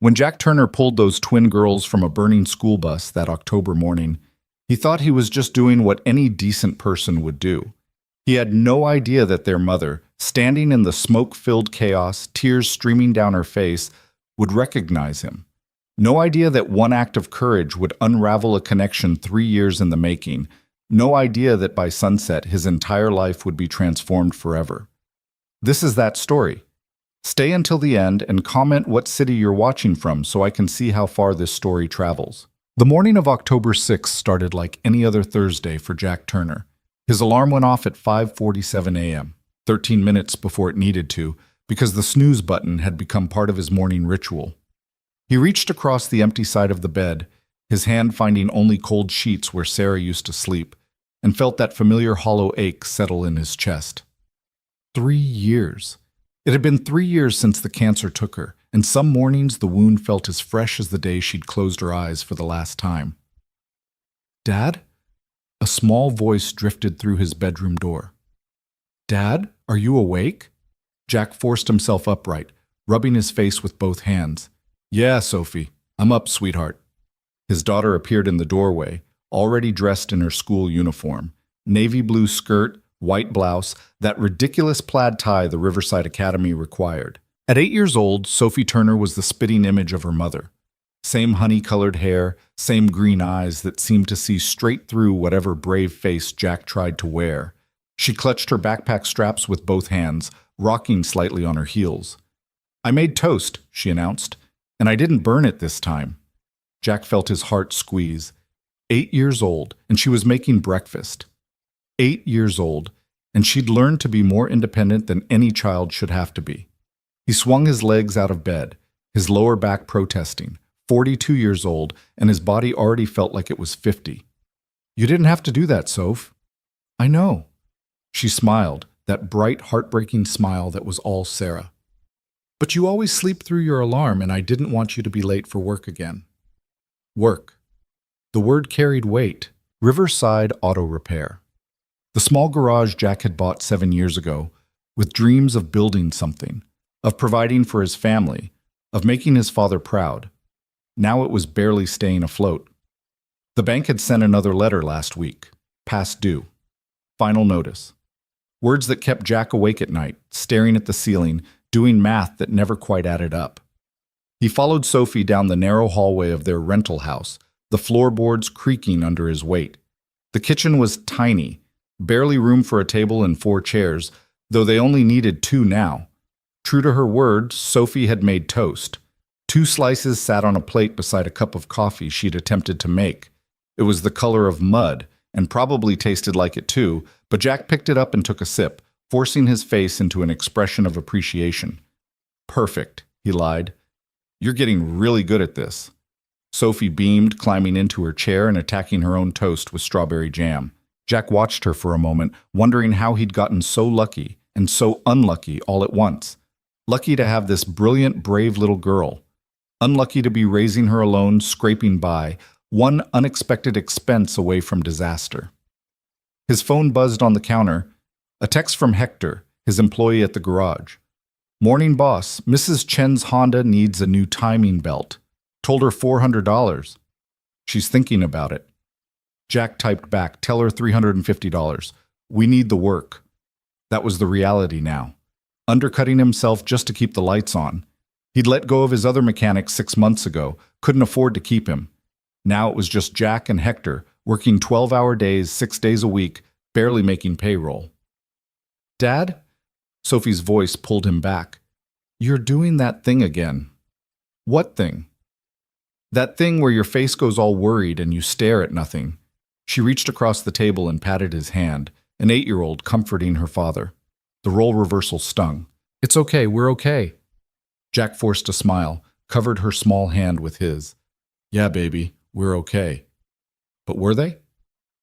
When Jack Turner pulled those twin girls from a burning school bus that October morning, he thought he was just doing what any decent person would do. He had no idea that their mother, standing in the smoke-filled chaos, tears streaming down her face, would recognize him. No idea that one act of courage would unravel a connection 3 years in the making. No idea that by sunset his entire life would be transformed forever. This is that story. Stay until the end and comment what city you're watching from so I can see how far this story travels. The morning of October 6th started like any other Thursday for Jack Turner. His alarm went off at 5:47 a.m., 13 minutes before it needed to, because the snooze button had become part of his morning ritual. He reached across the empty side of the bed, his hand finding only cold sheets where Sarah used to sleep, and felt that familiar hollow ache settle in his chest. 3 years. It had been 3 years since the cancer took her, and some mornings the wound felt as fresh as the day she'd closed her eyes for the last time. "Dad?" A small voice drifted through his bedroom door. "Dad, are you awake?" Jack forced himself upright, rubbing his face with both hands. "Yeah, Sophie, I'm up, sweetheart." His daughter appeared in the doorway, already dressed in her school uniform. Navy blue skirt, white blouse, that ridiculous plaid tie the Riverside Academy required. At 8 years old, Sophie Turner was the spitting image of her mother. Same honey-colored hair, same green eyes that seemed to see straight through whatever brave face Jack tried to wear. She clutched her backpack straps with both hands, rocking slightly on her heels. "I made toast," she announced, "and I didn't burn it this time." Jack felt his heart squeeze. 8 years old, and she was making breakfast. 8 years old, and she'd learned to be more independent than any child should have to be. He swung his legs out of bed, his lower back protesting. 42 years old, and his body already felt like it was 50. "You didn't have to do that, Soph." "I know." She smiled, that bright, heartbreaking smile that was all Sarah. "But you always sleep through your alarm, and I didn't want you to be late for work again." Work. The word carried weight. Riverside Auto Repair. The small garage Jack had bought 7 years ago, with dreams of building something, of providing for his family, of making his father proud. Now it was barely staying afloat. The bank had sent another letter last week. Past due. Final notice. Words that kept Jack awake at night, staring at the ceiling, doing math that never quite added up. He followed Sophie down the narrow hallway of their rental house, the floorboards creaking under his weight. The kitchen was tiny, barely room for a table and 4 chairs, though they only needed 2 now. True to her word, Sophie had made toast. 2 slices sat on a plate beside a cup of coffee she'd attempted to make. It was the color of mud, and probably tasted like it too, but Jack picked it up and took a sip, forcing his face into an expression of appreciation. "Perfect," he lied. "You're getting really good at this." Sophie beamed, climbing into her chair and attacking her own toast with strawberry jam. Jack watched her for a moment, wondering how he'd gotten so lucky and so unlucky all at once. Lucky to have this brilliant, brave little girl. Unlucky to be raising her alone, scraping by, one unexpected expense away from disaster. His phone buzzed on the counter. A text from Hector, his employee at the garage. "Morning, boss. Mrs. Chen's Honda needs a new timing belt. Told her $400. She's thinking about it." Jack typed back, "Tell her $350. We need the work." That was the reality now. Undercutting himself just to keep the lights on. He'd let go of his other mechanic 6 months ago, couldn't afford to keep him. Now it was just Jack and Hector, working 12-hour days, 6 days a week, barely making payroll. "Dad?" Sophie's voice pulled him back. "You're doing that thing again." "What thing?" "That thing where your face goes all worried and you stare at nothing." She reached across the table and patted his hand, an 8-year-old comforting her father. The role reversal stung. "It's okay, we're okay." Jack forced a smile, covered her small hand with his. "Yeah, baby, we're okay." But were they?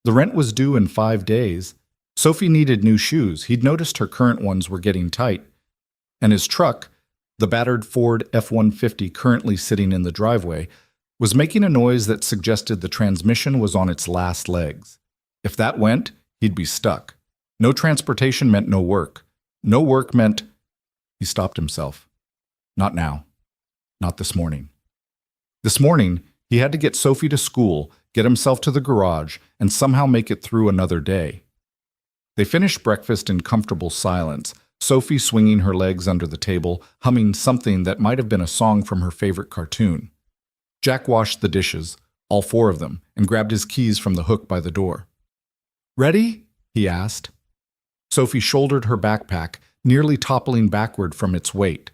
The rent was due in 5 days. Sophie needed new shoes. He'd noticed her current ones were getting tight. And his truck, the battered Ford F-150 currently sitting in the driveway, was making a noise that suggested the transmission was on its last legs. If that went, he'd be stuck. No transportation meant no work. No work meant... He stopped himself. Not now. Not this morning. This morning, he had to get Sophie to school, get himself to the garage, and somehow make it through another day. They finished breakfast in comfortable silence, Sophie swinging her legs under the table, humming something that might have been a song from her favorite cartoon. Jack washed the dishes, all four of them, and grabbed his keys from the hook by the door. "Ready?" he asked. Sophie shouldered her backpack, nearly toppling backward from its weight.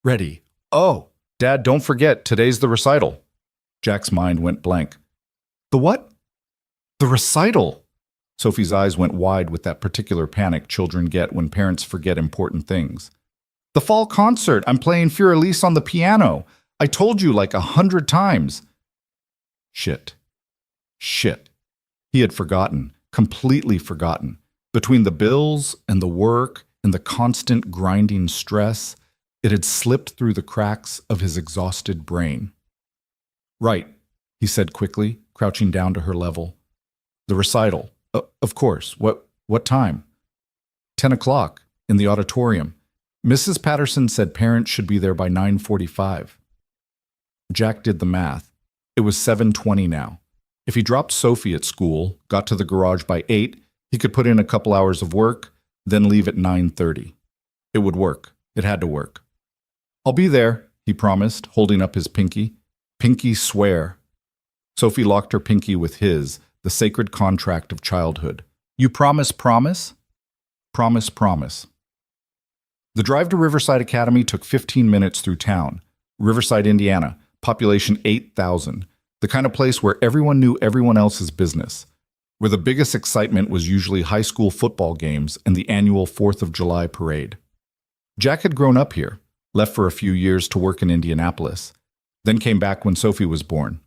"Ready. Oh, Dad, don't forget, today's the recital." Jack's mind went blank. "The what?" "The recital." Sophie's eyes went wide with that particular panic children get when parents forget important things. "The fall concert. I'm playing Fur-Elise on the piano. I told you like 100 times." Shit. He had forgotten, completely forgotten. Between the bills and the work and the constant grinding stress, it had slipped through the cracks of his exhausted brain. "Right," he said quickly, crouching down to her level. "The recital. Of course. What time?" 10 o'clock, in the auditorium. Mrs. Patterson said parents should be there by 9:45. Jack did the math. It was 7:20 now. If he dropped Sophie at school, got to the garage by 8, he could put in a couple hours of work, then leave at 9:30. It would work. It had to work. "I'll be there," he promised, holding up his pinky. Pinky swear. Sophie locked her pinky with his, the sacred contract of childhood. "You promise, promise?" "Promise, promise." The drive to Riverside Academy took 15 minutes through town. Riverside, Indiana, population 8,000. The kind of place where everyone knew everyone else's business. Where the biggest excitement was usually high school football games and the annual 4th of July parade. Jack had grown up here, left for a few years to work in Indianapolis, then came back when Sophie was born.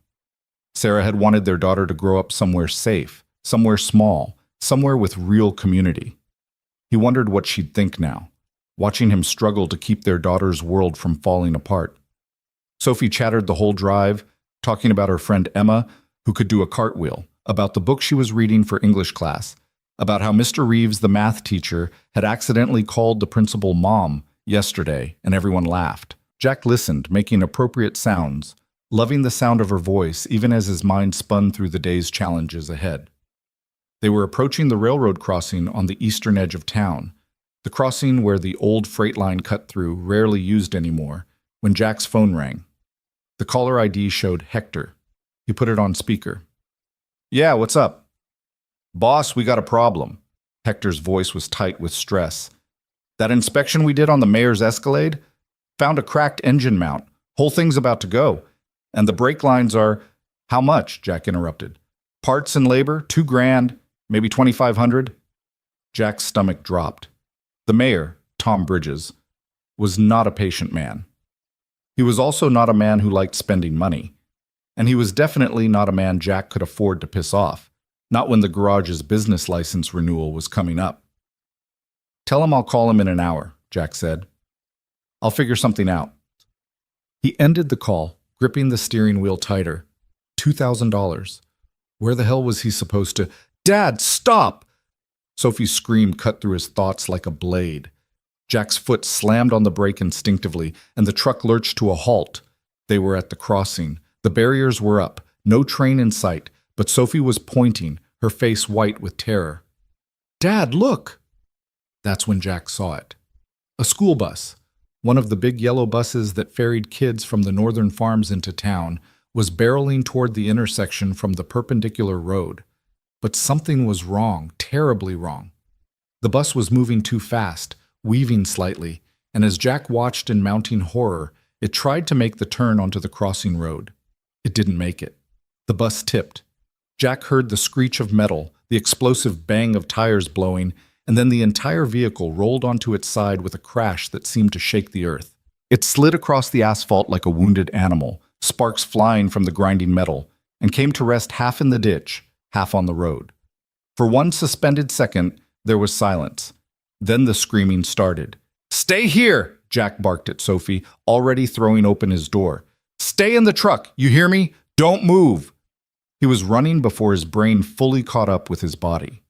Sarah had wanted their daughter to grow up somewhere safe, somewhere small, somewhere with real community. He wondered what she'd think now, watching him struggle to keep their daughter's world from falling apart. Sophie chattered the whole drive, talking about her friend Emma, who could do a cartwheel, about the book she was reading for English class, about how Mr. Reeves, the math teacher, had accidentally called the principal Mom yesterday, and everyone laughed. Jack listened, making appropriate sounds, loving the sound of her voice even as his mind spun through the day's challenges ahead. They were approaching the railroad crossing on the eastern edge of town, the crossing where the old freight line cut through, rarely used anymore, when Jack's phone rang. The caller ID showed Hector. He put it on speaker. "Yeah, what's up?" "Boss, we got a problem." Hector's voice was tight with stress. "That inspection we did on the mayor's Escalade? Found a cracked engine mount. Whole thing's about to go. And the brake lines are—" "How much?" Jack interrupted. "Parts and labor, $2,000, maybe $2,500. Jack's stomach dropped. The mayor, Tom Bridges, was not a patient man. He was also not a man who liked spending money. And he was definitely not a man Jack could afford to piss off, not when the garage's business license renewal was coming up. "Tell him I'll call him in an hour," Jack said. "I'll figure something out." He ended the call, gripping the steering wheel tighter. $2,000. Where the hell was he supposed to— "Dad, stop!" Sophie's scream cut through his thoughts like a blade. Jack's foot slammed on the brake instinctively, and the truck lurched to a halt. They were at the crossing. The barriers were up, no train in sight, but Sophie was pointing, her face white with terror. "Dad, look!" That's when Jack saw it. A school bus, one of the big yellow buses that ferried kids from the northern farms into town, was barreling toward the intersection from the perpendicular road. But something was wrong, terribly wrong. The bus was moving too fast, weaving slightly, and as Jack watched in mounting horror, it tried to make the turn onto the crossing road. It didn't make it. The bus tipped. Jack heard the screech of metal, the explosive bang of tires blowing, and then the entire vehicle rolled onto its side with a crash that seemed to shake the earth. It slid across the asphalt like a wounded animal, sparks flying from the grinding metal, and came to rest half in the ditch, half on the road. For one suspended second, there was silence. Then the screaming started. "Stay here!" Jack barked at Sophie, already throwing open his door. "Stay in the truck, you hear me? Don't move!" He was running before his brain fully caught up with his body.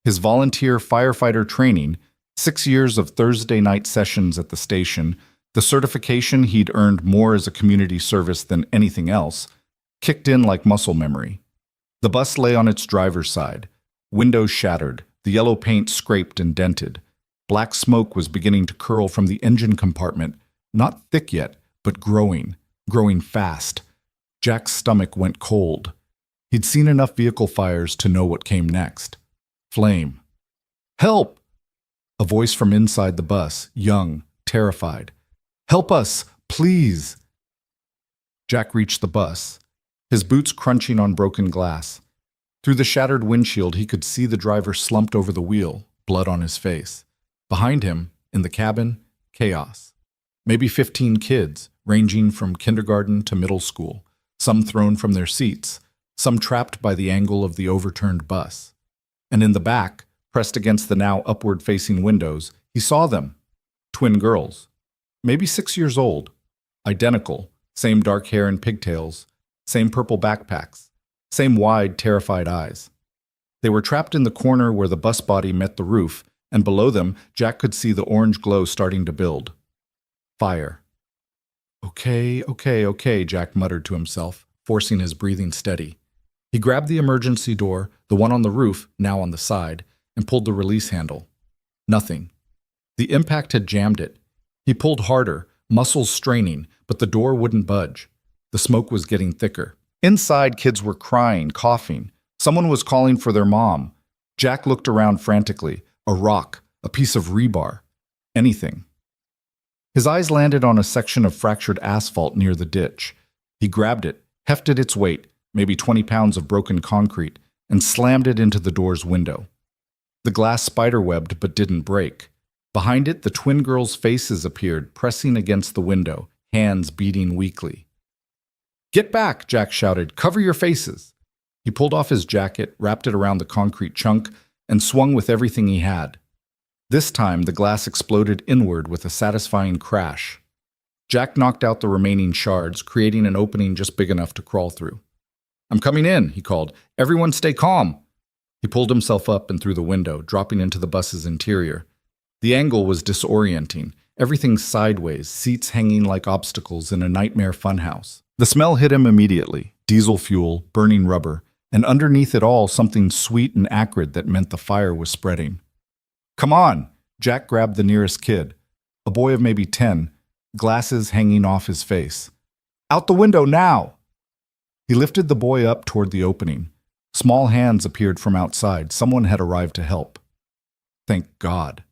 His volunteer firefighter training, 6 years of Thursday night sessions at the station, The certification he'd earned more as a community service than anything else kicked in like muscle memory. The bus lay on its driver's side, windows shattered, the yellow paint scraped and dented. Black smoke was beginning to curl from the engine compartment, not thick yet, but growing fast. Jack's stomach went cold. He'd seen enough vehicle fires to know what came next. Flame. Help! A voice from inside the bus, young, terrified. Help us, please! Jack reached the bus, his boots crunching on broken glass. Through the shattered windshield, he could see the driver slumped over the wheel, blood on his face. Behind him, in the cabin, chaos. Maybe 15 kids, ranging from kindergarten to middle school, some thrown from their seats, some trapped by the angle of the overturned bus. And in the back, pressed against the now upward-facing windows, he saw them. Twin girls. Maybe 6 years old. Identical, same dark hair and pigtails, same purple backpacks, same wide, terrified eyes. They were trapped in the corner where the bus body met the roof, and below them, Jack could see the orange glow starting to build. Fire. Okay, Jack muttered to himself, forcing his breathing steady. He grabbed the emergency door, the one on the roof, now on the side, and pulled the release handle. Nothing. The impact had jammed it. He pulled harder, muscles straining, but the door wouldn't budge. The smoke was getting thicker. Inside, kids were crying, coughing. Someone was calling for their mom. Jack looked around frantically. A rock, a piece of rebar, anything. His eyes landed on a section of fractured asphalt near the ditch. He grabbed it, hefted its weight, maybe 20 pounds of broken concrete, and slammed it into the door's window. The glass spiderwebbed but didn't break. Behind it, the twin girls' faces appeared, pressing against the window, hands beating weakly. "Get back!" Jack shouted. "Cover your faces!" He pulled off his jacket, wrapped it around the concrete chunk, and swung with everything he had. This time, the glass exploded inward with a satisfying crash. Jack knocked out the remaining shards, creating an opening just big enough to crawl through. "I'm coming in," he called. "Everyone stay calm." He pulled himself up and through the window, dropping into the bus's interior. The angle was disorienting, everything sideways, seats hanging like obstacles in a nightmare funhouse. The smell hit him immediately, diesel fuel, burning rubber, and underneath it all something sweet and acrid that meant the fire was spreading. "Come on!" Jack grabbed the nearest kid, a boy of maybe 10, glasses hanging off his face. "Out the window now!" He lifted the boy up toward the opening. Small hands appeared from outside. Someone had arrived to help. Thank God.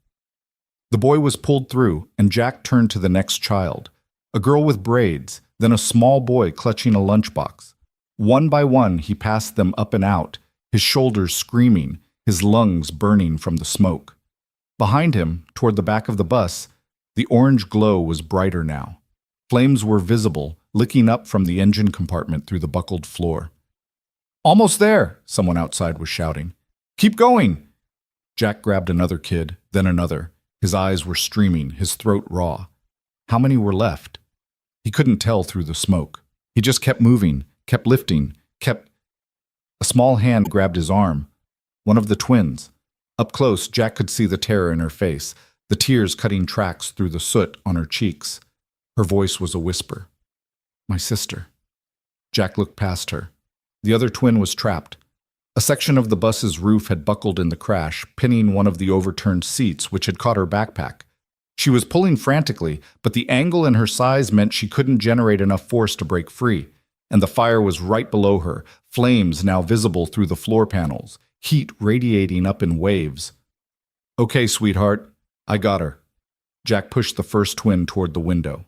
The boy was pulled through, and Jack turned to the next child, a girl with braids, then a small boy clutching a lunchbox. One by one, he passed them up and out, his shoulders screaming, his lungs burning from the smoke. Behind him, toward the back of the bus, the orange glow was brighter now. Flames were visible, licking up from the engine compartment through the buckled floor. "Almost there!" someone outside was shouting. "Keep going!" Jack grabbed another kid, then another. His eyes were streaming, his throat raw. How many were left? He couldn't tell through the smoke. He just kept moving, kept lifting, kept... A small hand grabbed his arm. One of the twins. Up close, Jack could see the terror in her face, the tears cutting tracks through the soot on her cheeks. Her voice was a whisper. "My sister." Jack looked past her. The other twin was trapped. A section of the bus's roof had buckled in the crash, pinning one of the overturned seats, which had caught her backpack. She was pulling frantically, but the angle and her size meant she couldn't generate enough force to break free. And the fire was right below her, flames now visible through the floor panels, heat radiating up in waves. "Okay, sweetheart, I got her." Jack pushed the first twin toward the window.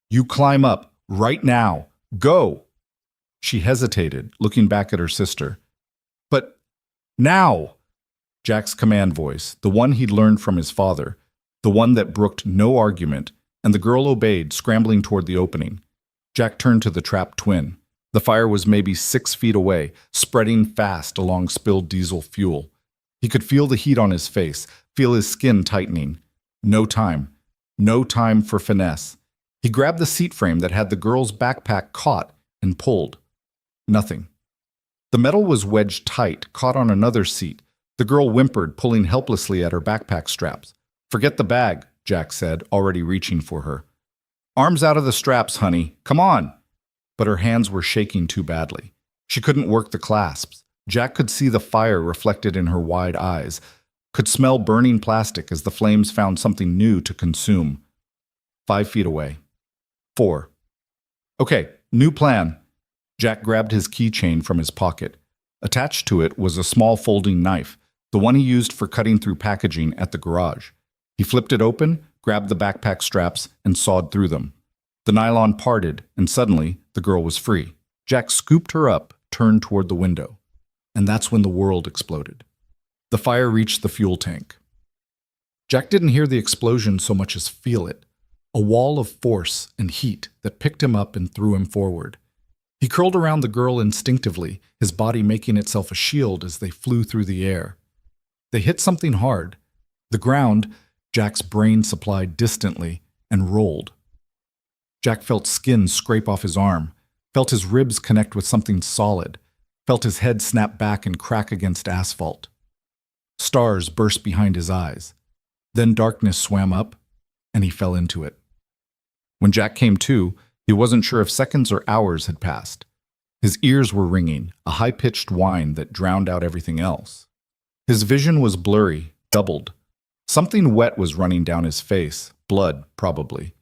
"You climb up, right now. Go!" She hesitated, looking back at her sister. "But now!" Jack's command voice, the one he'd learned from his father, the one that brooked no argument, and the girl obeyed, scrambling toward the opening. Jack turned to the trapped twin. The fire was maybe 6 feet away, spreading fast along spilled diesel fuel. He could feel the heat on his face, feel his skin tightening. No time. No time for finesse. He grabbed the seat frame that had the girl's backpack caught and pulled. Nothing. The metal was wedged tight, caught on another seat. The girl whimpered, pulling helplessly at her backpack straps. "Forget the bag," Jack said, already reaching for her. Arms out of the straps, honey. Come on. But her hands were shaking too badly. She couldn't work the clasps. Jack could see the fire reflected in her wide eyes, could smell burning plastic as the flames found something new to consume. 5 feet away. 4. Okay, new plan. Jack grabbed his keychain from his pocket. Attached to it was a small folding knife, the one he used for cutting through packaging at the garage. He flipped it open, grabbed the backpack straps, and sawed through them. The nylon parted, and suddenly, the girl was free. Jack scooped her up, turned toward the window. And that's when the world exploded. The fire reached the fuel tank. Jack didn't hear the explosion so much as feel it, a wall of force and heat that picked him up and threw him forward. He curled around the girl instinctively, his body making itself a shield as they flew through the air. They hit something hard. The ground, Jack's brain supplied distantly, and rolled. Jack felt skin scrape off his arm, felt his ribs connect with something solid, felt his head snap back and crack against asphalt. Stars burst behind his eyes. Then darkness swam up, and he fell into it. When Jack came to, he wasn't sure if seconds or hours had passed. His ears were ringing, a high-pitched whine that drowned out everything else. His vision was blurry, doubled. Something wet was running down his face, blood, probably.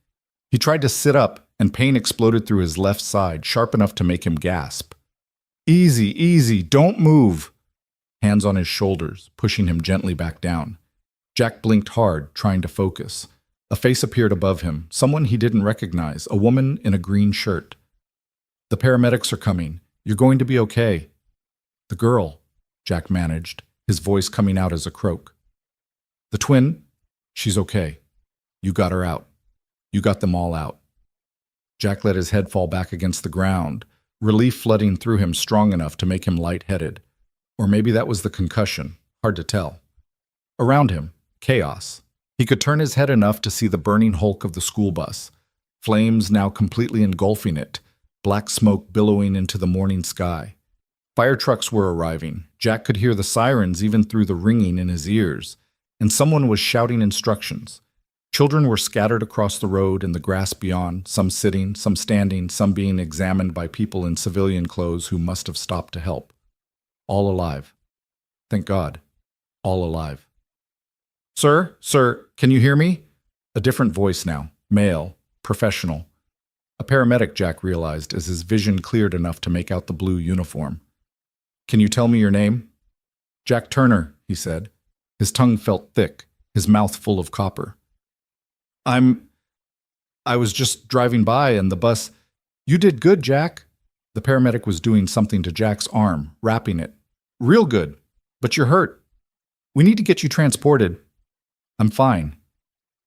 He tried to sit up, and pain exploded through his left side, sharp enough to make him gasp. Easy, easy, don't move. Hands on his shoulders, pushing him gently back down. Jack blinked hard, trying to focus. A face appeared above him, someone he didn't recognize, a woman in a green shirt. The paramedics are coming. You're going to be okay. The girl, Jack managed, his voice coming out as a croak. The twin, she's okay. You got her out. You got them all out. Jack let his head fall back against the ground, relief flooding through him strong enough to make him lightheaded. Or maybe that was the concussion, hard to tell. Around him, chaos. He could turn his head enough to see the burning hulk of the school bus, flames now completely engulfing it, black smoke billowing into the morning sky. Fire trucks were arriving. Jack could hear the sirens even through the ringing in his ears, and someone was shouting instructions. Children were scattered across the road and the grass beyond, some sitting, some standing, some being examined by people in civilian clothes who must have stopped to help. All alive. Thank God. All alive. Sir, can you hear me? A different voice now, male, professional. A paramedic, Jack realized, as his vision cleared enough to make out the blue uniform. Can you tell me your name? Jack Turner, he said. His tongue felt thick, his mouth full of copper. I was just driving by and the bus... You did good, Jack. The paramedic was doing something to Jack's arm, wrapping it. Real good, but you're hurt. We need to get you transported. I'm fine.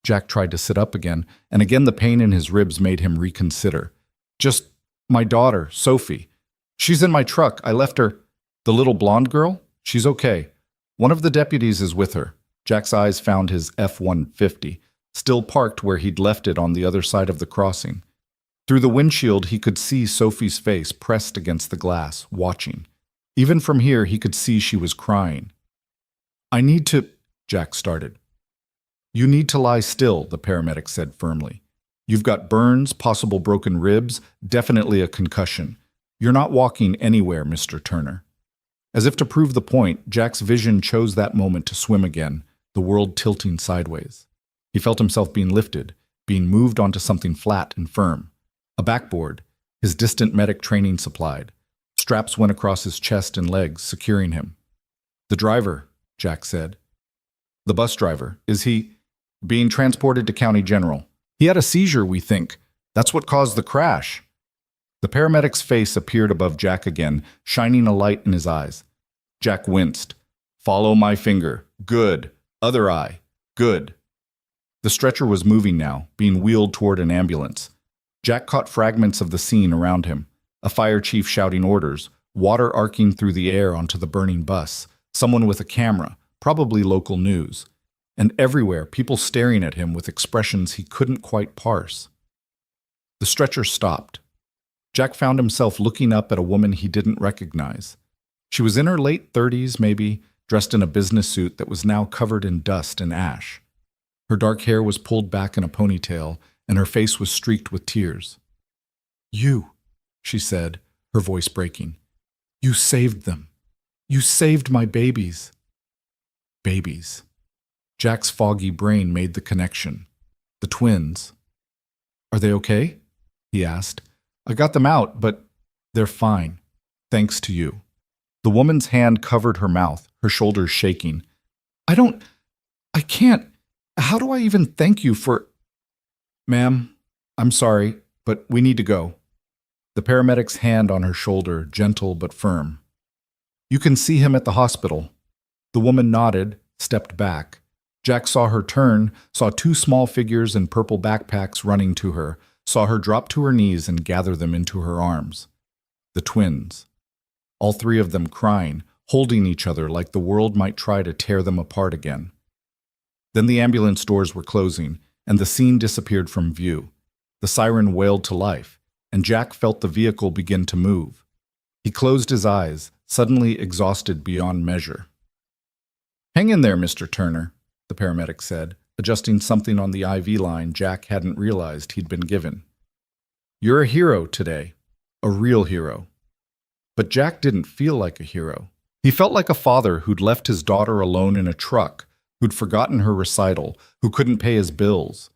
Jack tried to sit up again, and again the pain in his ribs made him reconsider. Just my daughter, Sophie. She's in my truck. I left her. The little blonde girl? She's okay. One of the deputies is with her. Jack's eyes found his F-150, still parked where he'd left it on the other side of the crossing. Through the windshield, he could see Sophie's face pressed against the glass, watching. Even from here, he could see she was crying. I need to... Jack started. You need to lie still, the paramedic said firmly. You've got burns, possible broken ribs, definitely a concussion. You're not walking anywhere, Mr. Turner. As if to prove the point, Jack's vision chose that moment to swim again, the world tilting sideways. He felt himself being lifted, being moved onto something flat and firm. A backboard, his distant medic training supplied. Straps went across his chest and legs, securing him. The driver, Jack said. The bus driver, is he... Being transported to County General. He had a seizure, we think. That's what caused the crash. The paramedic's face appeared above Jack again, shining a light in his eyes. Jack winced. Follow my finger. Good. Other eye. Good. The stretcher was moving now, being wheeled toward an ambulance. Jack caught fragments of the scene around him. A fire chief shouting orders, water arcing through the air onto the burning bus, someone with a camera, probably local news. And everywhere, people staring at him with expressions he couldn't quite parse. The stretcher stopped. Jack found himself looking up at a woman he didn't recognize. She was in her late 30s, maybe, dressed in a business suit that was now covered in dust and ash. Her dark hair was pulled back in a ponytail, and her face was streaked with tears. "You," she said, her voice breaking. "You saved them. You saved my babies." Babies. Jack's foggy brain made the connection. The twins. "Are they okay?" he asked. "I got them out, but they're fine, thanks to you." The woman's hand covered her mouth, her shoulders shaking. I can't. How do I even thank you for—" "Ma'am, I'm sorry, but we need to go." The paramedic's hand on her shoulder, gentle but firm. "You can see him at the hospital." The woman nodded, stepped back. Jack saw her turn, saw two small figures in purple backpacks running to her, saw her drop to her knees and gather them into her arms. The twins. All three of them crying, holding each other like the world might try to tear them apart again. Then the ambulance doors were closing, and the scene disappeared from view. The siren wailed to life, and Jack felt the vehicle begin to move. He closed his eyes, suddenly exhausted beyond measure. "Hang in there, Mr. Turner," the paramedic said, adjusting something on the IV line Jack hadn't realized he'd been given. "You're a hero today, a real hero." But Jack didn't feel like a hero. He felt like a father who'd left his daughter alone in a truck, who'd forgotten her recital, who couldn't pay his bills.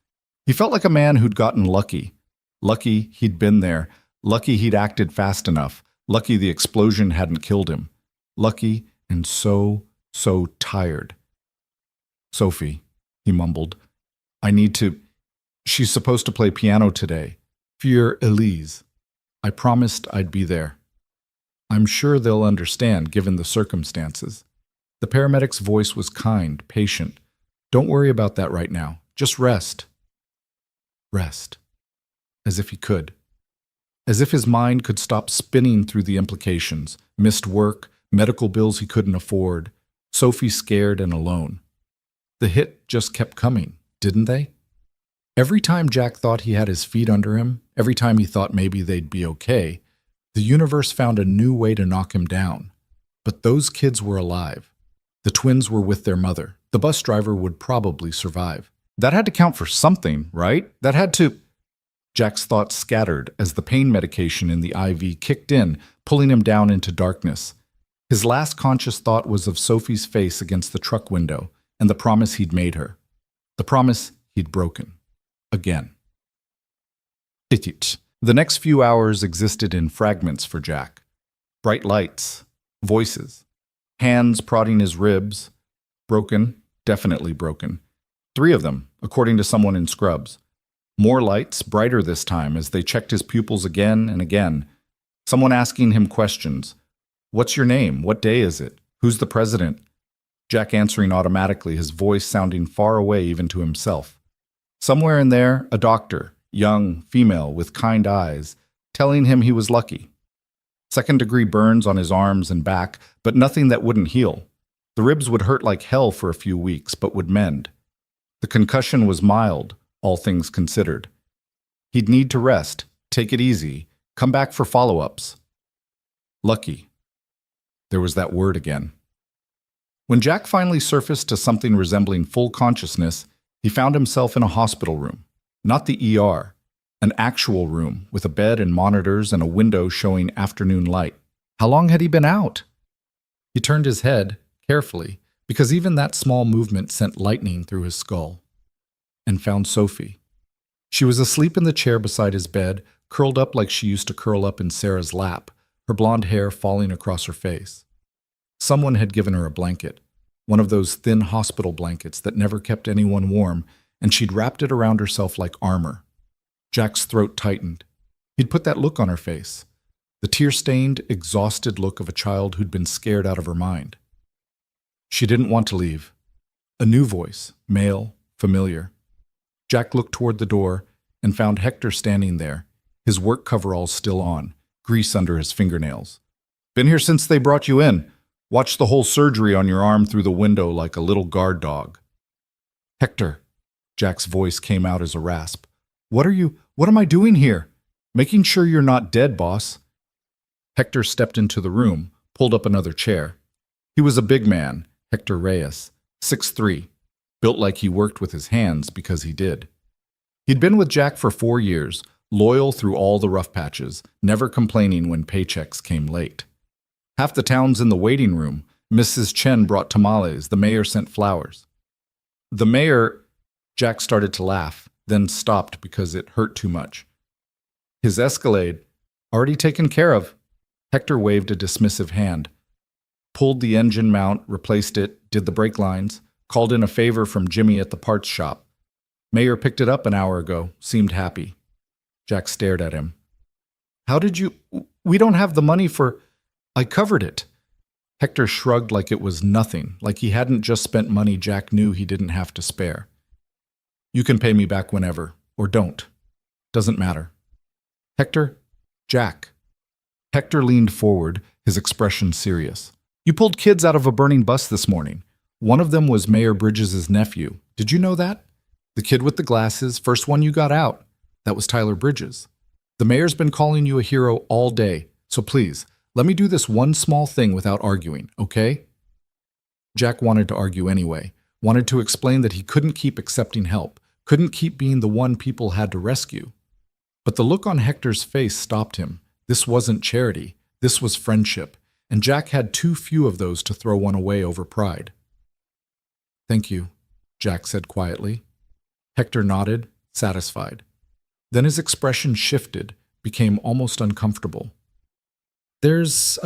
He felt like a man who'd gotten lucky. Lucky he'd been there, lucky he'd acted fast enough, lucky the explosion hadn't killed him. Lucky and so tired. "Sophie," he mumbled, "I need to— She's supposed to play piano today. For Elise. I promised I'd be there. I'm sure they'll understand given the circumstances." The paramedic's voice was kind, patient. "Don't worry about that right now. Just rest." Rest. As if he could. As if his mind could stop spinning through the implications. Missed work, medical bills he couldn't afford. Sophie scared and alone. The hit just kept coming, didn't they? Every time Jack thought he had his feet under him, every time he thought maybe they'd be okay, the universe found a new way to knock him down. But those kids were alive. The twins were with their mother. The bus driver would probably survive. That had to count for something, right? That had to— Jack's thoughts scattered as the pain medication in the IV kicked in, pulling him down into darkness. His last conscious thought was of Sophie's face against the truck window and the promise he'd made her. The promise he'd broken. Again. The next few hours existed in fragments for Jack. Bright lights, voices, hands prodding his ribs. Broken, definitely broken. 3 of them, according to someone in Scrubs. More lights, brighter this time, as they checked his pupils again and again. Someone asking him questions. "What's your name? What day is it? Who's the president?" Jack answering automatically, his voice sounding far away even to himself. Somewhere in there, a doctor, young, female, with kind eyes, telling him he was lucky. Second-degree burns on his arms and back, but nothing that wouldn't heal. The ribs would hurt like hell for a few weeks, but would mend. The concussion was mild, all things considered. He'd need to rest, take it easy, come back for follow-ups. Lucky. There was that word again. When Jack finally surfaced to something resembling full consciousness, he found himself in a hospital room. Not the ER, an actual room with a bed and monitors and a window showing afternoon light. How long had he been out? He turned his head, carefully, because even that small movement sent lightning through his skull, and found Sophie. She was asleep in the chair beside his bed, curled up like she used to curl up in Sarah's lap, her blonde hair falling across her face. Someone had given her a blanket, one of those thin hospital blankets that never kept anyone warm, and she'd wrapped it around herself like armor. Jack's throat tightened. He'd put that look on her face, the tear-stained, exhausted look of a child who'd been scared out of her mind. She didn't want to leave. A new voice, male, familiar. Jack looked toward the door and found Hector standing there, his work coveralls still on, grease under his fingernails. "Been here since they brought you in. Watched the whole surgery on your arm through the window like a little guard dog." "Hector," Jack's voice came out as a rasp. What am I doing here? Making sure you're not dead, boss." Hector stepped into the room, pulled up another chair. He was a big man, Hector Reyes, 6'3", built like he worked with his hands because he did. He'd been with Jack for 4 years, loyal through all the rough patches, never complaining when paychecks came late. Half the town's in the waiting room. Mrs. Chen brought tamales. The mayor sent flowers. The mayor... Jack started to laugh, then stopped because it hurt too much. His Escalade, already taken care of. Hector waved a dismissive hand. Pulled the engine mount, replaced it, did the brake lines, called in a favor from Jimmy at the parts shop. Mayor picked it up an hour ago, seemed happy. Jack stared at him. How did you... We don't have the money for... I covered it. Hector shrugged like it was nothing, like he hadn't just spent money Jack knew he didn't have to spare. You can pay me back whenever, or don't. Doesn't matter. Hector? Jack. Hector leaned forward, his expression serious. You pulled kids out of a burning bus this morning. One of them was Mayor Bridges' nephew. Did you know that? The kid with the glasses, first one you got out. That was Tyler Bridges. The mayor's been calling you a hero all day, so please, let me do this one small thing without arguing, okay? Jack wanted to argue anyway, wanted to explain that he couldn't keep accepting help, couldn't keep being the one people had to rescue. But the look on Hector's face stopped him. This wasn't charity, this was friendship, and Jack had too few of those to throw one away over pride. Thank you, Jack said quietly. Hector nodded, satisfied. Then his expression shifted, became almost uncomfortable. There's,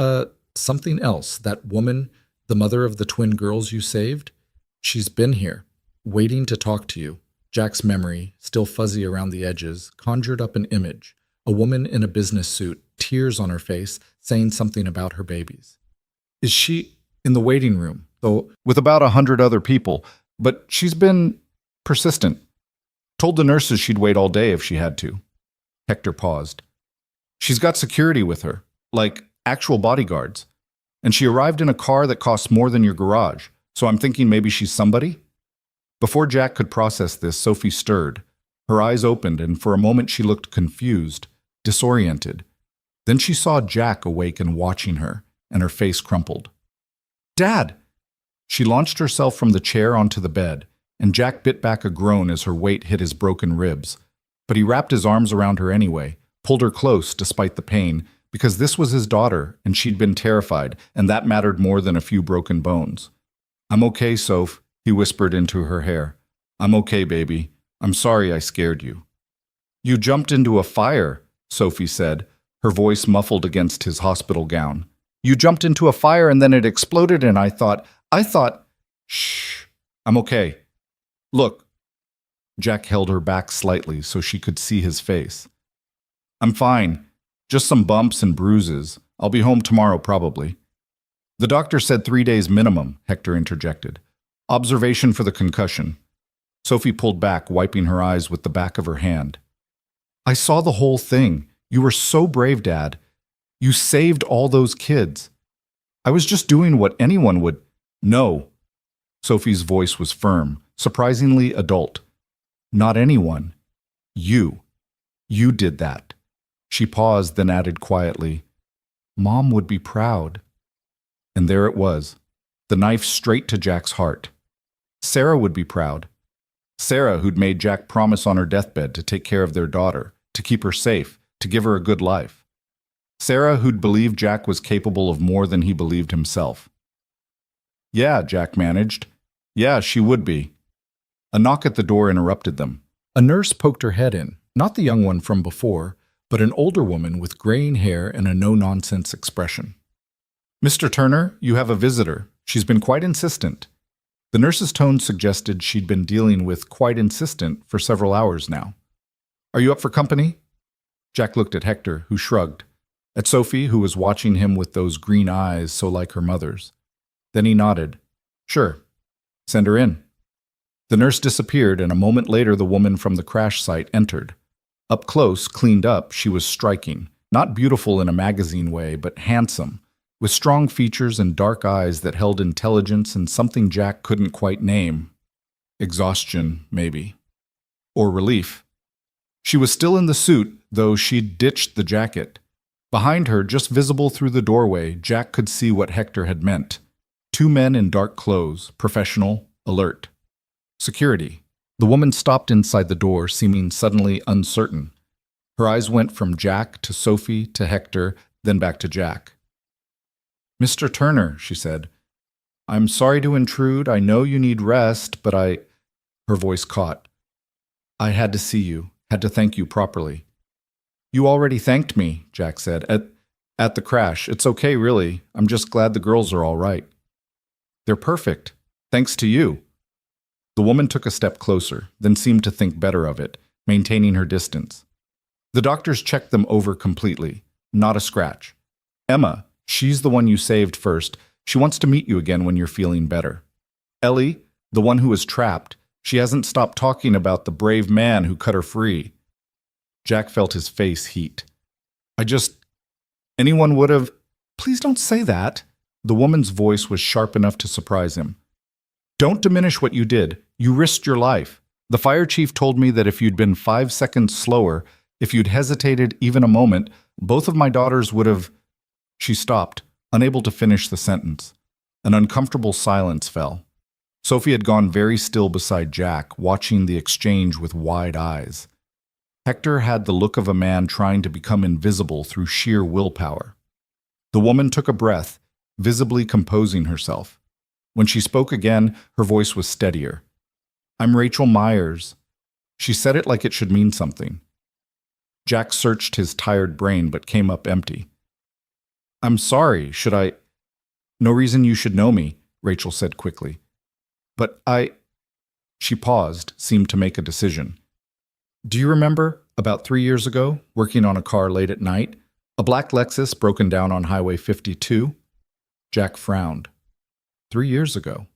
something else. That woman, the mother of the twin girls you saved, she's been here, waiting to talk to you. Jack's memory, still fuzzy around the edges, conjured up an image. A woman in a business suit, tears on her face, saying something about her babies. Is she in the waiting room, though, with about 100 other people, but she's been persistent. Told the nurses she'd wait all day if she had to. Hector paused. She's got security with her, like actual bodyguards. And she arrived in a car that costs more than your garage, so I'm thinking maybe she's somebody? Before Jack could process this, Sophie stirred. Her eyes opened, and for a moment she looked confused, disoriented. Then she saw Jack awake and watching her, and her face crumpled. Dad! She launched herself from the chair onto the bed, and Jack bit back a groan as her weight hit his broken ribs. But he wrapped his arms around her anyway, pulled her close despite the pain, because this was his daughter, and she'd been terrified, and that mattered more than a few broken bones. I'm okay, Soph, he whispered into her hair. I'm okay, baby. I'm sorry I scared you. You jumped into a fire, Sophie said, her voice muffled against his hospital gown. You jumped into a fire and then it exploded and I thought, shh, I'm okay. Look. Jack held her back slightly so she could see his face. I'm fine. Just some bumps and bruises. I'll be home tomorrow probably. The doctor said 3 days minimum, Hector interjected. Observation for the concussion. Sophie pulled back, wiping her eyes with the back of her hand. I saw the whole thing. You were so brave, Dad. You saved all those kids. I was just doing what anyone would. No. Sophie's voice was firm, surprisingly adult. Not anyone. You. You did that. She paused, then added quietly, Mom would be proud. And there it was, the knife straight to Jack's heart. Sarah would be proud. Sarah, who'd made Jack promise on her deathbed to take care of their daughter, to keep her safe, to give her a good life. Sarah, who'd believed Jack was capable of more than he believed himself. Yeah, Jack managed. Yeah, she would be. A knock at the door interrupted them. A nurse poked her head in, not the young one from before, but an older woman with graying hair and a no-nonsense expression. Mr. Turner, you have a visitor. She's been quite insistent. The nurse's tone suggested she'd been dealing with quite insistent for several hours now. Are you up for company? Jack looked at Hector, who shrugged. At Sophie, who was watching him with those green eyes so like her mother's. Then he nodded. Sure. Send her in. The nurse disappeared, and a moment later the woman from the crash site entered. Up close, cleaned up, she was striking. Not beautiful in a magazine way, but handsome, with strong features and dark eyes that held intelligence and something Jack couldn't quite name. Exhaustion, maybe. Or relief. She was still in the suit, though she'd ditched the jacket. Behind her, just visible through the doorway, Jack could see what Hector had meant. 2 men in dark clothes, professional, alert. Security. The woman stopped inside the door, seeming suddenly uncertain. Her eyes went from Jack to Sophie to Hector, then back to Jack. "Mr. Turner," she said, "I'm sorry to intrude. I know you need rest, but I—" Her voice caught. "I had to see you, had to thank you properly." "You already thanked me," Jack said, at the crash. "It's okay, really. I'm just glad the girls are all right." "They're perfect. Thanks to you." The woman took a step closer, then seemed to think better of it, maintaining her distance. "The doctors checked them over completely. Not a scratch. Emma, she's the one you saved first. She wants to meet you again when you're feeling better. Ellie, the one who was trapped, she hasn't stopped talking about the brave man who cut her free." Jack felt his face heat. Anyone would have—" "Please don't say that." The woman's voice was sharp enough to surprise him. "Don't diminish what you did. You risked your life. The fire chief told me that if you'd been 5 seconds slower, if you'd hesitated even a moment, both of my daughters would have—" She stopped, unable to finish the sentence. An uncomfortable silence fell. Sophie had gone very still beside Jack, watching the exchange with wide eyes. Hector had the look of a man trying to become invisible through sheer willpower. The woman took a breath, visibly composing herself. When she spoke again, her voice was steadier. "I'm Rachel Myers." She said it like it should mean something. Jack searched his tired brain but came up empty. "I'm sorry, should I—" "No reason you should know me," Rachel said quickly. "But I—" She paused, seemed to make a decision. "Do you remember, about 3 years ago, working on a car late at night? A black Lexus broken down on Highway 52? Jack frowned. 3 years ago.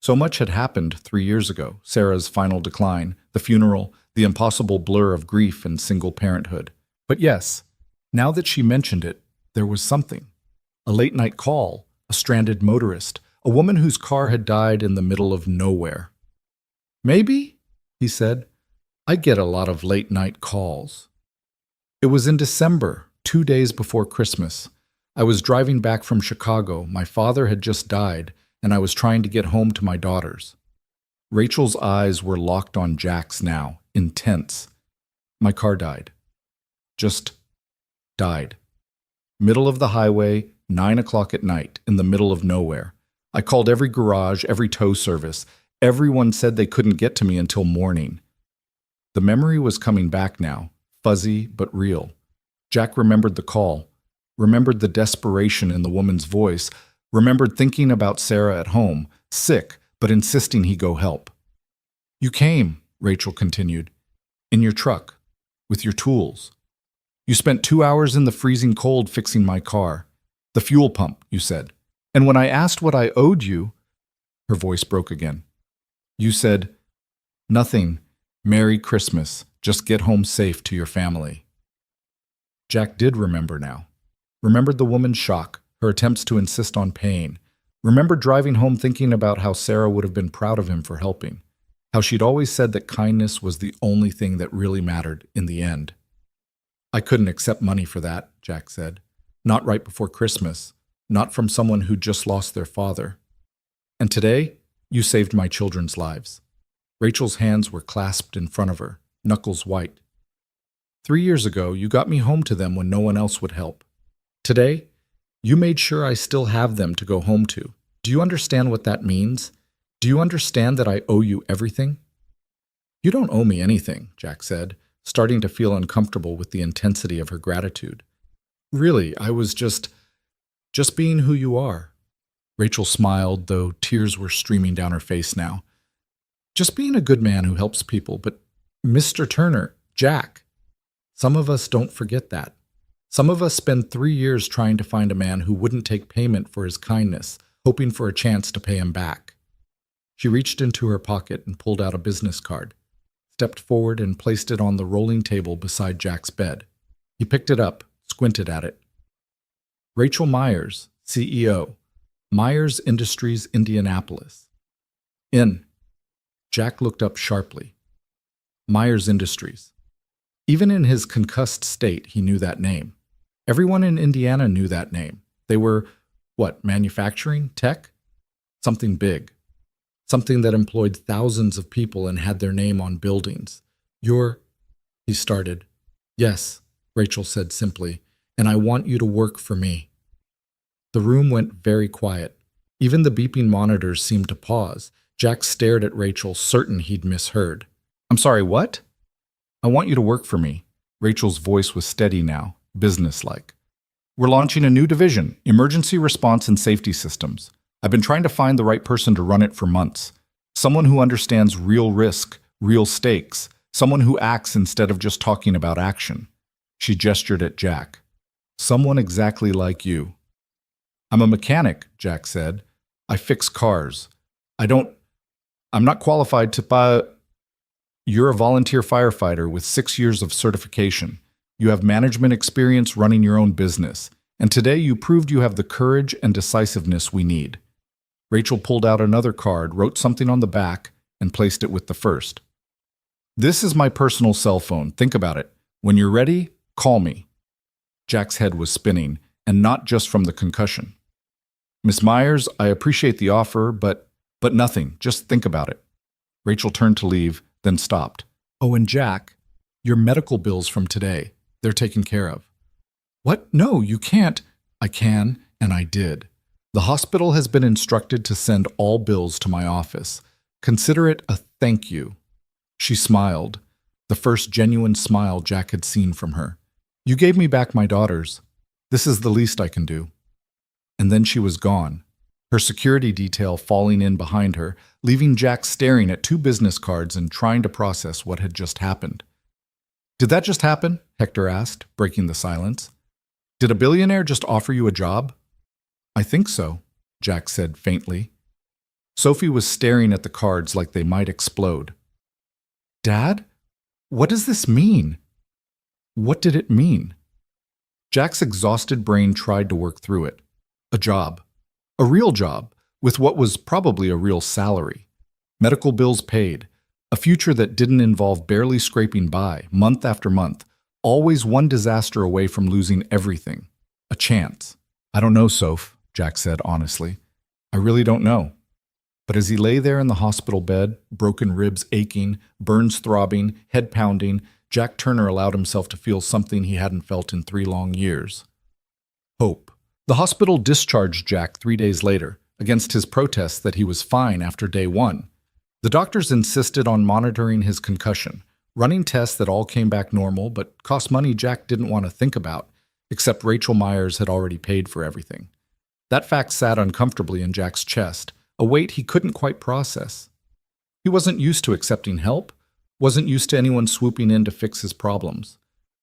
So much had happened 3 years ago. Sarah's final decline, the funeral, the impossible blur of grief and single parenthood. But yes, now that she mentioned it, there was something. A late-night call, a stranded motorist, a woman whose car had died in the middle of nowhere. "Maybe," he said. "I get a lot of late-night calls." It was in December, 2 days before Christmas. I was driving back from Chicago. My father had just died, and I was trying to get home to my daughters. Rachel's eyes were locked on Jack's now, intense. My car died. Just died. Middle of the highway, 9 o'clock at night, in the middle of nowhere. I called every garage, every tow service. Everyone said they couldn't get to me until morning. The memory was coming back now, fuzzy but real. Jack remembered the call, remembered the desperation in the woman's voice, remembered thinking about Sarah at home, sick, but insisting he go help. "You came," Rachel continued, "in your truck, with your tools. You spent 2 hours in the freezing cold fixing my car. The fuel pump, you said. And when I asked what I owed you—" Her voice broke again. "You said, 'Nothing. Merry Christmas. Just get home safe to your family.'" Jack did remember now. Remembered the woman's shock, her attempts to insist on paying. Remembered driving home thinking about how Sarah would have been proud of him for helping. How she'd always said that kindness was the only thing that really mattered in the end. "I couldn't accept money for that," Jack said. "Not right before Christmas. Not from someone who just lost their father. And today, you saved my children's lives." Rachel's hands were clasped in front of her, knuckles white. 3 years ago, you got me home to them when no one else would help. Today, you made sure I still have them to go home to. Do you understand what that means? Do you understand that I owe you everything?" "You don't owe me anything," Jack said, starting to feel uncomfortable with the intensity of her gratitude. "Really, I was just being who you are." Rachel smiled, though tears were streaming down her face now. "Just being a good man who helps people, but Mr. Turner, Jack, some of us don't forget that. Some of us spend 3 years trying to find a man who wouldn't take payment for his kindness, hoping for a chance to pay him back." She reached into her pocket and pulled out a business card, stepped forward and placed it on the rolling table beside Jack's bed. He picked it up, squinted at it. "Rachel Myers, CEO, Myers Industries, Indianapolis." "In." Jack looked up sharply. Myers Industries. Even in his concussed state, he knew that name. Everyone in Indiana knew that name. They were, manufacturing? Tech? Something big. something that employed thousands of people and had their name on buildings. You're, he started. Yes, Rachel said simply, and I want you to work for me. The room went very quiet. Even the beeping monitors seemed to pause. Jack stared at Rachel, certain he'd misheard. I'm sorry, what? I want you to work for me. Rachel's voice was steady now, businesslike. We're launching a new division, Emergency Response and Safety Systems. I've been trying to find the right person to run it for months. Someone who understands real risk, real stakes, someone who acts instead of just talking about action. She gestured at Jack. Someone exactly like you. I'm a mechanic, Jack said. I fix cars. I'm not qualified to buy. You're a volunteer firefighter with 6 years of certification. You have management experience running your own business. And today you proved you have the courage and decisiveness we need. Rachel pulled out another card, wrote something on the back, and placed it with the first. This is my personal cell phone. Think about it. When you're ready, call me. Jack's head was spinning, and not just from the concussion. Miss Myers, I appreciate the offer, but nothing. Just think about it. Rachel turned to leave, then stopped. Oh, and Jack, your medical bills from today, they're taken care of. What? No, you can't. I can, and I did. The hospital has been instructed to send all bills to my office. Consider it a thank you. She smiled, the first genuine smile Jack had seen from her. You gave me back my daughters. This is the least I can do. And then she was gone, her security detail falling in behind her, leaving Jack staring at 2 business cards and trying to process what had just happened. Did that just happen? Hector asked, breaking the silence. Did a billionaire just offer you a job? I think so, Jack said faintly. Sophie was staring at the cards like they might explode. Dad? What does this mean? What did it mean? Jack's exhausted brain tried to work through it. A job. A real job, with what was probably a real salary. Medical bills paid. A future that didn't involve barely scraping by, month after month. Always one disaster away from losing everything. A chance. I don't know, Soph, Jack said honestly. I really don't know. But as he lay there in the hospital bed, broken ribs aching, burns throbbing, head pounding, Jack Turner allowed himself to feel something he hadn't felt in 3 long years. Hope. The hospital discharged Jack 3 days later, against his protests that he was fine after day 1. The doctors insisted on monitoring his concussion, running tests that all came back normal but cost money Jack didn't want to think about, except Rachel Myers had already paid for everything. That fact sat uncomfortably in Jack's chest, a weight he couldn't quite process. He wasn't used to accepting help, wasn't used to anyone swooping in to fix his problems.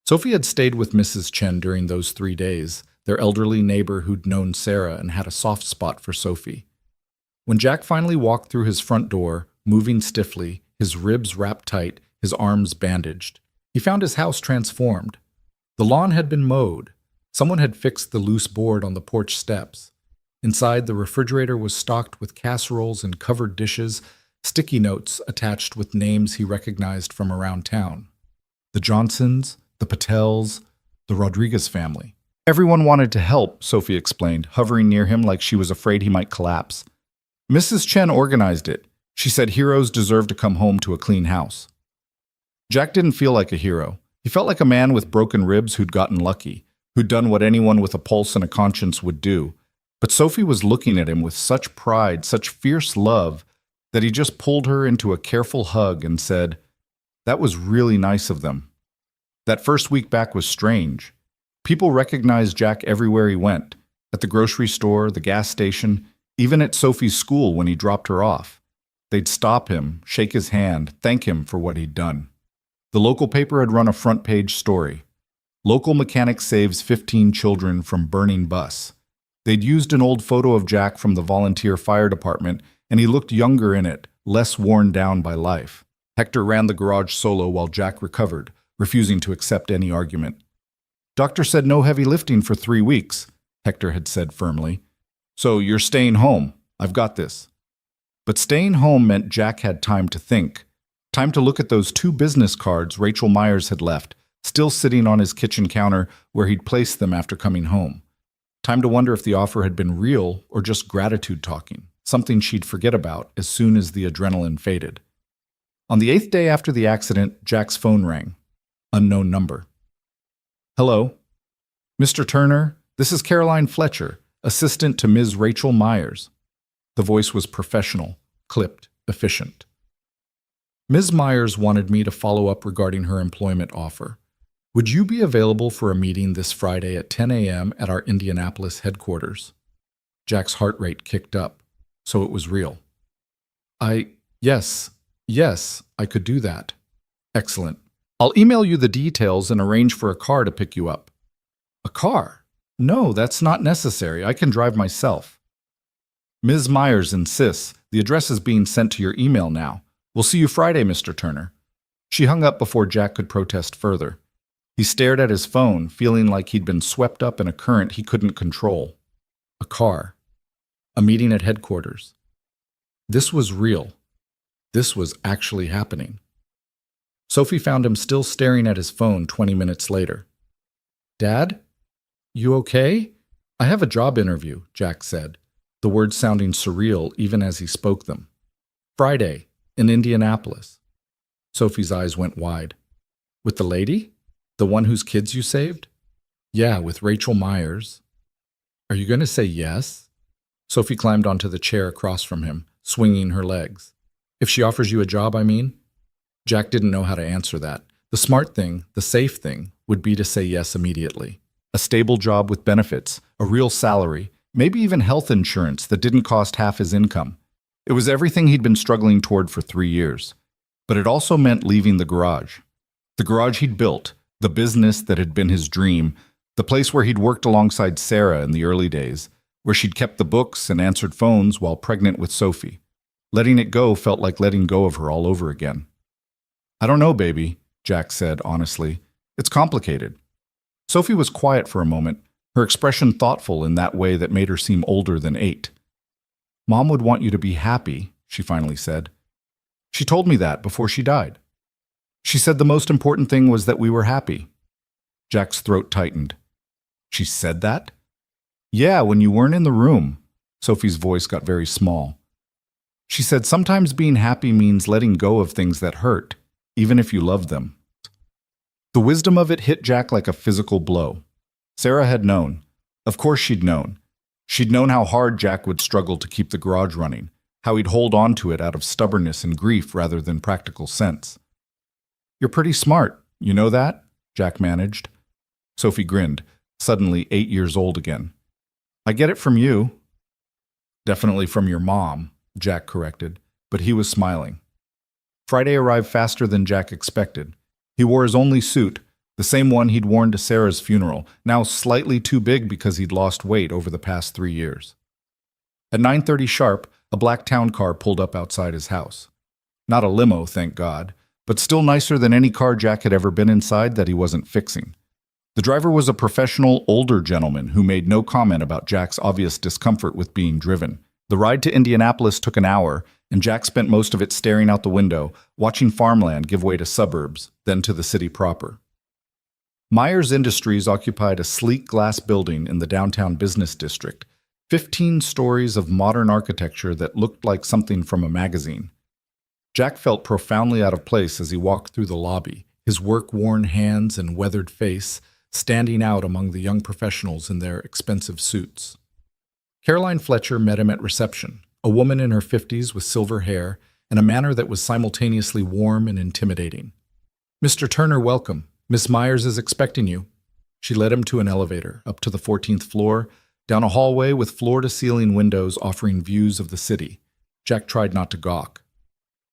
Sophie had stayed with Mrs. Chen during those 3 days, their elderly neighbor who'd known Sarah and had a soft spot for Sophie. When Jack finally walked through his front door, moving stiffly, his ribs wrapped tight, his arms bandaged, he found his house transformed. The lawn had been mowed. Someone had fixed the loose board on the porch steps. Inside, the refrigerator was stocked with casseroles and covered dishes, sticky notes attached with names he recognized from around town. The Johnsons, the Patels, the Rodriguez family. Everyone wanted to help, Sophie explained, hovering near him like she was afraid he might collapse. Mrs. Chen organized it. She said heroes deserve to come home to a clean house. Jack didn't feel like a hero. He felt like a man with broken ribs who'd gotten lucky, who'd done what anyone with a pulse and a conscience would do. But Sophie was looking at him with such pride, such fierce love, that he just pulled her into a careful hug and said, "That was really nice of them." That first week back was strange. People recognized Jack everywhere he went, at the grocery store, the gas station, even at Sophie's school when he dropped her off. They'd stop him, shake his hand, thank him for what he'd done. The local paper had run a front-page story. Local mechanic saves 15 children from burning bus. They'd used an old photo of Jack from the volunteer fire department, and he looked younger in it, less worn down by life. Hector ran the garage solo while Jack recovered, refusing to accept any argument. Doctor said no heavy lifting for 3 weeks, Hector had said firmly. So you're staying home. I've got this. But staying home meant Jack had time to think. Time to look at those 2 business cards Rachel Myers had left, still sitting on his kitchen counter where he'd placed them after coming home. Time to wonder if the offer had been real or just gratitude talking. something she'd forget about as soon as the adrenaline faded. On the 8th day after the accident, Jack's phone rang. Unknown number. Hello? Mr. Turner, this is Caroline Fletcher, assistant to Ms. Rachel Myers. The voice was professional, clipped, efficient. Ms. Myers wanted me to follow up regarding her employment offer. Would you be available for a meeting this Friday at 10 a.m. at our Indianapolis headquarters? Jack's heart rate kicked up, so it was real. Yes, I could do that. Excellent. I'll email you the details and arrange for a car to pick you up. A car? No, that's not necessary. I can drive myself. Ms. Myers insists. The address is being sent to your email now. We'll see you Friday, Mr. Turner. She hung up before Jack could protest further. He stared at his phone, feeling like he'd been swept up in a current he couldn't control. A car. A meeting at headquarters. This was real. This was actually happening. Sophie found him still staring at his phone 20 minutes later. Dad? You okay? I have a job interview, Jack said, the words sounding surreal even as he spoke them. Friday, in Indianapolis. Sophie's eyes went wide. With the lady? The one whose kids you saved? Yeah, with Rachel Myers. Are you going to say yes? Sophie climbed onto the chair across from him, swinging her legs. If she offers you a job, I mean? Jack didn't know how to answer that. The smart thing, the safe thing, would be to say yes immediately. A stable job with benefits, a real salary, maybe even health insurance that didn't cost half his income. It was everything he'd been struggling toward for 3 years. But it also meant leaving the garage. The garage he'd built, the business that had been his dream, the place where he'd worked alongside Sarah in the early days, where she'd kept the books and answered phones while pregnant with Sophie. Letting it go felt like letting go of her all over again. I don't know, baby, Jack said honestly. It's complicated. Sophie was quiet for a moment, her expression thoughtful in that way that made her seem older than 8. Mom would want you to be happy, she finally said. She told me that before she died. She said the most important thing was that we were happy. Jack's throat tightened. She said that? Yeah, when you weren't in the room. Sophie's voice got very small. She said sometimes being happy means letting go of things that hurt, even if you love them. The wisdom of it hit Jack like a physical blow. Sarah had known. Of course she'd known. She'd known how hard Jack would struggle to keep the garage running, how he'd hold on to it out of stubbornness and grief rather than practical sense. You're pretty smart, you know that? Jack managed. Sophie grinned, suddenly 8 years old again. I get it from you. Definitely from your mom, Jack corrected, but he was smiling. Friday arrived faster than Jack expected. He wore his only suit, the same one he'd worn to Sarah's funeral, now slightly too big because he'd lost weight over the past 3 years. At 9:30 sharp, a black town car pulled up outside his house. Not a limo, thank God, but still nicer than any car Jack had ever been inside that he wasn't fixing. The driver was a professional, older gentleman who made no comment about Jack's obvious discomfort with being driven. The ride to Indianapolis took an hour, and Jack spent most of it staring out the window, watching farmland give way to suburbs, then to the city proper. Myers Industries occupied a sleek glass building in the downtown business district, 15 stories of modern architecture that looked like something from a magazine. Jack felt profoundly out of place as he walked through the lobby, his work-worn hands and weathered face standing out among the young professionals in their expensive suits. Caroline Fletcher met him at reception, a woman in her 50s with silver hair and a manner that was simultaneously warm and intimidating. Mr. Turner, welcome. Miss Myers is expecting you. She led him to an elevator, up to the 14th floor, down a hallway with floor-to-ceiling windows offering views of the city. Jack tried not to gawk.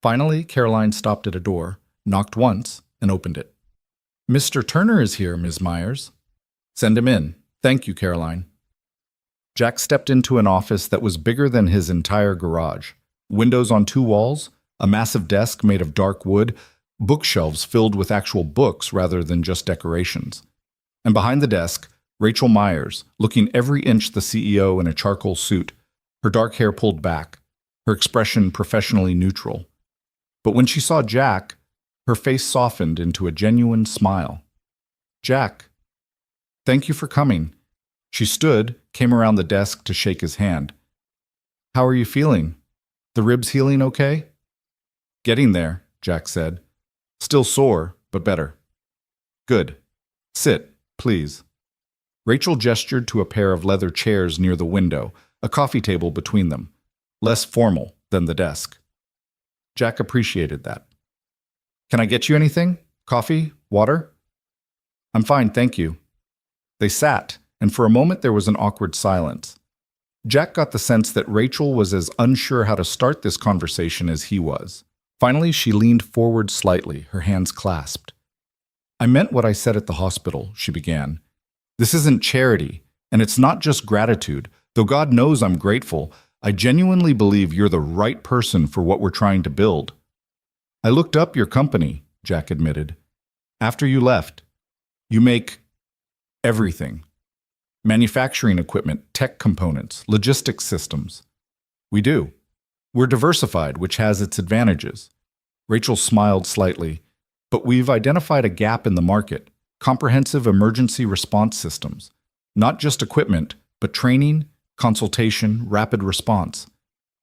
Finally, Caroline stopped at a door, knocked once, and opened it. Mr. Turner is here, Ms. Myers. Send him in. Thank you, Caroline. Jack stepped into an office that was bigger than his entire garage. Windows on 2 walls, a massive desk made of dark wood, bookshelves filled with actual books rather than just decorations. And behind the desk, Rachel Myers, looking every inch the CEO in a charcoal suit, her dark hair pulled back, her expression professionally neutral. But when she saw Jack, her face softened into a genuine smile. Jack, thank you for coming. She stood, came around the desk to shake his hand. How are you feeling? The ribs healing okay? Getting there, Jack said. Still sore, but better. Good. Sit, please. Rachel gestured to a pair of leather chairs near the window, a coffee table between them, less formal than the desk. Jack appreciated that. Can I get you anything? Coffee? Water? I'm fine, thank you. They sat, and for a moment there was an awkward silence. Jack got the sense that Rachel was as unsure how to start this conversation as he was. Finally, she leaned forward slightly, her hands clasped. I meant what I said at the hospital, she began. This isn't charity, and it's not just gratitude. Though God knows I'm grateful, I genuinely believe you're the right person for what we're trying to build. I looked up your company, Jack admitted. After you left, you make everything. Manufacturing equipment, tech components, logistics systems. We do. We're diversified, which has its advantages. Rachel smiled slightly. But we've identified a gap in the market, comprehensive emergency response systems. Not just equipment, but training, consultation, rapid response.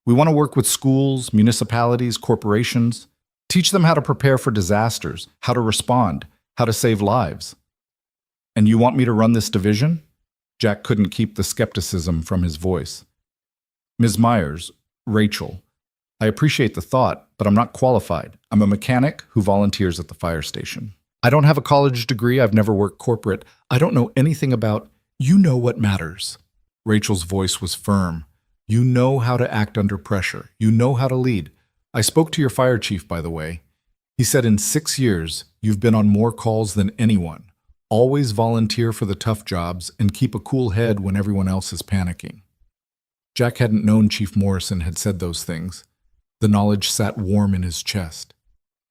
We want to work with schools, municipalities, corporations, teach them how to prepare for disasters, how to respond, how to save lives. And you want me to run this division? Jack couldn't keep the skepticism from his voice. Ms. Myers, Rachel, I appreciate the thought, but I'm not qualified. I'm a mechanic who volunteers at the fire station. I don't have a college degree. I've never worked corporate. I don't know anything about, you know what matters. Rachel's voice was firm. You know how to act under pressure. You know how to lead. I spoke to your fire chief, by the way. He said in 6 years, you've been on more calls than anyone. Always volunteer for the tough jobs and keep a cool head when everyone else is panicking. Jack hadn't known Chief Morrison had said those things. The knowledge sat warm in his chest.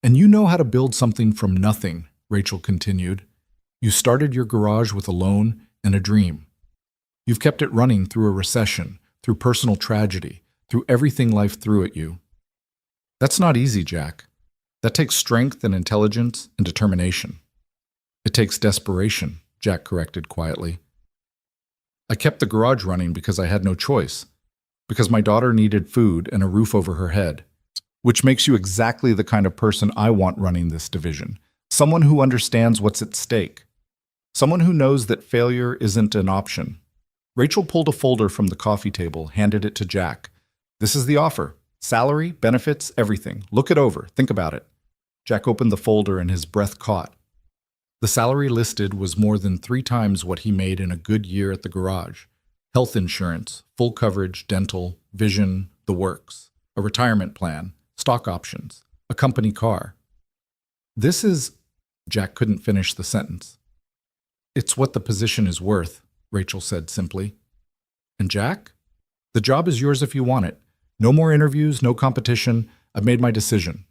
And you know how to build something from nothing, Rachel continued. You started your garage with a loan and a dream. You've kept it running through a recession, through personal tragedy, through everything life threw at you. That's not easy, Jack. That takes strength and intelligence and determination. It takes desperation, Jack corrected quietly. I kept the garage running because I had no choice, because my daughter needed food and a roof over her head, which makes you exactly the kind of person I want running this division. Someone who understands what's at stake. Someone who knows that failure isn't an option. Rachel pulled a folder from the coffee table, handed it to Jack. This is the offer. Salary, benefits, everything. Look it over. Think about it. Jack opened the folder and his breath caught. The salary listed was more than 3 times what he made in a good year at the garage. Health insurance, full coverage, dental, vision, the works, a retirement plan, stock options, a company car. This is... Jack couldn't finish the sentence. It's what the position is worth, Rachel said simply. And Jack? The job is yours if you want it. No more interviews, no competition. I've made my decision.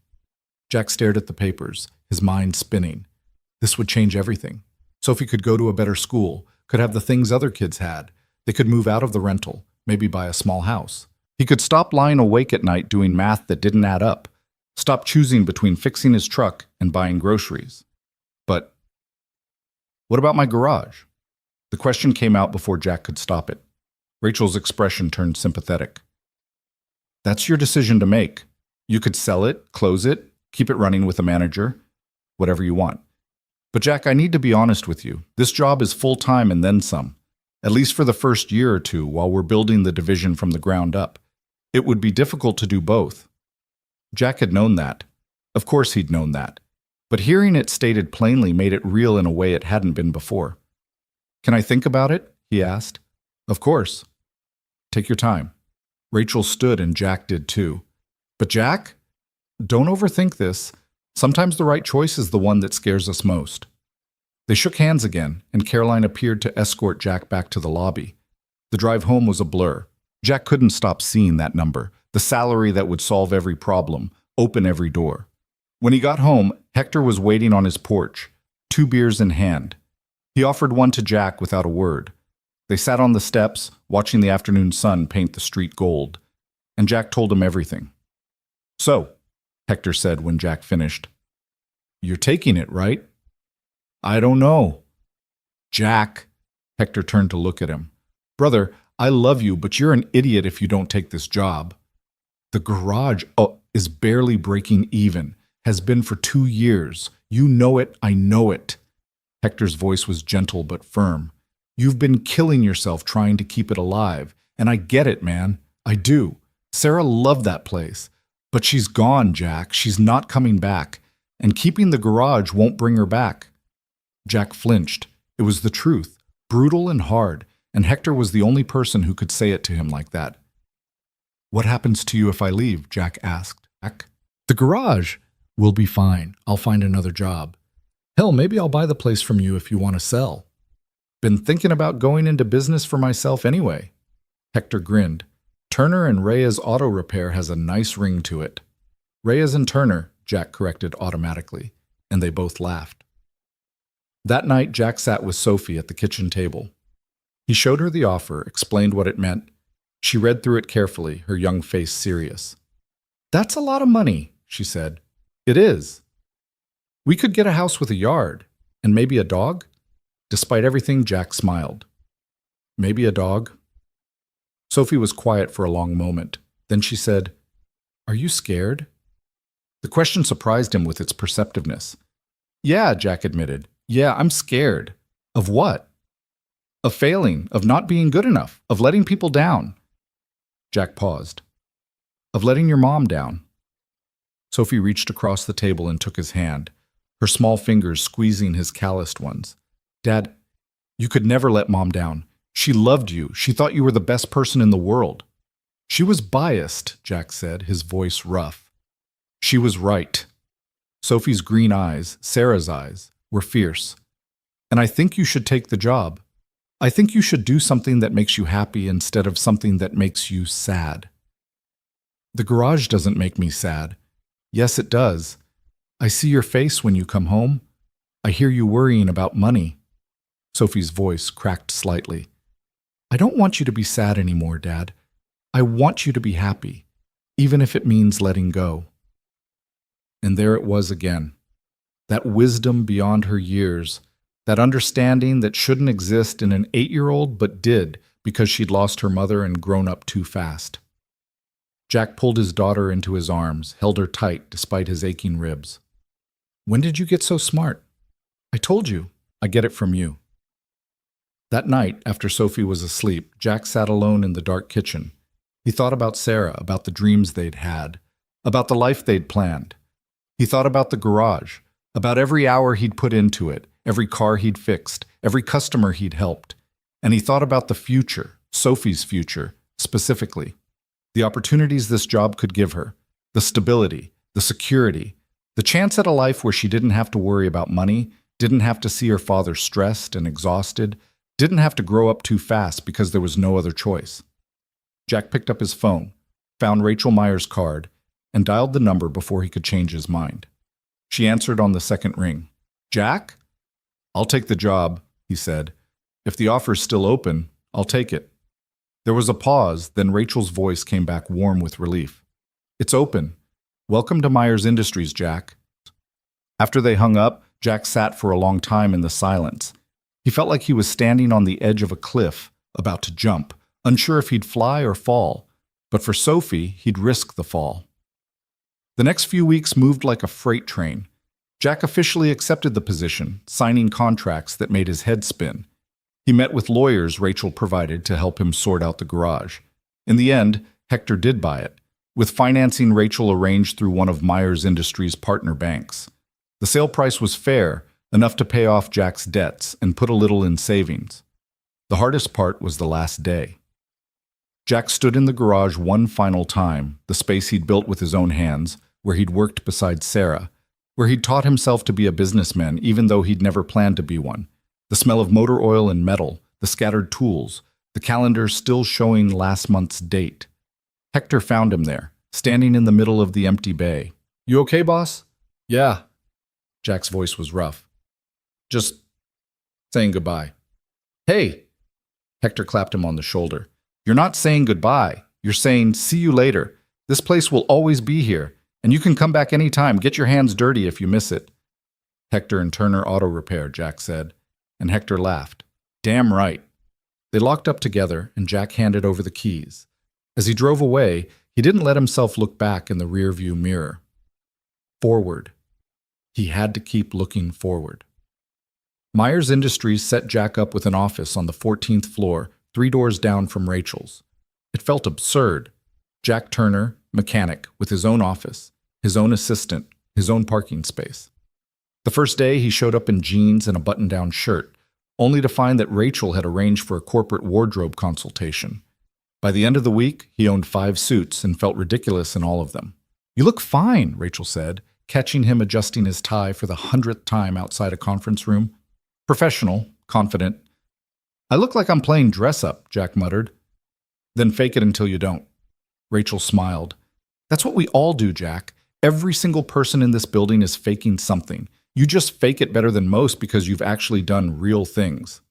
Jack stared at the papers, his mind spinning. This would change everything. Sophie could go to a better school, could have the things other kids had. They could move out of the rental, maybe buy a small house. He could stop lying awake at night doing math that didn't add up, stop choosing between fixing his truck and buying groceries. But what about my garage? The question came out before Jack could stop it. Rachel's expression turned sympathetic. That's your decision to make. You could sell it, close it, keep it running with a manager, whatever you want. But Jack, I need to be honest with you. This job is full-time and then some, at least for the first year or two while we're building the division from the ground up. It would be difficult to do both. Jack had known that. Of course he'd known that. But hearing it stated plainly made it real in a way it hadn't been before. Can I think about it? He asked. Of course. Take your time. Rachel stood and Jack did too. But Jack, don't overthink this. Sometimes the right choice is the one that scares us most. They shook hands again, and Caroline appeared to escort Jack back to the lobby. The drive home was a blur. Jack couldn't stop seeing that number, the salary that would solve every problem, open every door. When he got home, Hector was waiting on his porch, 2 beers in hand. He offered one to Jack without a word. They sat on the steps, watching the afternoon sun paint the street gold, and Jack told him everything. So, Hector said when Jack finished, "You're taking it, right?" "I don't know." "Jack," Hector turned to look at him. "Brother, I love you, but you're an idiot if you don't take this job. The garage is barely breaking even, has been for 2 years. You know it, I know it. Hector's voice was gentle but firm. You've been killing yourself trying to keep it alive, and I get it, man. I do. Sarah loved that place. But she's gone, Jack. She's not coming back. And keeping the garage won't bring her back. Jack flinched. It was the truth, brutal and hard, and Hector was the only person who could say it to him like that. What happens to you if I leave? Jack asked. The garage. We'll be fine. I'll find another job. Hell, maybe I'll buy the place from you if you want to sell. Been thinking about going into business for myself anyway. Hector grinned. Turner and Reyes Auto Repair has a nice ring to it. Reyes and Turner, Jack corrected automatically, and they both laughed. That night, Jack sat with Sophie at the kitchen table. He showed her the offer, explained what it meant. She read through it carefully, her young face serious. That's a lot of money, she said. It is. We could get a house with a yard, and maybe a dog? Despite everything, Jack smiled. Maybe a dog? Sophie was quiet for a long moment. Then she said, Are you scared? The question surprised him with its perceptiveness. Yeah, Jack admitted. Yeah, I'm scared. Of what? Of failing, of not being good enough, of letting people down. Jack paused. Of letting your mom down. Sophie reached across the table and took his hand, her small fingers squeezing his calloused ones. Dad, you could never let Mom down. She loved you. She thought you were the best person in the world. She was biased, Jack said, his voice rough. She was right. Sophie's green eyes, Sarah's eyes, were fierce. And I think you should take the job. I think you should do something that makes you happy instead of something that makes you sad. The garage doesn't make me sad. Yes, it does. I see your face when you come home. I hear you worrying about money. Sophie's voice cracked slightly. I don't want you to be sad anymore, Dad. I want you to be happy, even if it means letting go. And there it was again. That wisdom beyond her years, that understanding that shouldn't exist in an 8-year-old but did because she'd lost her mother and grown up too fast. Jack pulled his daughter into his arms, held her tight despite his aching ribs. When did you get so smart? I told you. I get it from you. That night, after Sophie was asleep, Jack sat alone in the dark kitchen. He thought about Sarah, about the dreams they'd had, about the life they'd planned. He thought about the garage, about every hour he'd put into it, every car he'd fixed, every customer he'd helped. And he thought about the future, Sophie's future, specifically. The opportunities this job could give her, the stability, the security, the chance at a life where she didn't have to worry about money, didn't have to see her father stressed and exhausted, didn't have to grow up too fast because there was no other choice. Jack picked up his phone, found Rachel Meyer's card, and dialed the number before he could change his mind. She answered on the second ring. Jack? I'll take the job, he said. If the offer's still open, I'll take it. There was a pause, then Rachel's voice came back warm with relief. It's open. Welcome to Myers Industries, Jack. After they hung up, Jack sat for a long time in the silence. He felt like he was standing on the edge of a cliff, about to jump, unsure if he'd fly or fall. But for Sophie, he'd risk the fall. The next few weeks moved like a freight train. Jack officially accepted the position, signing contracts that made his head spin. He met with lawyers Rachel provided to help him sort out the garage. In the end, Hector did buy it, with financing Rachel arranged through one of Myers Industries' partner banks. The sale price was fair, enough to pay off Jack's debts and put a little in savings. The hardest part was the last day. Jack stood in the garage one final time, the space he'd built with his own hands, where he'd worked beside Sarah, where he'd taught himself to be a businessman even though he'd never planned to be one. The smell of motor oil and metal, the scattered tools, the calendar still showing last month's date. Hector found him there, standing in the middle of the empty bay. You okay, boss? Yeah. Jack's voice was rough. Just saying goodbye. Hey! Hector clapped him on the shoulder. You're not saying goodbye. You're saying, see you later. This place will always be here, and you can come back anytime. Get your hands dirty if you miss it. Hector and Turner Auto Repair, Jack said, and Hector laughed. Damn right. They locked up together, and Jack handed over the keys. As he drove away, he didn't let himself look back in the rearview mirror. Forward. He had to keep looking forward. Myers Industries set Jack up with an office on the 14th floor, 3 doors down from Rachel's. It felt absurd. Jack Turner, mechanic, with his own office, his own assistant, his own parking space. The first day, he showed up in jeans and a button-down shirt, only to find that Rachel had arranged for a corporate wardrobe consultation. By the end of the week, he owned 5 suits and felt ridiculous in all of them. "You look fine," Rachel said, catching him adjusting his tie for the 100th time outside a conference room. Professional, confident. "I look like I'm playing dress-up," Jack muttered. "Then fake it until you don't." Rachel smiled. "That's what we all do, Jack. Every single person in this building is faking something. You just fake it better than most because you've actually done real things."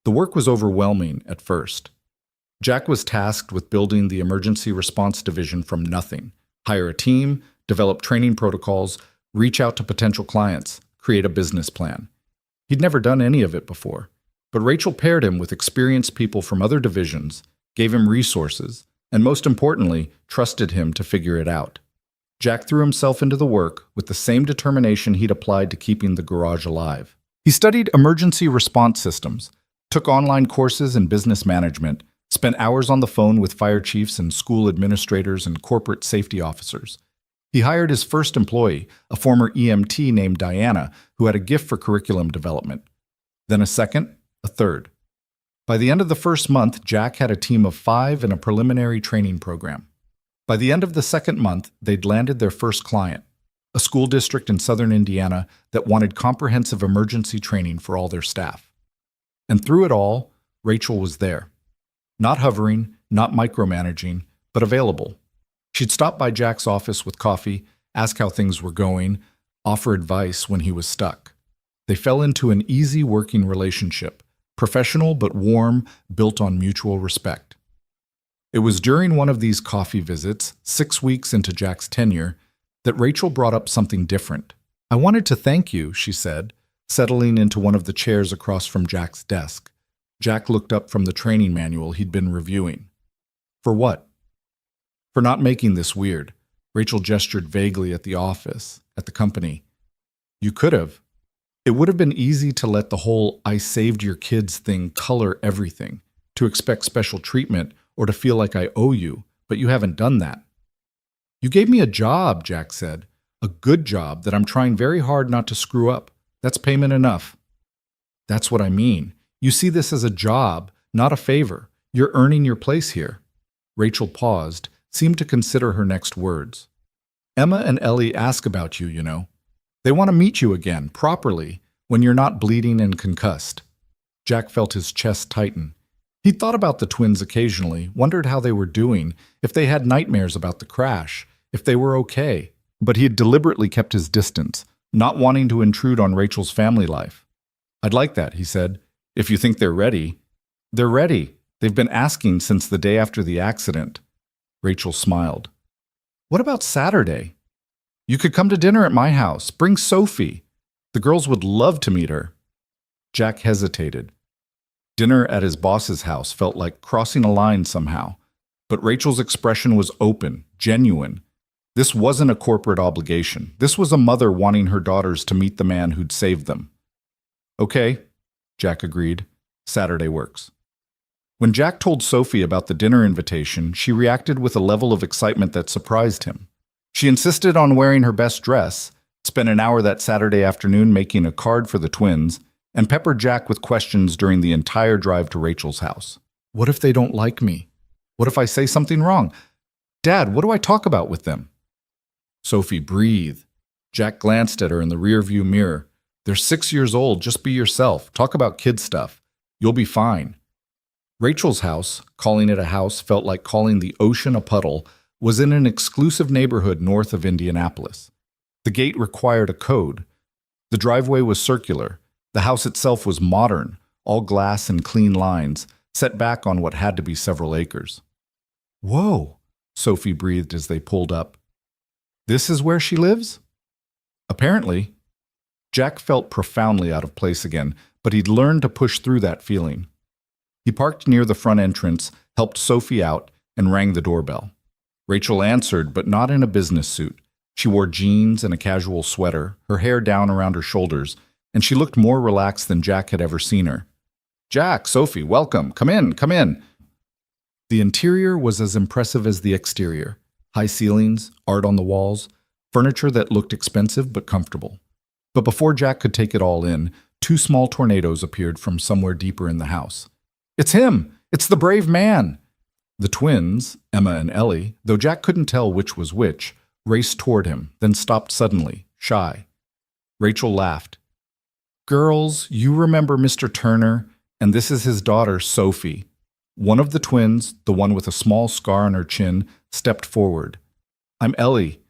The work was overwhelming at first. Jack was tasked with building the emergency response division from nothing. Hire a team, develop training protocols, reach out to potential clients, create a business plan. He'd never done any of it before, but Rachel paired him with experienced people from other divisions, gave him resources, and most importantly, trusted him to figure it out. Jack threw himself into the work with the same determination he'd applied to keeping the garage alive. He studied emergency response systems, took online courses in business management, spent hours on the phone with fire chiefs and school administrators and corporate safety officers. He hired his first employee, a former EMT named Diana, who had a gift for curriculum development. Then a second, a third. By the end of the first month, Jack had a team of 5 and a preliminary training program. By the end of the second month, they'd landed their first client, a school district in southern Indiana that wanted comprehensive emergency training for all their staff. And through it all, Rachel was there. Not hovering, not micromanaging, but available. She'd stop by Jack's office with coffee, ask how things were going, offer advice when he was stuck. They fell into an easy working relationship, professional but warm, built on mutual respect. It was during one of these coffee visits, 6 weeks into Jack's tenure, that Rachel brought up something different. "I wanted to thank you," she said, settling into one of the chairs across from Jack's desk. Jack looked up from the training manual he'd been reviewing. "For what?" "For not making this weird." Rachel gestured vaguely at the office, at the company. "You could have. It would have been easy to let the whole 'I saved your kids' thing color everything, to expect special treatment or to feel like I owe you, but you haven't done that." "You gave me a job," Jack said. "A good job that I'm trying very hard not to screw up. That's payment enough." "That's what I mean. You see this as a job, not a favor. You're earning your place here." Rachel paused, seemed to consider her next words. "Emma and Ellie ask about you, you know. They want to meet you again, properly, when you're not bleeding and concussed." Jack felt his chest tighten. He'd thought about the twins occasionally, wondered how they were doing, if they had nightmares about the crash, if they were okay. But he had deliberately kept his distance, not wanting to intrude on Rachel's family life. "I'd like that," he said. "If you think they're ready." "They're ready. They've been asking since the day after the accident." Rachel smiled. "What about Saturday? You could come to dinner at my house. Bring Sophie. The girls would love to meet her." Jack hesitated. Dinner at his boss's house felt like crossing a line somehow. But Rachel's expression was open, genuine. This wasn't a corporate obligation. This was a mother wanting her daughters to meet the man who'd saved them. "Okay," Jack agreed. "Saturday works." When Jack told Sophie about the dinner invitation, she reacted with a level of excitement that surprised him. She insisted on wearing her best dress, spent an hour that Saturday afternoon making a card for the twins, and peppered Jack with questions during the entire drive to Rachel's house. "What if they don't like me? What if I say something wrong? Dad, what do I talk about with them?" "Sophie, breathe." Jack glanced at her in the rearview mirror. "They're 6 years old. Just be yourself. Talk about kid stuff. You'll be fine." Rachel's house, calling it a house felt like calling the ocean a puddle, was in an exclusive neighborhood north of Indianapolis. The gate required a code. The driveway was circular. The house itself was modern, all glass and clean lines, set back on what had to be several acres. "Whoa," Sophie breathed as they pulled up. "This is where she lives?" "Apparently." Jack felt profoundly out of place again, but he'd learned to push through that feeling. He parked near the front entrance, helped Sophie out, and rang the doorbell. Rachel answered, but not in a business suit. She wore jeans and a casual sweater, her hair down around her shoulders, and she looked more relaxed than Jack had ever seen her. "Jack, Sophie, welcome. Come in, come in." The interior was as impressive as the exterior. High ceilings, art on the walls, furniture that looked expensive but comfortable. But before Jack could take it all in, two small tornadoes appeared from somewhere deeper in the house. "It's him! It's the brave man!" The twins, Emma and Ellie, though Jack couldn't tell which was which, raced toward him, then stopped suddenly, shy. Rachel laughed. "Girls, you remember Mr. Turner, and this is his daughter, Sophie." One of the twins, the one with a small scar on her chin, stepped forward. "I'm Ellie.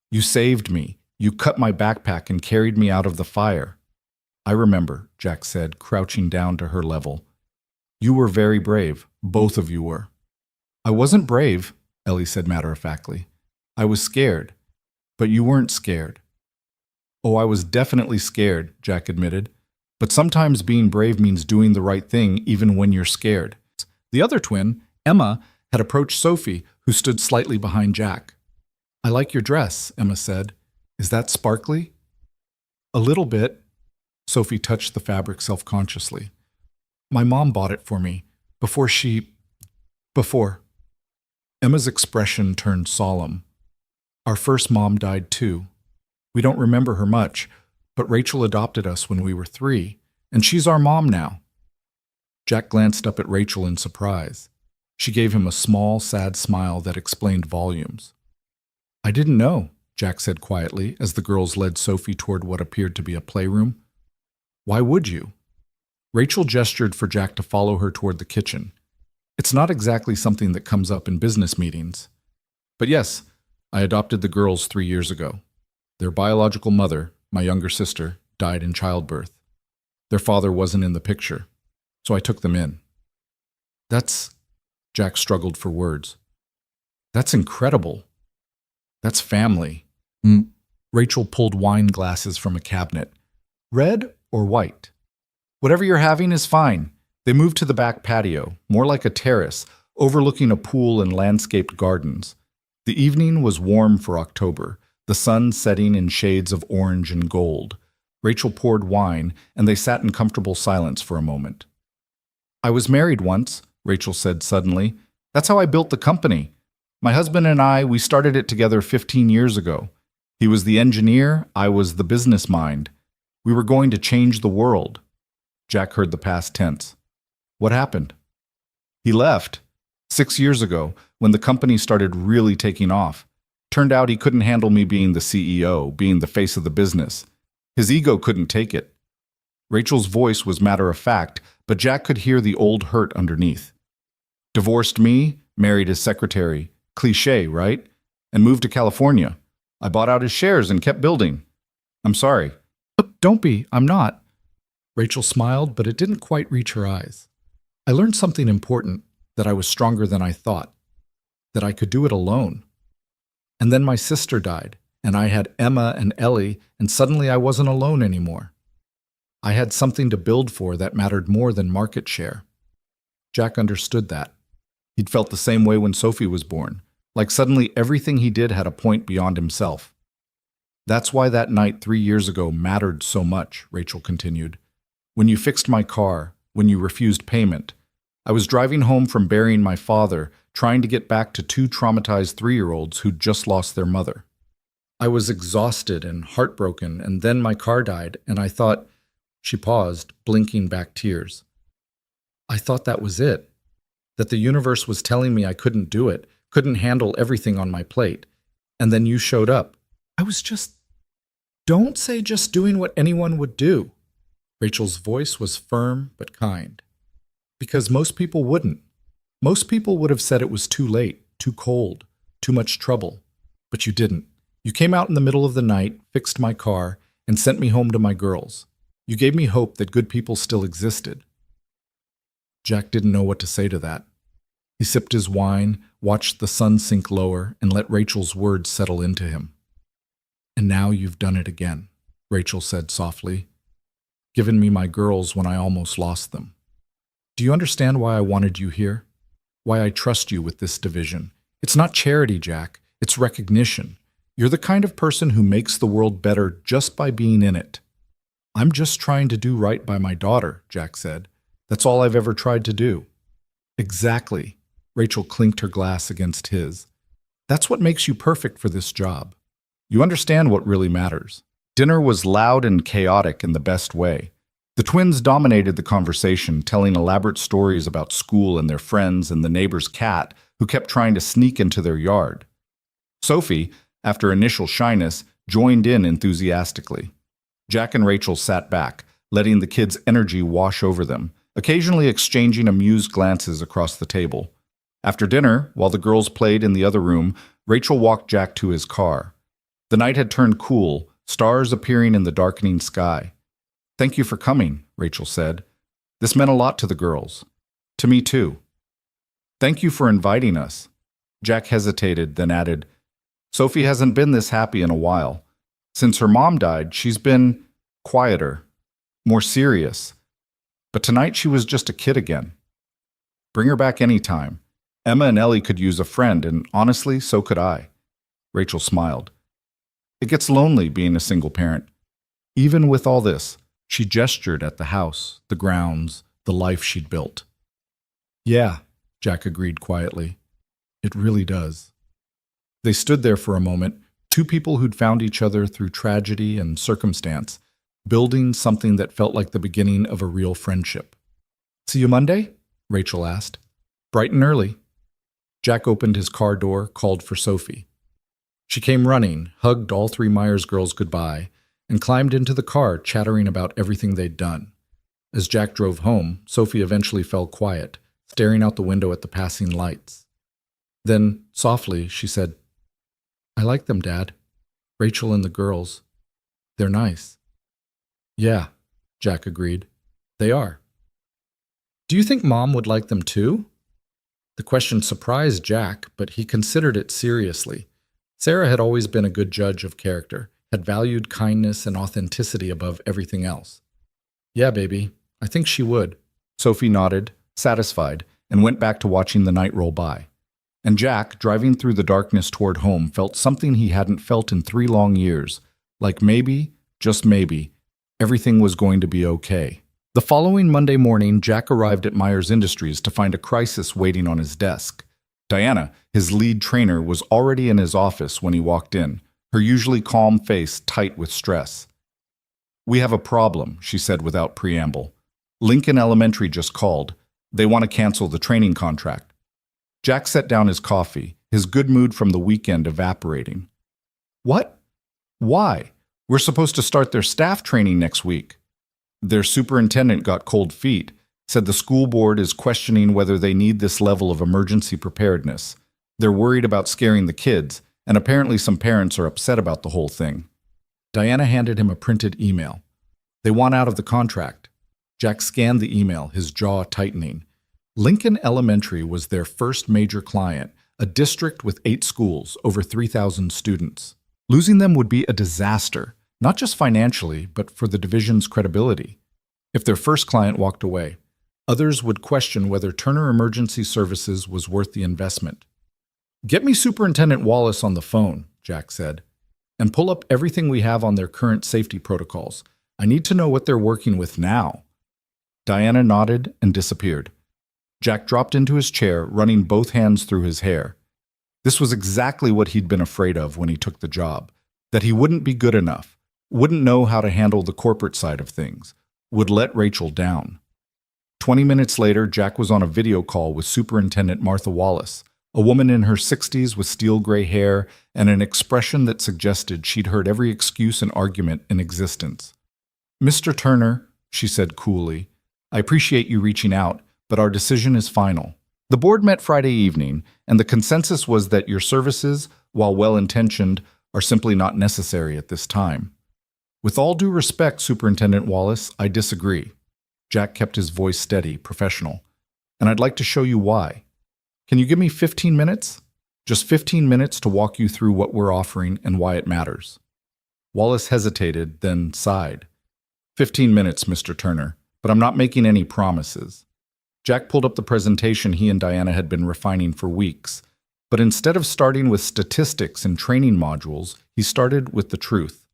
You saved me. You cut my backpack and carried me out of the fire." "I remember," Jack said, crouching down to her level. "You were very brave. Both of you were." "I wasn't brave," Ellie said matter-of-factly. "I was scared. But you weren't scared." "Oh, I was definitely scared," Jack admitted. "But sometimes being brave means doing the right thing even when you're scared." The other twin, Emma, had approached Sophie, who stood slightly behind Jack. "I like your dress," Emma said. "Is that sparkly?" "A little bit." Sophie touched the fabric self-consciously. "My mom bought it for me, before. Emma's expression turned solemn. "Our first mom died too. We don't remember her much, but Rachel adopted us when we were 3, and she's our mom now." Jack glanced up at Rachel in surprise. She gave him a small, sad smile that explained volumes. "I didn't know," Jack said quietly as the girls led Sophie toward what appeared to be a playroom. "Why would you?" Rachel gestured for Jack to follow her toward the kitchen. "It's not exactly something that comes up in business meetings. But yes, I adopted the girls 3 years ago. Their biological mother, my younger sister, died in childbirth. Their father wasn't in the picture, so I took them in." "That's..." Jack struggled for words. "That's incredible. That's family." Rachel pulled wine glasses from a cabinet. "Red or white?" "Whatever you're having is fine." They moved to the back patio, more like a terrace, overlooking a pool and landscaped gardens. The evening was warm for October, the sun setting in shades of orange and gold. Rachel poured wine, and they sat in comfortable silence for a moment. "I was married once," Rachel said suddenly. "That's how I built the company. My husband and we started it together 15 years ago. He was the engineer, I was the business mind. We were going to change the world." Jack heard the past tense. "What happened?" "He left. 6 years ago, when the company started really taking off. Turned out he couldn't handle me being the CEO, being the face of the business. His ego couldn't take it." Rachel's voice was matter-of-fact, but Jack could hear the old hurt underneath. "Divorced me, married his secretary. Cliché, right? And moved to California. I bought out his shares and kept building. I'm sorry." "Don't be, I'm not." Rachel smiled, but it didn't quite reach her eyes. "I learned something important, that I was stronger than I thought, that I could do it alone. And then my sister died, and I had Emma and Ellie, and suddenly I wasn't alone anymore. I had something to build for that mattered more than market share." Jack understood that. He'd felt the same way when Sophie was born, like suddenly everything he did had a point beyond himself. "That's why that night 3 years ago mattered so much," Rachel continued. "When you fixed my car, when you refused payment. I was driving home from burying my father, trying to get back to 2 traumatized 3-year-olds who'd just lost their mother. I was exhausted and heartbroken, and then my car died, and I thought..." She paused, blinking back tears. "I thought that was it. That the universe was telling me I couldn't do it, couldn't handle everything on my plate. And then you showed up. I was just..." "Don't say just doing what anyone would do." Rachel's voice was firm but kind. "Because most people wouldn't. Most people would have said it was too late, too cold, too much trouble. But you didn't. You came out in the middle of the night, fixed my car, and sent me home to my girls. You gave me hope that good people still existed." Jack didn't know what to say to that. He sipped his wine, watched the sun sink lower, and let Rachel's words settle into him. "And now you've done it again," Rachel said softly. "Given me my girls when I almost lost them." Do you understand why I wanted you here? Why I trust you with this division? It's not charity, Jack. It's recognition. You're the kind of person who makes the world better just by being in it. I'm just trying to do right by my daughter, Jack said. That's all I've ever tried to do. Exactly. Rachel clinked her glass against his. That's what makes you perfect for this job. You understand what really matters. Dinner was loud and chaotic in the best way. The twins dominated the conversation, telling elaborate stories about school and their friends and the neighbor's cat who kept trying to sneak into their yard. Sophie, after initial shyness, joined in enthusiastically. Jack and Rachel sat back, letting the kids' energy wash over them, occasionally exchanging amused glances across the table. After dinner, while the girls played in the other room, Rachel walked Jack to his car. The night had turned cool, stars appearing in the darkening sky. "Thank you for coming," Rachel said. "This meant a lot to the girls. To me, too." "Thank you for inviting us." Jack hesitated, then added, "Sophie hasn't been this happy in a while. Since her mom died, she's been quieter, more serious. But tonight she was just a kid again. Bring her back anytime. Emma and Ellie could use a friend, and honestly, so could I." Rachel smiled. "It gets lonely being a single parent." Even with all this, she gestured at the house, the grounds, the life she'd built. "Yeah," Jack agreed quietly. "It really does." They stood there for a moment, two people who'd found each other through tragedy and circumstance, building something that felt like the beginning of a real friendship. "See you Monday?" Rachel asked. "Bright and early." Jack opened his car door, called for Sophie. She came running, hugged all three Myers girls goodbye, and climbed into the car, chattering about everything they'd done. As Jack drove home, Sophie eventually fell quiet, staring out the window at the passing lights. Then, softly, she said, "I like them, Dad. Rachel and the girls. They're nice." "Yeah," Jack agreed. "They are." "Do you think Mom would like them too?" The question surprised Jack, but he considered it seriously. Sarah had always been a good judge of character, had valued kindness and authenticity above everything else. "Yeah, baby, I think she would." Sophie nodded, satisfied, and went back to watching the night roll by. And Jack, driving through the darkness toward home, felt something he hadn't felt in 3 long years, like maybe, just maybe, everything was going to be okay. The following Monday morning, Jack arrived at Myers Industries to find a crisis waiting on his desk. Diana, his lead trainer, was already in his office when he walked in, her usually calm face tight with stress. "We have a problem," she said without preamble. "Lincoln Elementary just called. They want to cancel the training contract." Jack set down his coffee, his good mood from the weekend evaporating. "What? Why? We're supposed to start their staff training next week." Their superintendent got cold feet, said the school board is questioning whether they need this level of emergency preparedness. They're worried about scaring the kids, and apparently some parents are upset about the whole thing. Diana handed him a printed email. "They want out of the contract." Jack scanned the email, his jaw tightening. Lincoln Elementary was their first major client, a district with 8 schools, over 3,000 students. Losing them would be a disaster, not just financially, but for the division's credibility. If their first client walked away, others would question whether Turner Emergency Services was worth the investment. "Get me Superintendent Wallace on the phone," Jack said, "and pull up everything we have on their current safety protocols. I need to know what they're working with now." Diana nodded and disappeared. Jack dropped into his chair, running both hands through his hair. This was exactly what he'd been afraid of when he took the job, that he wouldn't be good enough, wouldn't know how to handle the corporate side of things, would let Rachel down. 20 minutes later, Jack was on a video call with Superintendent Martha Wallace, a woman in her 60s with steel gray hair and an expression that suggested she'd heard every excuse and argument in existence. "Mr. Turner," she said coolly, "I appreciate you reaching out, but our decision is final. The board met Friday evening, and the consensus was that your services, while well-intentioned, are simply not necessary at this time. With all due respect, Superintendent Wallace, I disagree." Jack kept his voice steady, professional. "And I'd like to show you why. Can you give me 15 minutes? Just 15 minutes to walk you through what we're offering and why it matters." Wallace hesitated, then sighed. 15 minutes, Mr. Turner, but I'm not making any promises." Jack pulled up the presentation he and Diana had been refining for weeks. But instead of starting with statistics and training modules, he started with the truth.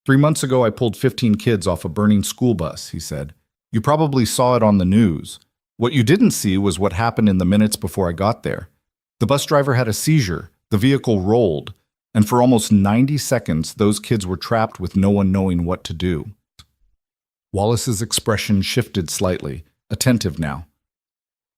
3 months ago, I pulled 15 kids off a burning school bus, he said. You probably saw it on the news. What you didn't see was what happened in the minutes before I got there. The bus driver had a seizure, the vehicle rolled, and for almost 90 seconds, those kids were trapped with no one knowing what to do. Wallace's expression shifted slightly, attentive now.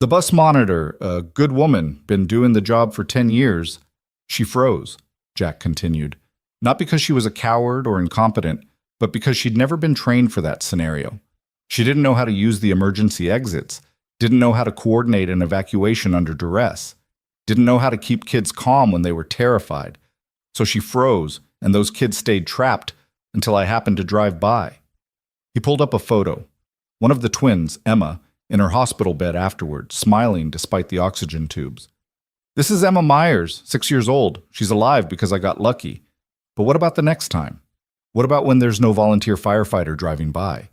The bus monitor, a good woman, been doing the job for 10 years. She froze, Jack continued. Not because she was a coward or incompetent, but because she'd never been trained for that scenario. She didn't know how to use the emergency exits, didn't know how to coordinate an evacuation under duress, didn't know how to keep kids calm when they were terrified. So she froze, and those kids stayed trapped until I happened to drive by. He pulled up a photo. One of the twins, Emma, in her hospital bed afterward, smiling despite the oxygen tubes. This is Emma Myers, 6 years old. She's alive because I got lucky. But what about the next time? What about when there's no volunteer firefighter driving by?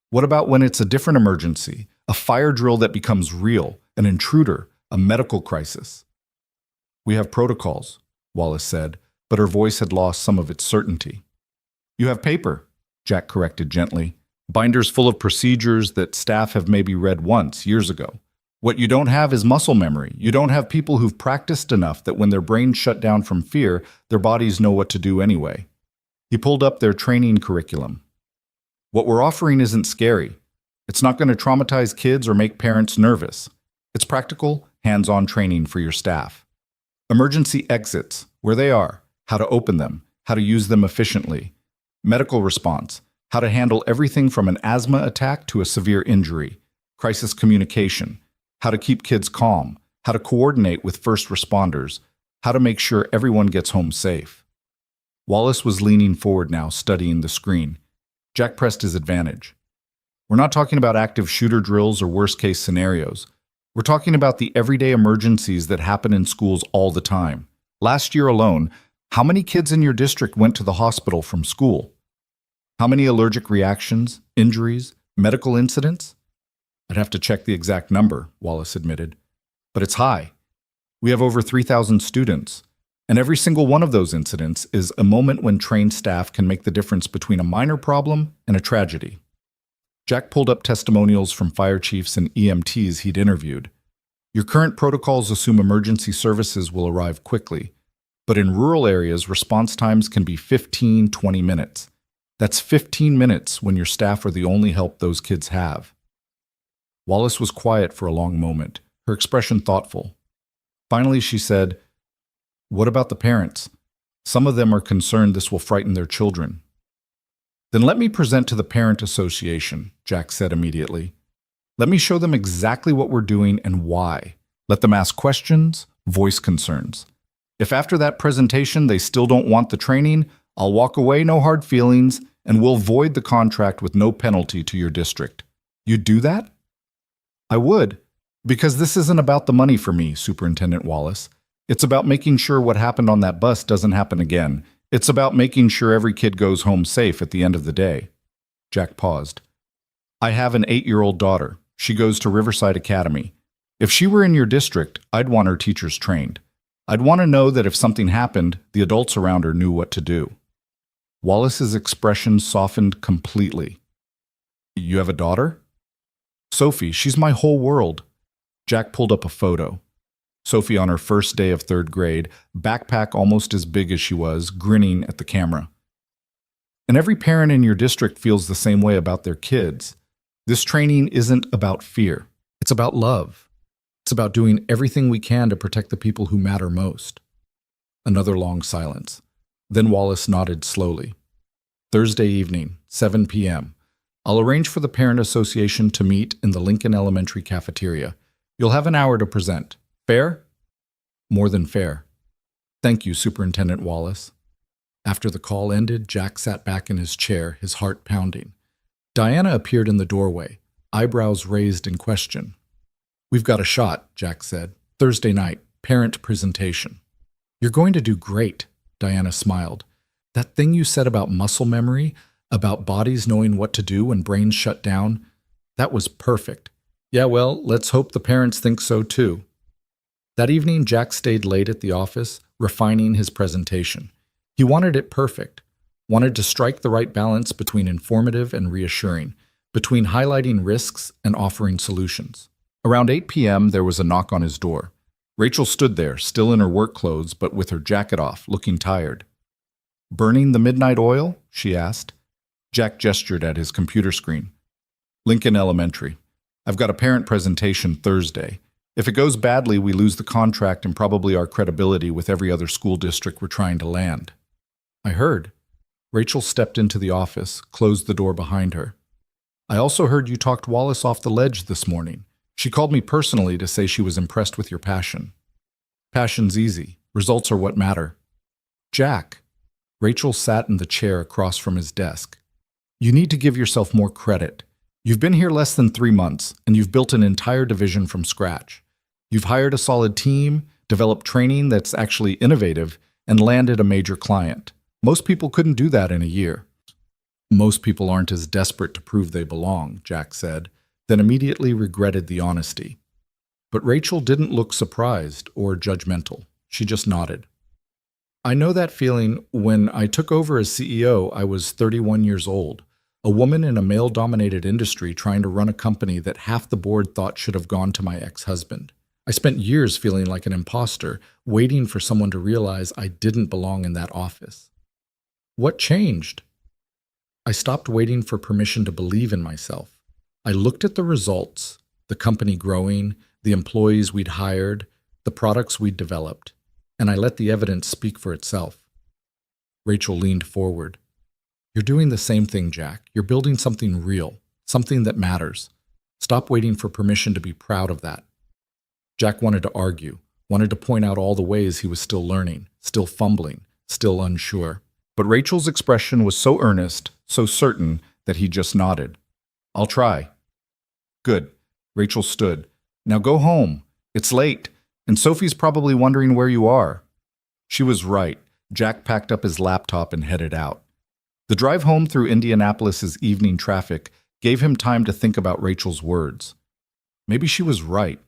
What about when it's a different emergency, a fire drill that becomes real, an intruder, a medical crisis? We have protocols, Wallace said, but her voice had lost some of its certainty. You have paper, Jack corrected gently. Binders full of procedures that staff have maybe read once, years ago. What you don't have is muscle memory. You don't have people who've practiced enough that when their brains shut down from fear, their bodies know what to do anyway. He pulled up their training curriculum. What we're offering isn't scary. It's not going to traumatize kids or make parents nervous. It's practical, hands-on training for your staff. Emergency exits, where they are, how to open them, how to use them efficiently. Medical response, how to handle everything from an asthma attack to a severe injury. Crisis communication, how to keep kids calm, how to coordinate with first responders, how to make sure everyone gets home safe. Wallace was leaning forward now, studying the screen. Jack pressed his advantage. We're not talking about active shooter drills or worst-case scenarios. We're talking about the everyday emergencies that happen in schools all the time. Last year alone, how many kids in your district went to the hospital from school? How many allergic reactions, injuries, medical incidents? I'd have to check the exact number, Wallace admitted. But it's high. We have over 3,000 students, and every single one of those incidents is a moment when trained staff can make the difference between a minor problem and a tragedy. Jack pulled up testimonials from fire chiefs and EMTs he'd interviewed. Your current protocols assume emergency services will arrive quickly, but in rural areas, response times can be 15-20 minutes. That's 15 minutes when your staff are the only help those kids have. Wallace was quiet for a long moment, her expression thoughtful. Finally, she said, What about the parents? Some of them are concerned this will frighten their children. Then let me present to the Parent Association, Jack said immediately. Let me show them exactly what we're doing and why. Let them ask questions, voice concerns. If after that presentation they still don't want the training, I'll walk away, no hard feelings, and we'll void the contract with no penalty to your district. You'd do that? I would, because this isn't about the money for me, Superintendent Wallace. It's about making sure what happened on that bus doesn't happen again. It's about making sure every kid goes home safe at the end of the day. Jack paused. I have an 8-year-old daughter. She goes to Riverside Academy. If she were in your district, I'd want her teachers trained. I'd want to know that if something happened, the adults around her knew what to do. Wallace's expression softened completely. You have a daughter? Sophie, she's my whole world. Jack pulled up a photo. Sophie on her first day of 3rd grade, backpack almost as big as she was, grinning at the camera. And every parent in your district feels the same way about their kids. This training isn't about fear. It's about love. It's about doing everything we can to protect the people who matter most. Another long silence. Then Wallace nodded slowly. Thursday evening, 7 p.m. I'll arrange for the Parent Association to meet in the Lincoln Elementary cafeteria. You'll have an hour to present. Fair? More than fair. Thank you, Superintendent Wallace. After the call ended, Jack sat back in his chair, his heart pounding. Diana appeared in the doorway, eyebrows raised in question. We've got a shot, Jack said. Thursday night, parent presentation. You're going to do great, Diana smiled. That thing you said about muscle memory, about bodies knowing what to do when brains shut down, that was perfect. Yeah, well, let's hope the parents think so too. That evening, Jack stayed late at the office, refining his presentation. He wanted it perfect, wanted to strike the right balance between informative and reassuring, between highlighting risks and offering solutions. Around 8 p.m., there was a knock on his door. Rachel stood there, still in her work clothes, but with her jacket off, looking tired. "Burning the midnight oil?" she asked. Jack gestured at his computer screen. "Lincoln Elementary. I've got a parent presentation Thursday. If it goes badly, we lose the contract and probably our credibility with every other school district we're trying to land." "I heard." Rachel stepped into the office, closed the door behind her. "I also heard you talked Wallace off the ledge this morning. She called me personally to say she was impressed with your passion." "Passion's easy. Results are what matter." "Jack." Rachel sat in the chair across from his desk. "You need to give yourself more credit. You've been here less than 3 months, and you've built an entire division from scratch. You've hired a solid team, developed training that's actually innovative, and landed a major client. Most people couldn't do that in a year." "Most people aren't as desperate to prove they belong," Jack said, then immediately regretted the honesty. But Rachel didn't look surprised or judgmental. She just nodded. "I know that feeling. When I took over as CEO, I was 31 years old, a woman in a male-dominated industry trying to run a company that half the board thought should have gone to my ex-husband. I spent years feeling like an imposter, waiting for someone to realize I didn't belong in that office. What changed? I stopped waiting for permission to believe in myself. I looked at the results, the company growing, the employees we'd hired, the products we'd developed, and I let the evidence speak for itself." Rachel leaned forward. "You're doing the same thing, Jack. You're building something real, something that matters. Stop waiting for permission to be proud of that." Jack wanted to argue, wanted to point out all the ways he was still learning, still fumbling, still unsure. But Rachel's expression was so earnest, so certain, that he just nodded. "I'll try." "Good." Rachel stood. "Now go home. It's late, and Sophie's probably wondering where you are." She was right. Jack packed up his laptop and headed out. The drive home through Indianapolis's evening traffic gave him time to think about Rachel's words. Maybe she was right.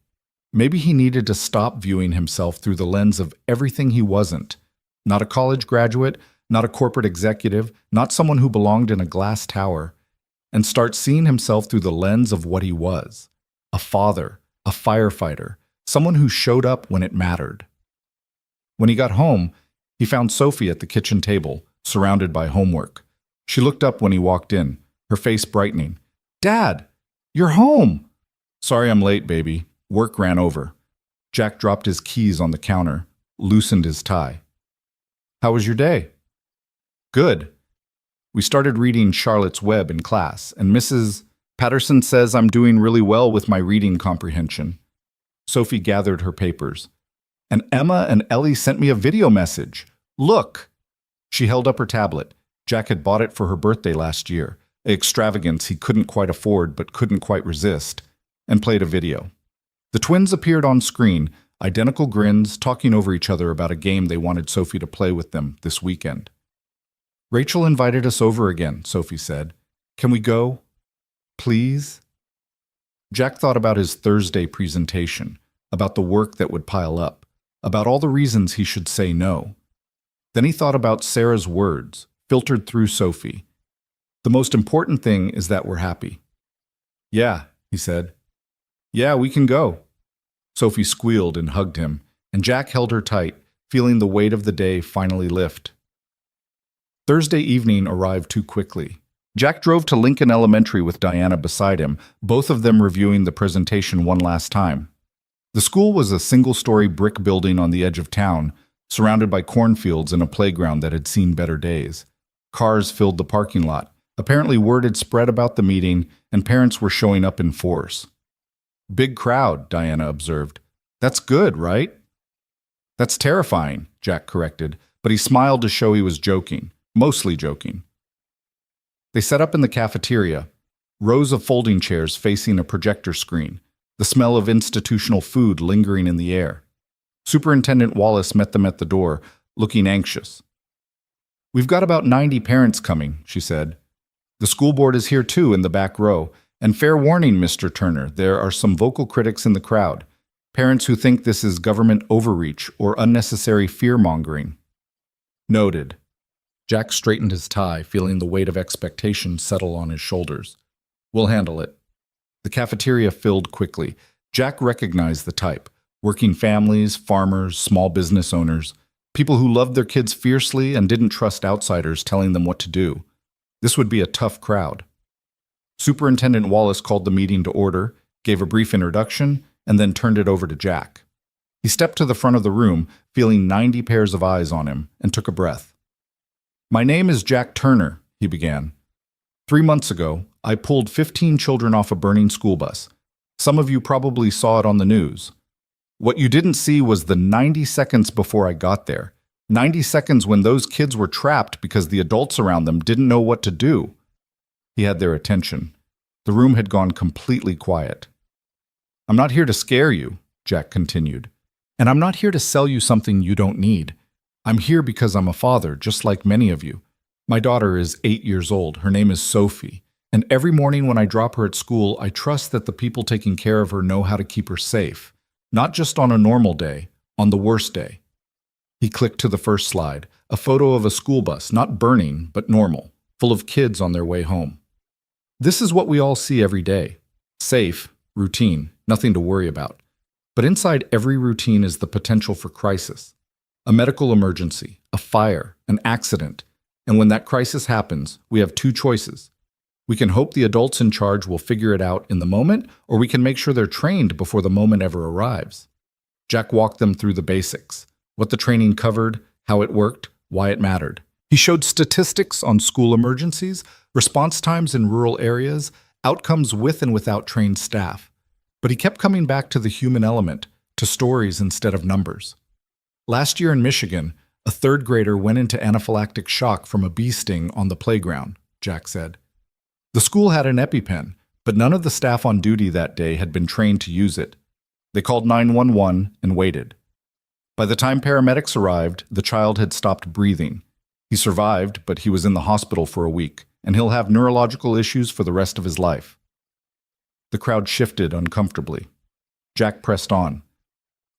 Maybe he needed to stop viewing himself through the lens of everything he wasn't. Not a college graduate, not a corporate executive, not someone who belonged in a glass tower, and start seeing himself through the lens of what he was. A father, a firefighter, someone who showed up when it mattered. When he got home, he found Sophie at the kitchen table, surrounded by homework. She looked up when he walked in, her face brightening. "Dad, you're home!" "Sorry I'm late, baby. Work ran over." Jack dropped his keys on the counter, loosened his tie. "How was your day?" "Good. We started reading Charlotte's Web in class, and Mrs. Patterson says I'm doing really well with my reading comprehension." Sophie gathered her papers. "And Emma and Ellie sent me a video message. Look!" She held up her tablet. Jack had bought it for her birthday last year, an extravagance he couldn't quite afford but couldn't quite resist, and played a video. The twins appeared on screen, identical grins, talking over each other about a game they wanted Sophie to play with them this weekend. "Rachel invited us over again," Sophie said. "Can we go? Please?" Jack thought about his Thursday presentation, about the work that would pile up, about all the reasons he should say no. Then he thought about Sarah's words, filtered through Sophie. "The most important thing is that we're happy." "Yeah," he said. "Yeah, we can go." Sophie squealed and hugged him, and Jack held her tight, feeling the weight of the day finally lift. Thursday evening arrived too quickly. Jack drove to Lincoln Elementary with Diana beside him, both of them reviewing the presentation one last time. The school was a single-story brick building on the edge of town, surrounded by cornfields and a playground that had seen better days. Cars filled the parking lot. Apparently word had spread about the meeting, and parents were showing up in force. "Big crowd," Diana observed. "That's good, right?" "That's terrifying," Jack corrected, but he smiled to show he was joking, mostly joking. They set up in the cafeteria, rows of folding chairs facing a projector screen, the smell of institutional food lingering in the air. Superintendent Wallace met them at the door, looking anxious. "We've got about 90 parents coming," she said. "The school board is here too in the back row, And fair warning, Mr. Turner, there are some vocal critics in the crowd, parents who think this is government overreach or unnecessary fear-mongering. Noted. Jack straightened his tie, feeling the weight of expectation settle on his shoulders. We'll handle it. The cafeteria filled quickly. Jack recognized the type. Working families, farmers, small business owners, people who loved their kids fiercely and didn't trust outsiders telling them what to do. This would be a tough crowd. Superintendent Wallace called the meeting to order, gave a brief introduction, and then turned it over to Jack. He stepped to the front of the room, feeling 90 pairs of eyes on him, and took a breath. My name is Jack Turner, he began. 3 months ago, I pulled 15 children off a burning school bus. Some of you probably saw it on the news. What you didn't see was the 90 seconds before I got there. 90 seconds when those kids were trapped because the adults around them didn't know what to do. He had their attention. The room had gone completely quiet. I'm not here to scare you, Jack continued. And I'm not here to sell you something you don't need. I'm here because I'm a father, just like many of you. My daughter is 8 years old. Her name is Sophie. And every morning when I drop her at school, I trust that the people taking care of her know how to keep her safe. Not just on a normal day, on the worst day. He clicked to the first slide, a photo of a school bus, not burning, but normal, full of kids on their way home. This is what we all see every day. Safe, routine, nothing to worry about. But inside every routine is the potential for crisis. A medical emergency, a fire, an accident. And when that crisis happens, we have two choices. We can hope the adults in charge will figure it out in the moment, or we can make sure they're trained before the moment ever arrives. Jack walked them through the basics, what the training covered, how it worked, why it mattered. He showed statistics on school emergencies, response times in rural areas, outcomes with and without trained staff. But he kept coming back to the human element, to stories instead of numbers. Last year in Michigan, a third grader went into anaphylactic shock from a bee sting on the playground, Jack said. The school had an EpiPen, but none of the staff on duty that day had been trained to use it. They called 911 and waited. By the time paramedics arrived, the child had stopped breathing. He survived, but he was in the hospital for a week, and he'll have neurological issues for the rest of his life. The crowd shifted uncomfortably. Jack pressed on.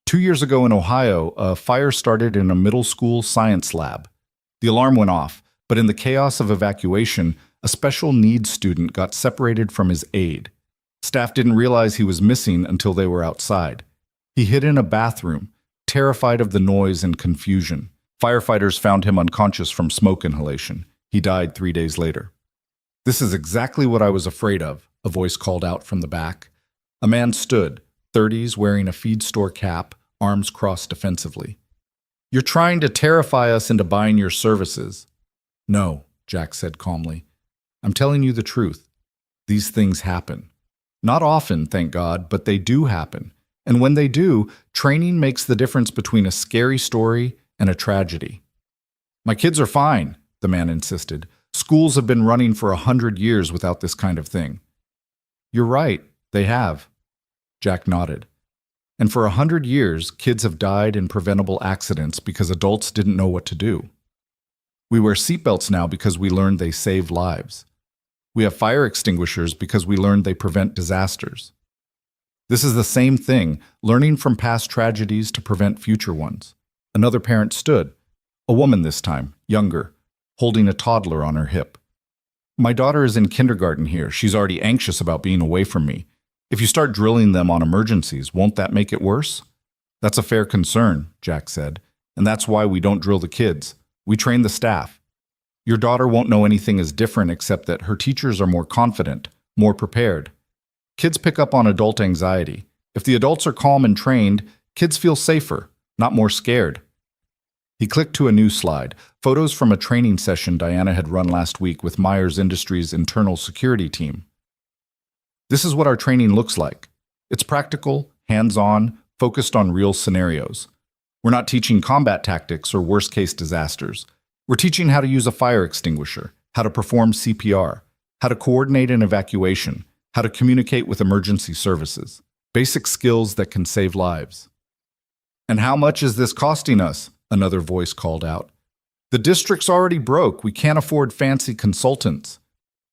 2 years ago in Ohio, a fire started in a middle school science lab. The alarm went off, but in the chaos of evacuation, a special needs student got separated from his aide. Staff didn't realize he was missing until they were outside. He hid in a bathroom, terrified of the noise and confusion. Firefighters found him unconscious from smoke inhalation. He died 3 days later. This is exactly what I was afraid of, a voice called out from the back. A man stood, 30s, wearing a feed store cap, arms crossed defensively. You're trying to terrify us into buying your services. No, Jack said calmly. I'm telling you the truth. These things happen. Not often, thank God, but they do happen. And when they do, training makes the difference between a scary story and a tragedy. My kids are fine, the man insisted. Schools have been running for 100 years without this kind of thing. You're right, they have. Jack nodded. And for 100 years, kids have died in preventable accidents because adults didn't know what to do. We wear seatbelts now because we learned they save lives. We have fire extinguishers because we learned they prevent disasters. This is the same thing, learning from past tragedies to prevent future ones. Another parent stood, a woman this time, younger, holding a toddler on her hip. My daughter is in kindergarten here. She's already anxious about being away from me. If you start drilling them on emergencies, won't that make it worse? That's a fair concern, Jack said, and that's why we don't drill the kids. We train the staff. Your daughter won't know anything is different except that her teachers are more confident, more prepared. Kids pick up on adult anxiety. If the adults are calm and trained, kids feel safer, not more scared. He clicked to a new slide, photos from a training session Diana had run last week with Myers Industries' internal security team. This is what our training looks like. It's practical, hands-on, focused on real scenarios. We're not teaching combat tactics or worst-case disasters. We're teaching how to use a fire extinguisher, how to perform CPR, how to coordinate an evacuation, how to communicate with emergency services. Basic skills that can save lives. And how much is this costing us? Another voice called out. The district's already broke. We can't afford fancy consultants.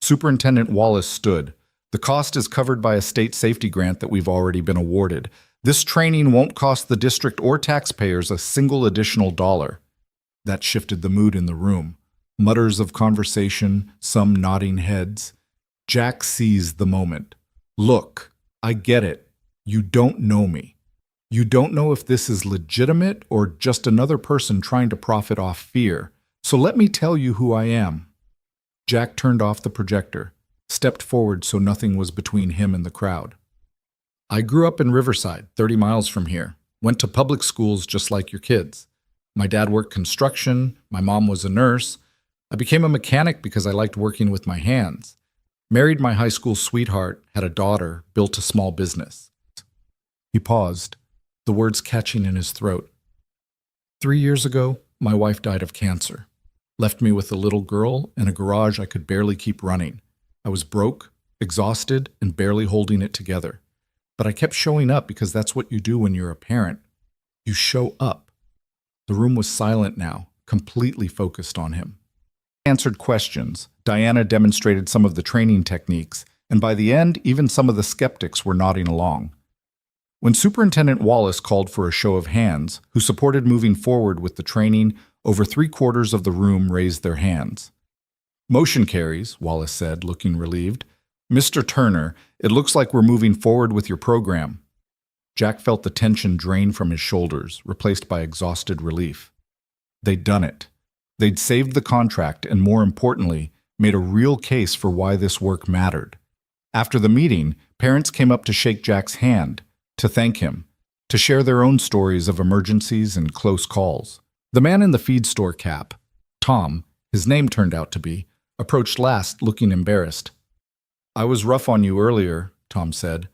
Superintendent Wallace stood. The cost is covered by a state safety grant that we've already been awarded. This training won't cost the district or taxpayers a single additional dollar. That shifted the mood in the room. Mutters of conversation, some nodding heads. Jack seized the moment. Look, I get it. You don't know me. You don't know if this is legitimate or just another person trying to profit off fear. So let me tell you who I am. Jack turned off the projector, stepped forward so nothing was between him and the crowd. I grew up in Riverside, 30 miles from here. Went to public schools just like your kids. My dad worked construction. My mom was a nurse. I became a mechanic because I liked working with my hands. Married my high school sweetheart, had a daughter, built a small business. He paused, the words catching in his throat. 3 years ago, my wife died of cancer. Left me with a little girl and a garage I could barely keep running. I was broke, exhausted, and barely holding it together. But I kept showing up because that's what you do when you're a parent. You show up. The room was silent now, completely focused on him. Answered questions. Diana demonstrated some of the training techniques, and by the end, even some of the skeptics were nodding along. When Superintendent Wallace called for a show of hands, who supported moving forward with the training, over 3/4 of the room raised their hands. Motion carries, Wallace said, looking relieved. Mr. Turner, it looks like we're moving forward with your program. Jack felt the tension drain from his shoulders, replaced by exhausted relief. They'd done it. They'd saved the contract and, more importantly, made a real case for why this work mattered. After the meeting, parents came up to shake Jack's hand, to thank him, to share their own stories of emergencies and close calls. The man in the feed store cap, Tom, his name turned out to be, approached last, looking embarrassed. I was rough on you earlier, Tom said,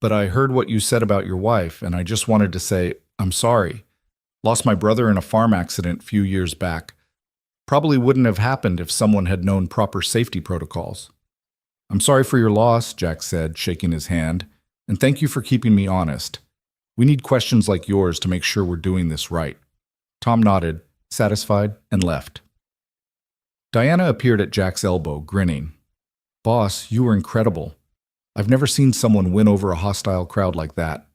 but I heard what you said about your wife, and I just wanted to say, I'm sorry. Lost my brother in a farm accident a few years back. Probably wouldn't have happened if someone had known proper safety protocols. I'm sorry for your loss, Jack said, shaking his hand, and thank you for keeping me honest. We need questions like yours to make sure we're doing this right. Tom nodded, satisfied, and left. Diana appeared at Jack's elbow, grinning. Boss, you were incredible. I've never seen someone win over a hostile crowd like that.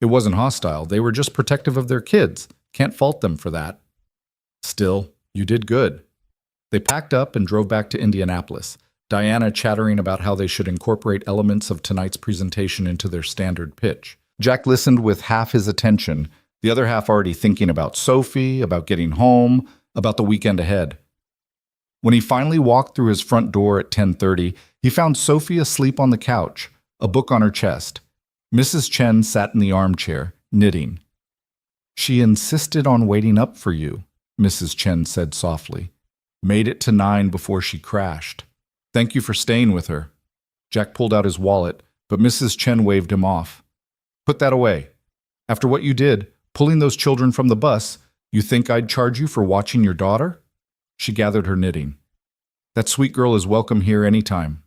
It wasn't hostile, they were just protective of their kids. Can't fault them for that. Still, you did good. They packed up and drove back to Indianapolis, Diana chattering about how they should incorporate elements of tonight's presentation into their standard pitch. Jack listened with half his attention, the other half already thinking about Sophie, about getting home, about the weekend ahead. When he finally walked through his front door at 10:30, he found Sophie asleep on the couch, a book on her chest. Mrs. Chen sat in the armchair, knitting. She insisted on waiting up for you, Mrs. Chen said softly. Made it to 9 before she crashed. Thank you for staying with her. Jack pulled out his wallet, but Mrs. Chen waved him off. Put that away. After what you did, pulling those children from the bus, you think I'd charge you for watching your daughter? She gathered her knitting. That sweet girl is welcome here anytime.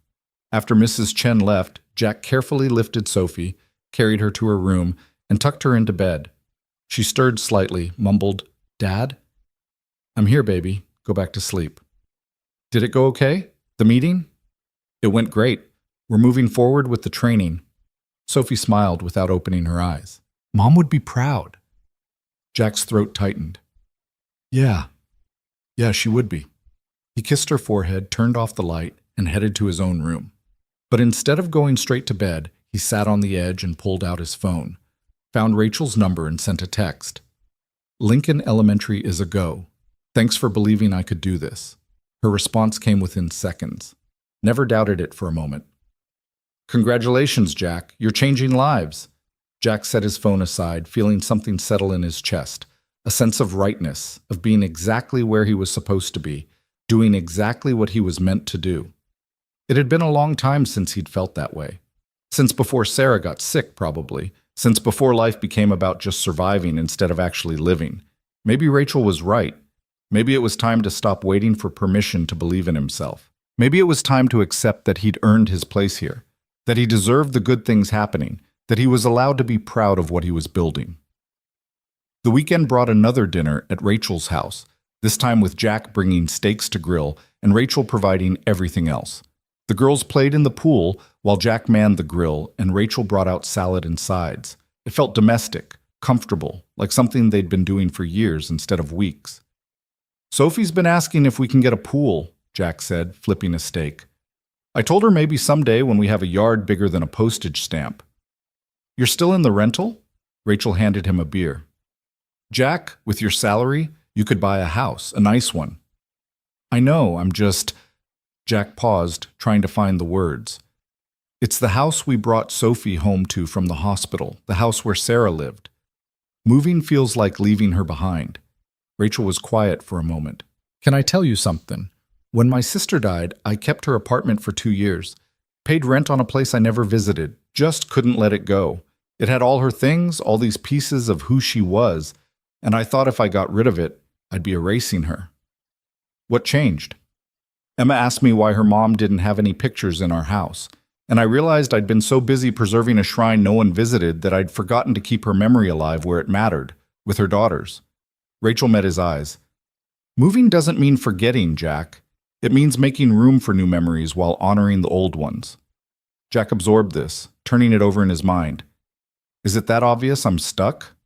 After Mrs. Chen left, Jack carefully lifted Sophie, carried her to her room, and tucked her into bed. She stirred slightly, mumbled, Dad? I'm here, baby. Go back to sleep. Did it go okay? The meeting? It went great. We're moving forward with the training. Sophie smiled without opening her eyes. Mom would be proud. Jack's throat tightened. Yeah, she would be. He kissed her forehead, turned off the light, and headed to his own room. But instead of going straight to bed, he sat on the edge and pulled out his phone, found Rachel's number and sent a text. Lincoln Elementary is a go. Thanks for believing I could do this. Her response came within seconds. Never doubted it for a moment. Congratulations, Jack. You're changing lives. Jack set his phone aside, feeling something settle in his chest. A sense of rightness, of being exactly where he was supposed to be, doing exactly what he was meant to do. It had been a long time since he'd felt that way. Since before Sarah got sick, probably. Since before life became about just surviving instead of actually living. Maybe Rachel was right. Maybe it was time to stop waiting for permission to believe in himself. Maybe it was time to accept that he'd earned his place here, that he deserved the good things happening, that he was allowed to be proud of what he was building. The weekend brought another dinner at Rachel's house, this time with Jack bringing steaks to grill and Rachel providing everything else. The girls played in the pool while Jack manned the grill and Rachel brought out salad and sides. It felt domestic, comfortable, like something they'd been doing for years instead of weeks. Sophie's been asking if we can get a pool, Jack said, flipping a steak. I told her maybe someday when we have a yard bigger than a postage stamp. You're still in the rental? Rachel handed him a beer. Jack, with your salary, you could buy a house, a nice one. I know, I'm just... Jack paused, trying to find the words. It's the house we brought Sophie home to from the hospital, the house where Sarah lived. Moving feels like leaving her behind. Rachel was quiet for a moment. Can I tell you something? When my sister died, I kept her apartment for 2 years. Paid rent on a place I never visited, just couldn't let it go. It had all her things, all these pieces of who she was, and I thought if I got rid of it, I'd be erasing her. What changed? Emma asked me why her mom didn't have any pictures in our house, and I realized I'd been so busy preserving a shrine no one visited that I'd forgotten to keep her memory alive where it mattered, with her daughters. Rachel met his eyes. Moving doesn't mean forgetting, Jack. It means making room for new memories while honoring the old ones. Jack absorbed this, turning it over in his mind. Is it that obvious I'm stuck?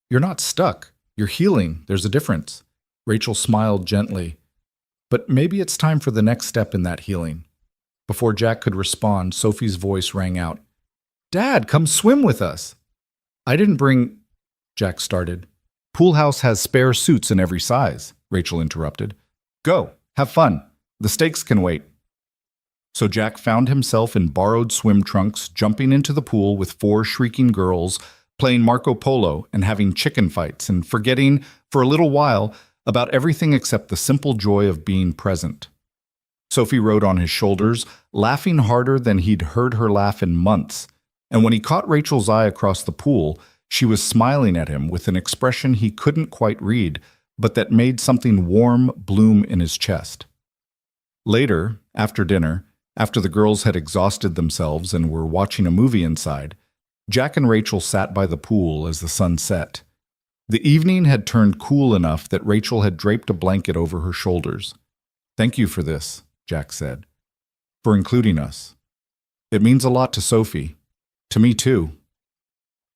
You're not stuck. You're healing. There's a difference. Rachel smiled gently. But maybe it's time for the next step in that healing. Before Jack could respond, Sophie's voice rang out. Dad, come swim with us. I didn't bring... Jack started. Pool house has spare suits in every size, Rachel interrupted. Go, have fun. The steaks can wait. So Jack found himself in borrowed swim trunks, jumping into the pool with 4 shrieking girls, playing Marco Polo and having chicken fights and forgetting, for a little while, about everything except the simple joy of being present. Sophie rode on his shoulders, laughing harder than he'd heard her laugh in months, and when he caught Rachel's eye across the pool, she was smiling at him with an expression he couldn't quite read, but that made something warm bloom in his chest. Later, after dinner, after the girls had exhausted themselves and were watching a movie inside, Jack and Rachel sat by the pool as the sun set. The evening had turned cool enough that Rachel had draped a blanket over her shoulders. Thank you for this, Jack said, for including us. It means a lot to Sophie. To me, too.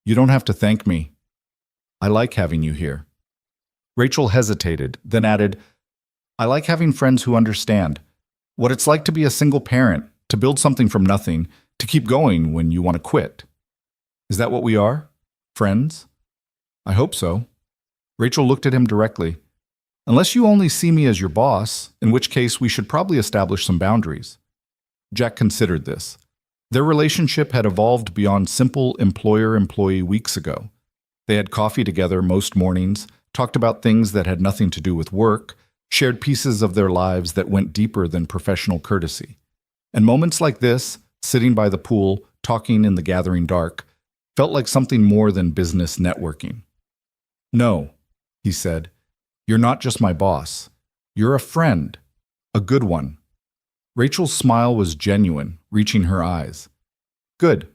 You don't have to thank me. I like having you here. Rachel hesitated, then added, I like having friends who understand what it's like to be a single parent, to build something from nothing, to keep going when you want to quit. Is that what we are? Friends? I hope so. Rachel looked at him directly. Unless you only see me as your boss, in which case we should probably establish some boundaries. Jack considered this. Their relationship had evolved beyond simple employer-employee weeks ago. They had coffee together most mornings, talked about things that had nothing to do with work, shared pieces of their lives that went deeper than professional courtesy. And moments like this, sitting by the pool, talking in the gathering dark, felt like something more than business networking. No, he said, you're not just my boss. You're a friend, a good one. Rachel's smile was genuine, reaching her eyes. Good,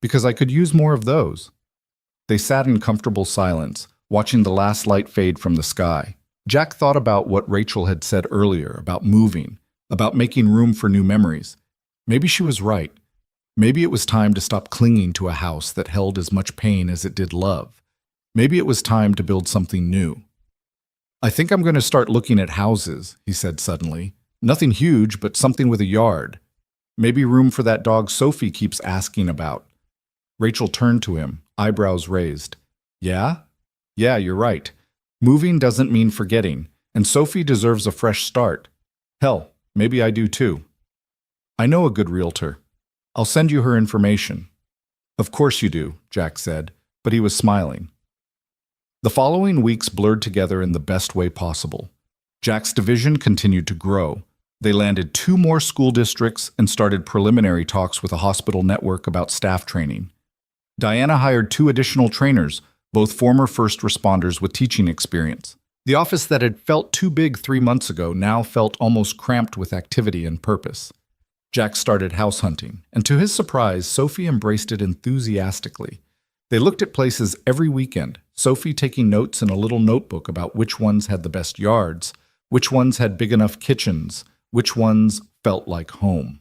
because I could use more of those. They sat in comfortable silence, watching the last light fade from the sky. Jack thought about what Rachel had said earlier about moving, about making room for new memories. Maybe she was right. Maybe it was time to stop clinging to a house that held as much pain as it did love. Maybe it was time to build something new. I think I'm going to start looking at houses, he said suddenly. Nothing huge, but something with a yard. Maybe room for that dog Sophie keeps asking about. Rachel turned to him, eyebrows raised. Yeah? Yeah, you're right. Moving doesn't mean forgetting, and Sophie deserves a fresh start. Hell, maybe I do too. I know a good realtor. I'll send you her information. Of course you do, Jack said, but he was smiling. The following weeks blurred together in the best way possible. Jack's division continued to grow. They landed 2 more school districts and started preliminary talks with a hospital network about staff training. Diana hired 2 additional trainers, both former first responders with teaching experience. The office that had felt too big 3 months ago now felt almost cramped with activity and purpose. Jack started house hunting, and to his surprise, Sophie embraced it enthusiastically. They looked at places every weekend, Sophie taking notes in a little notebook about which ones had the best yards, which ones had big enough kitchens, which ones felt like home.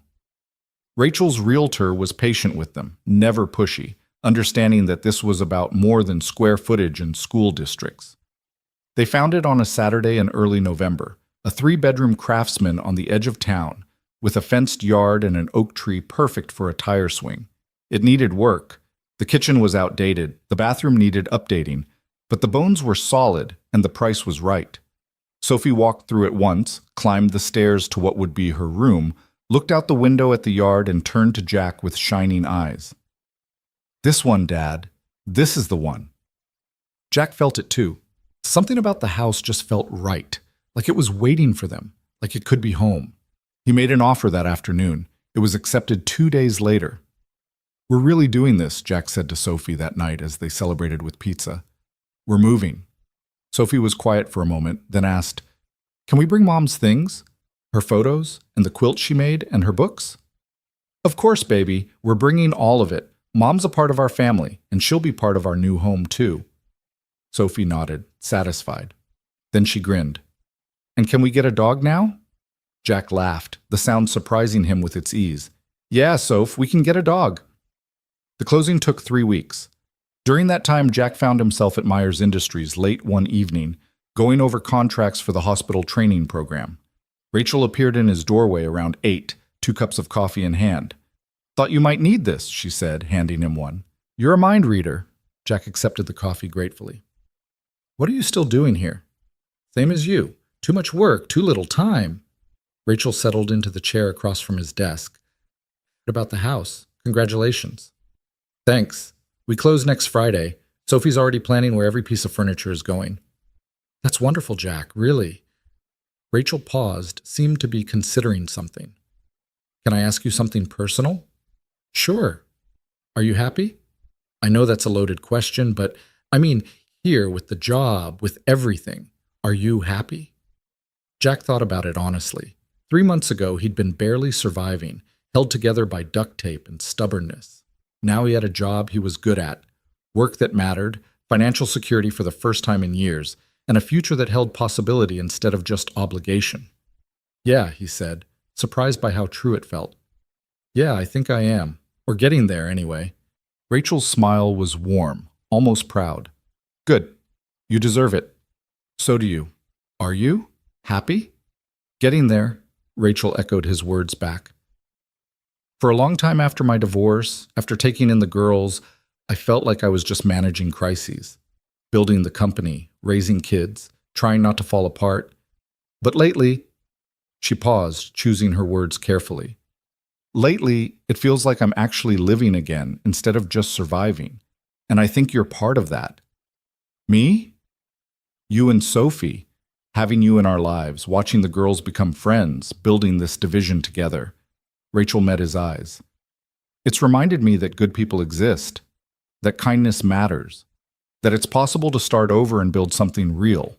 Rachel's realtor was patient with them, never pushy, understanding that this was about more than square footage and school districts. They found it on a Saturday in early November, a 3-bedroom craftsman on the edge of town, with a fenced yard and an oak tree perfect for a tire swing. It needed work. The kitchen was outdated, the bathroom needed updating, but the bones were solid and the price was right. Sophie walked through it once, climbed the stairs to what would be her room, looked out the window at the yard and turned to Jack with shining eyes. "This one, Dad. This is the one." Jack felt it too. Something about the house just felt right, like it was waiting for them, like it could be home. He made an offer that afternoon. It was accepted 2 days later. "We're really doing this," Jack said to Sophie that night as they celebrated with pizza. "We're moving." Sophie was quiet for a moment, then asked, "Can we bring Mom's things? Her photos, and the quilt she made, and her books?" "Of course, baby. We're bringing all of it. Mom's a part of our family, and she'll be part of our new home, too." Sophie nodded, satisfied. Then she grinned. "And can we get a dog now?" Jack laughed, the sound surprising him with its ease. "Yeah, Soph, we can get a dog." The closing took 3 weeks. During that time, Jack found himself at Myers Industries late one evening, going over contracts for the hospital training program. Rachel appeared in his doorway around 8, 2 cups of coffee in hand. "Thought you might need this," she said, handing him one. "You're a mind reader." Jack accepted the coffee gratefully. "What are you still doing here?" "Same as you. Too much work, too little time." Rachel settled into the chair across from his desk. "What about the house? Congratulations." "Thanks. We close next Friday. Sophie's already planning where every piece of furniture is going." "That's wonderful, Jack, really." Rachel paused, seemed to be considering something. "Can I ask you something personal?" "Sure." "Are you happy?" "I know that's a loaded question, but I mean, here, with the job, with everything, are you happy?" Jack thought about it honestly. 3 months ago, he'd been barely surviving, held together by duct tape and stubbornness. Now he had a job he was good at, work that mattered, financial security for the first time in years, and a future that held possibility instead of just obligation. "Yeah," he said, surprised by how true it felt. "Yeah, I think I am. Or getting there, anyway." Rachel's smile was warm, almost proud. "Good. You deserve it. So do you. Are you? Happy?" "Getting there," Rachel echoed his words back. "For a long time after my divorce, after taking in the girls, I felt like I was just managing crises, building the company, raising kids, trying not to fall apart. But lately," she paused, choosing her words carefully. "Lately, it feels like I'm actually living again instead of just surviving. And I think you're part of that." "Me?" "You and Sophie, having you in our lives, watching the girls become friends, building this division together." Rachel met his eyes. "It's reminded me that good people exist, that kindness matters, that it's possible to start over and build something real."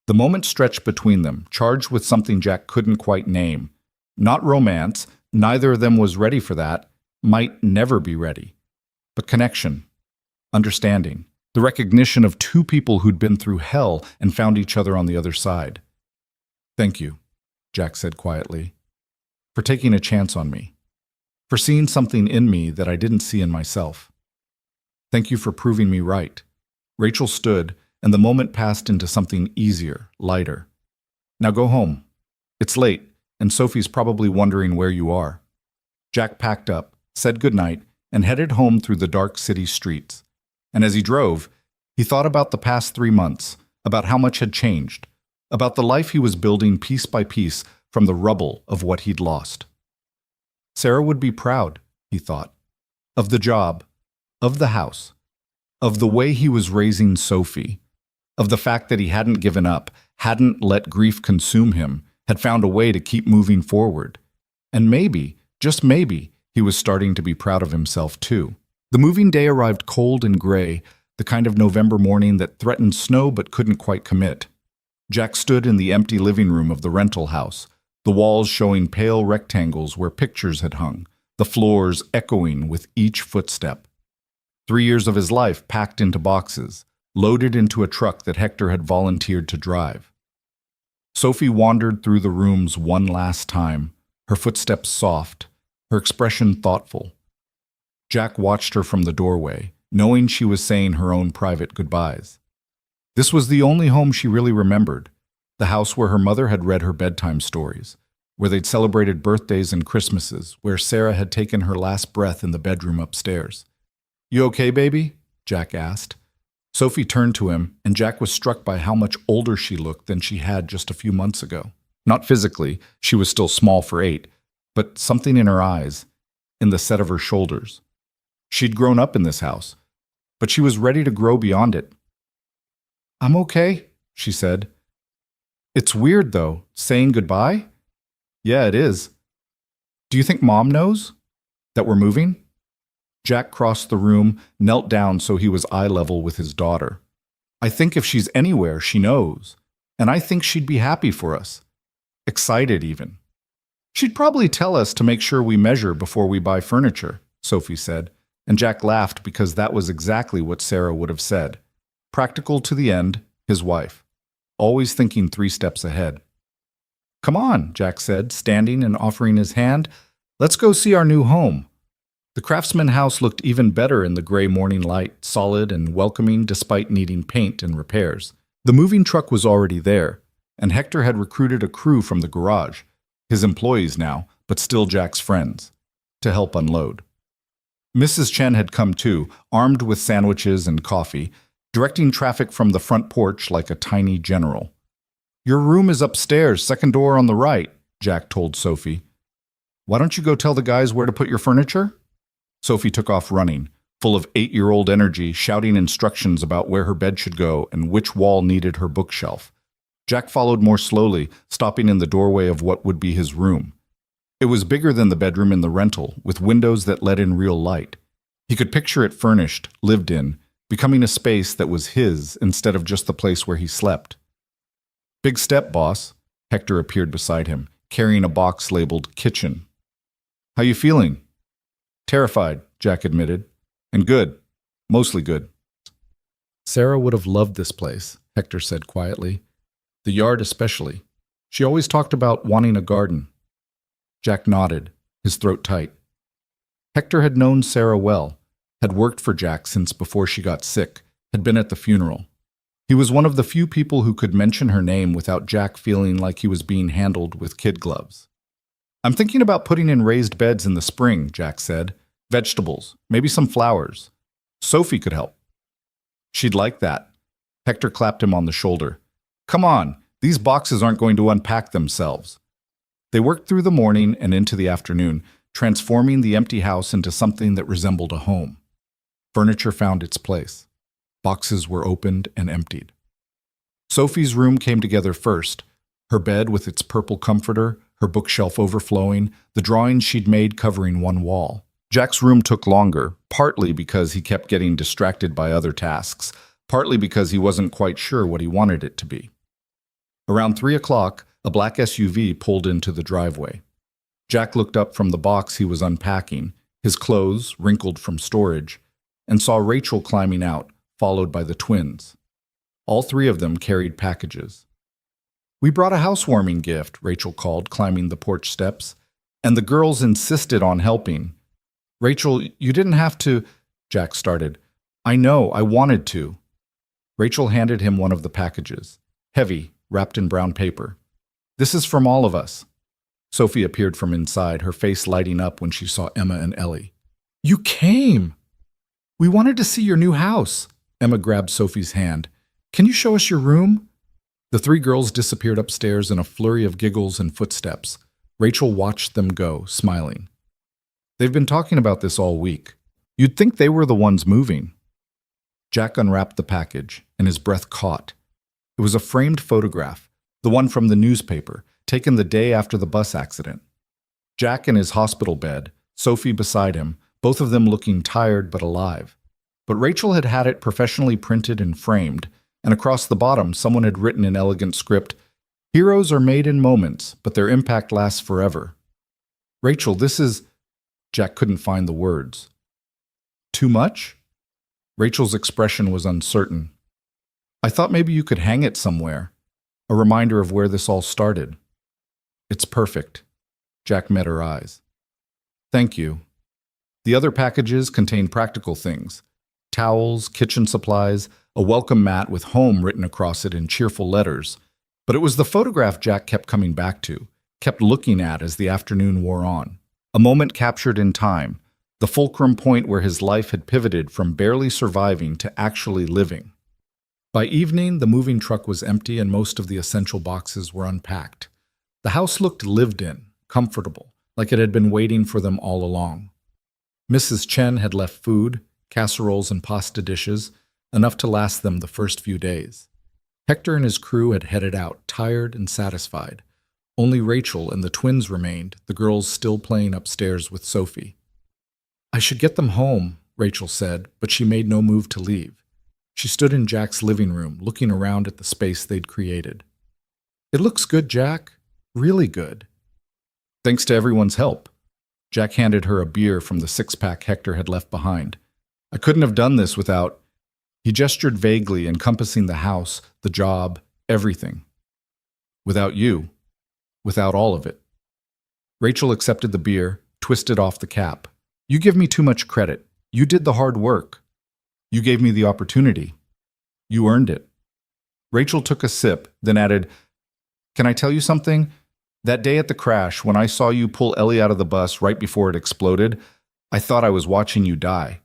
The moment stretched between them, charged with something Jack couldn't quite name. Not romance, neither of them was ready for that, might never be ready. But connection, understanding, the recognition of 2 people who'd been through hell and found each other on the other side. "Thank you," Jack said quietly, "for taking a chance on me, for seeing something in me that I didn't see in myself. Thank you for proving me right." Rachel stood, and the moment passed into something easier, lighter. "Now go home. It's late, and Sophie's probably wondering where you are." Jack packed up, said goodnight, and headed home through the dark city streets. And as he drove, he thought about the past 3 months, about how much had changed, about the life he was building piece by piece from the rubble of what he'd lost. Sarah would be proud, he thought, of the job, of the house, of the way he was raising Sophie, of the fact that he hadn't given up, hadn't let grief consume him, had found a way to keep moving forward. And maybe, just maybe, he was starting to be proud of himself too. The moving day arrived cold and gray, the kind of November morning that threatened snow but couldn't quite commit. Jack stood in the empty living room of the rental house, the walls showing pale rectangles where pictures had hung, the floors echoing with each footstep. 3 years of his life packed into boxes, loaded into a truck that Hector had volunteered to drive. Sophie wandered through the rooms one last time, her footsteps soft, her expression thoughtful. Jack watched her from the doorway, knowing she was saying her own private goodbyes. This was the only home she really remembered, the house where her mother had read her bedtime stories, where they'd celebrated birthdays and Christmases, where Sarah had taken her last breath in the bedroom upstairs. "You okay, baby?" Jack asked. Sophie turned to him, and Jack was struck by how much older she looked than she had just a few months ago. Not physically, she was still small for 8, but something in her eyes, in the set of her shoulders. She'd grown up in this house, but she was ready to grow beyond it. "I'm okay," she said. "It's weird, though, saying goodbye." "Yeah, it is. Do you think Mom knows that we're moving?" Jack crossed the room, knelt down so he was eye level with his daughter. "I think if she's anywhere, she knows. And I think she'd be happy for us. Excited, even. She'd probably tell us to make sure we measure before we buy furniture," Sophie said, and Jack laughed because that was exactly what Sarah would have said. Practical to the end, his wife. Always thinking 3 steps ahead. "Come on," Jack said, standing and offering his hand. "Let's go see our new home." The Craftsman house looked even better in the gray morning light, solid and welcoming despite needing paint and repairs. The moving truck was already there, and Hector had recruited a crew from the garage, his employees now, but still Jack's friends, to help unload. Mrs. Chen had come too, armed with sandwiches and coffee, directing traffic from the front porch like a tiny general. "Your room is upstairs, second door on the right," Jack told Sophie. "Why don't you go tell the guys where to put your furniture?" Sophie took off running, full of 8-year-old energy, shouting instructions about where her bed should go and which wall needed her bookshelf. Jack followed more slowly, stopping in the doorway of what would be his room. It was bigger than the bedroom in the rental, with windows that let in real light. He could picture it furnished, lived in, becoming a space that was his instead of just the place where he slept. "Big step, boss." Hector appeared beside him, carrying a box labeled kitchen. "How you feeling?" "Terrified," Jack admitted. "And good. Mostly good." "Sarah would have loved this place," Hector said quietly. "The yard especially. She always talked about wanting a garden." Jack nodded, his throat tight. Hector had known Sarah well, had worked for Jack since before she got sick, had been at the funeral. He was one of the few people who could mention her name without Jack feeling like he was being handled with kid gloves. "I'm thinking about putting in raised beds in the spring," Jack said. "Vegetables, maybe some flowers. Sophie could help." "She'd like that." Hector clapped him on the shoulder. "Come on, these boxes aren't going to unpack themselves." They worked through the morning and into the afternoon, transforming the empty house into something that resembled a home. Furniture found its place. Boxes were opened and emptied. Sophie's room came together first, her bed with its purple comforter, her bookshelf overflowing, the drawings she'd made covering one wall. Jack's room took longer, partly because he kept getting distracted by other tasks, partly because he wasn't quite sure what he wanted it to be. Around 3 o'clock, a black SUV pulled into the driveway. Jack looked up from the box he was unpacking, his clothes wrinkled from storage, and saw Rachel climbing out, followed by the twins. All 3 of them carried packages. "We brought a housewarming gift," Rachel called, climbing the porch steps, and the girls insisted on helping. "Rachel, you didn't have to," Jack started. "I know, I wanted to." Rachel handed him one of the packages, heavy, wrapped in brown paper. "This is from all of us." Sophie appeared from inside, her face lighting up when she saw Emma and Ellie. "You came! We wanted to see your new house." Emma grabbed Sophie's hand. "Can you show us your room?" The 3 girls disappeared upstairs in a flurry of giggles and footsteps. Rachel watched them go, smiling. "They've been talking about this all week. You'd think they were the ones moving." Jack unwrapped the package, and his breath caught. It was a framed photograph, the one from the newspaper, taken the day after the bus accident. Jack in his hospital bed, Sophie beside him, both of them looking tired but alive. But Rachel had had it professionally printed and framed, and across the bottom someone had written in elegant script, "Heroes are made in moments, but their impact lasts forever." "Rachel, this is—" Jack couldn't find the words. "Too much?" Rachel's expression was uncertain. "I thought maybe you could hang it somewhere, a reminder of where this all started." "It's perfect." Jack met her eyes. Thank you. The other packages contained practical things: towels, kitchen supplies, a welcome mat with home written across it in cheerful letters. But it was the photograph Jack kept coming back to, kept looking at as the afternoon wore on. A moment captured in time, the fulcrum point where his life had pivoted from barely surviving to actually living. By evening, the moving truck was empty and most of the essential boxes were unpacked. The house looked lived in, comfortable, like it had been waiting for them all along. Mrs. Chen had left food, casseroles and pasta dishes, enough to last them the first few days. Hector and his crew had headed out, tired and satisfied. Only Rachel and the twins remained, the girls still playing upstairs with Sophie. "I should get them home," Rachel said, but she made no move to leave. She stood in Jack's living room, looking around at the space they'd created. "It looks good, Jack. Really good." "Thanks to everyone's help." Jack handed her a beer from the six-pack Hector had left behind. "I couldn't have done this without—" He gestured vaguely, encompassing the house, the job, everything. "Without you. Without all of it." Rachel accepted the beer, twisted off the cap. "You give me too much credit. You did the hard work. You gave me the opportunity. You earned it." Rachel took a sip, then added, "Can I tell you something? That day at the crash, when I saw you pull Ellie out of the bus right before it exploded, I thought I was watching you die.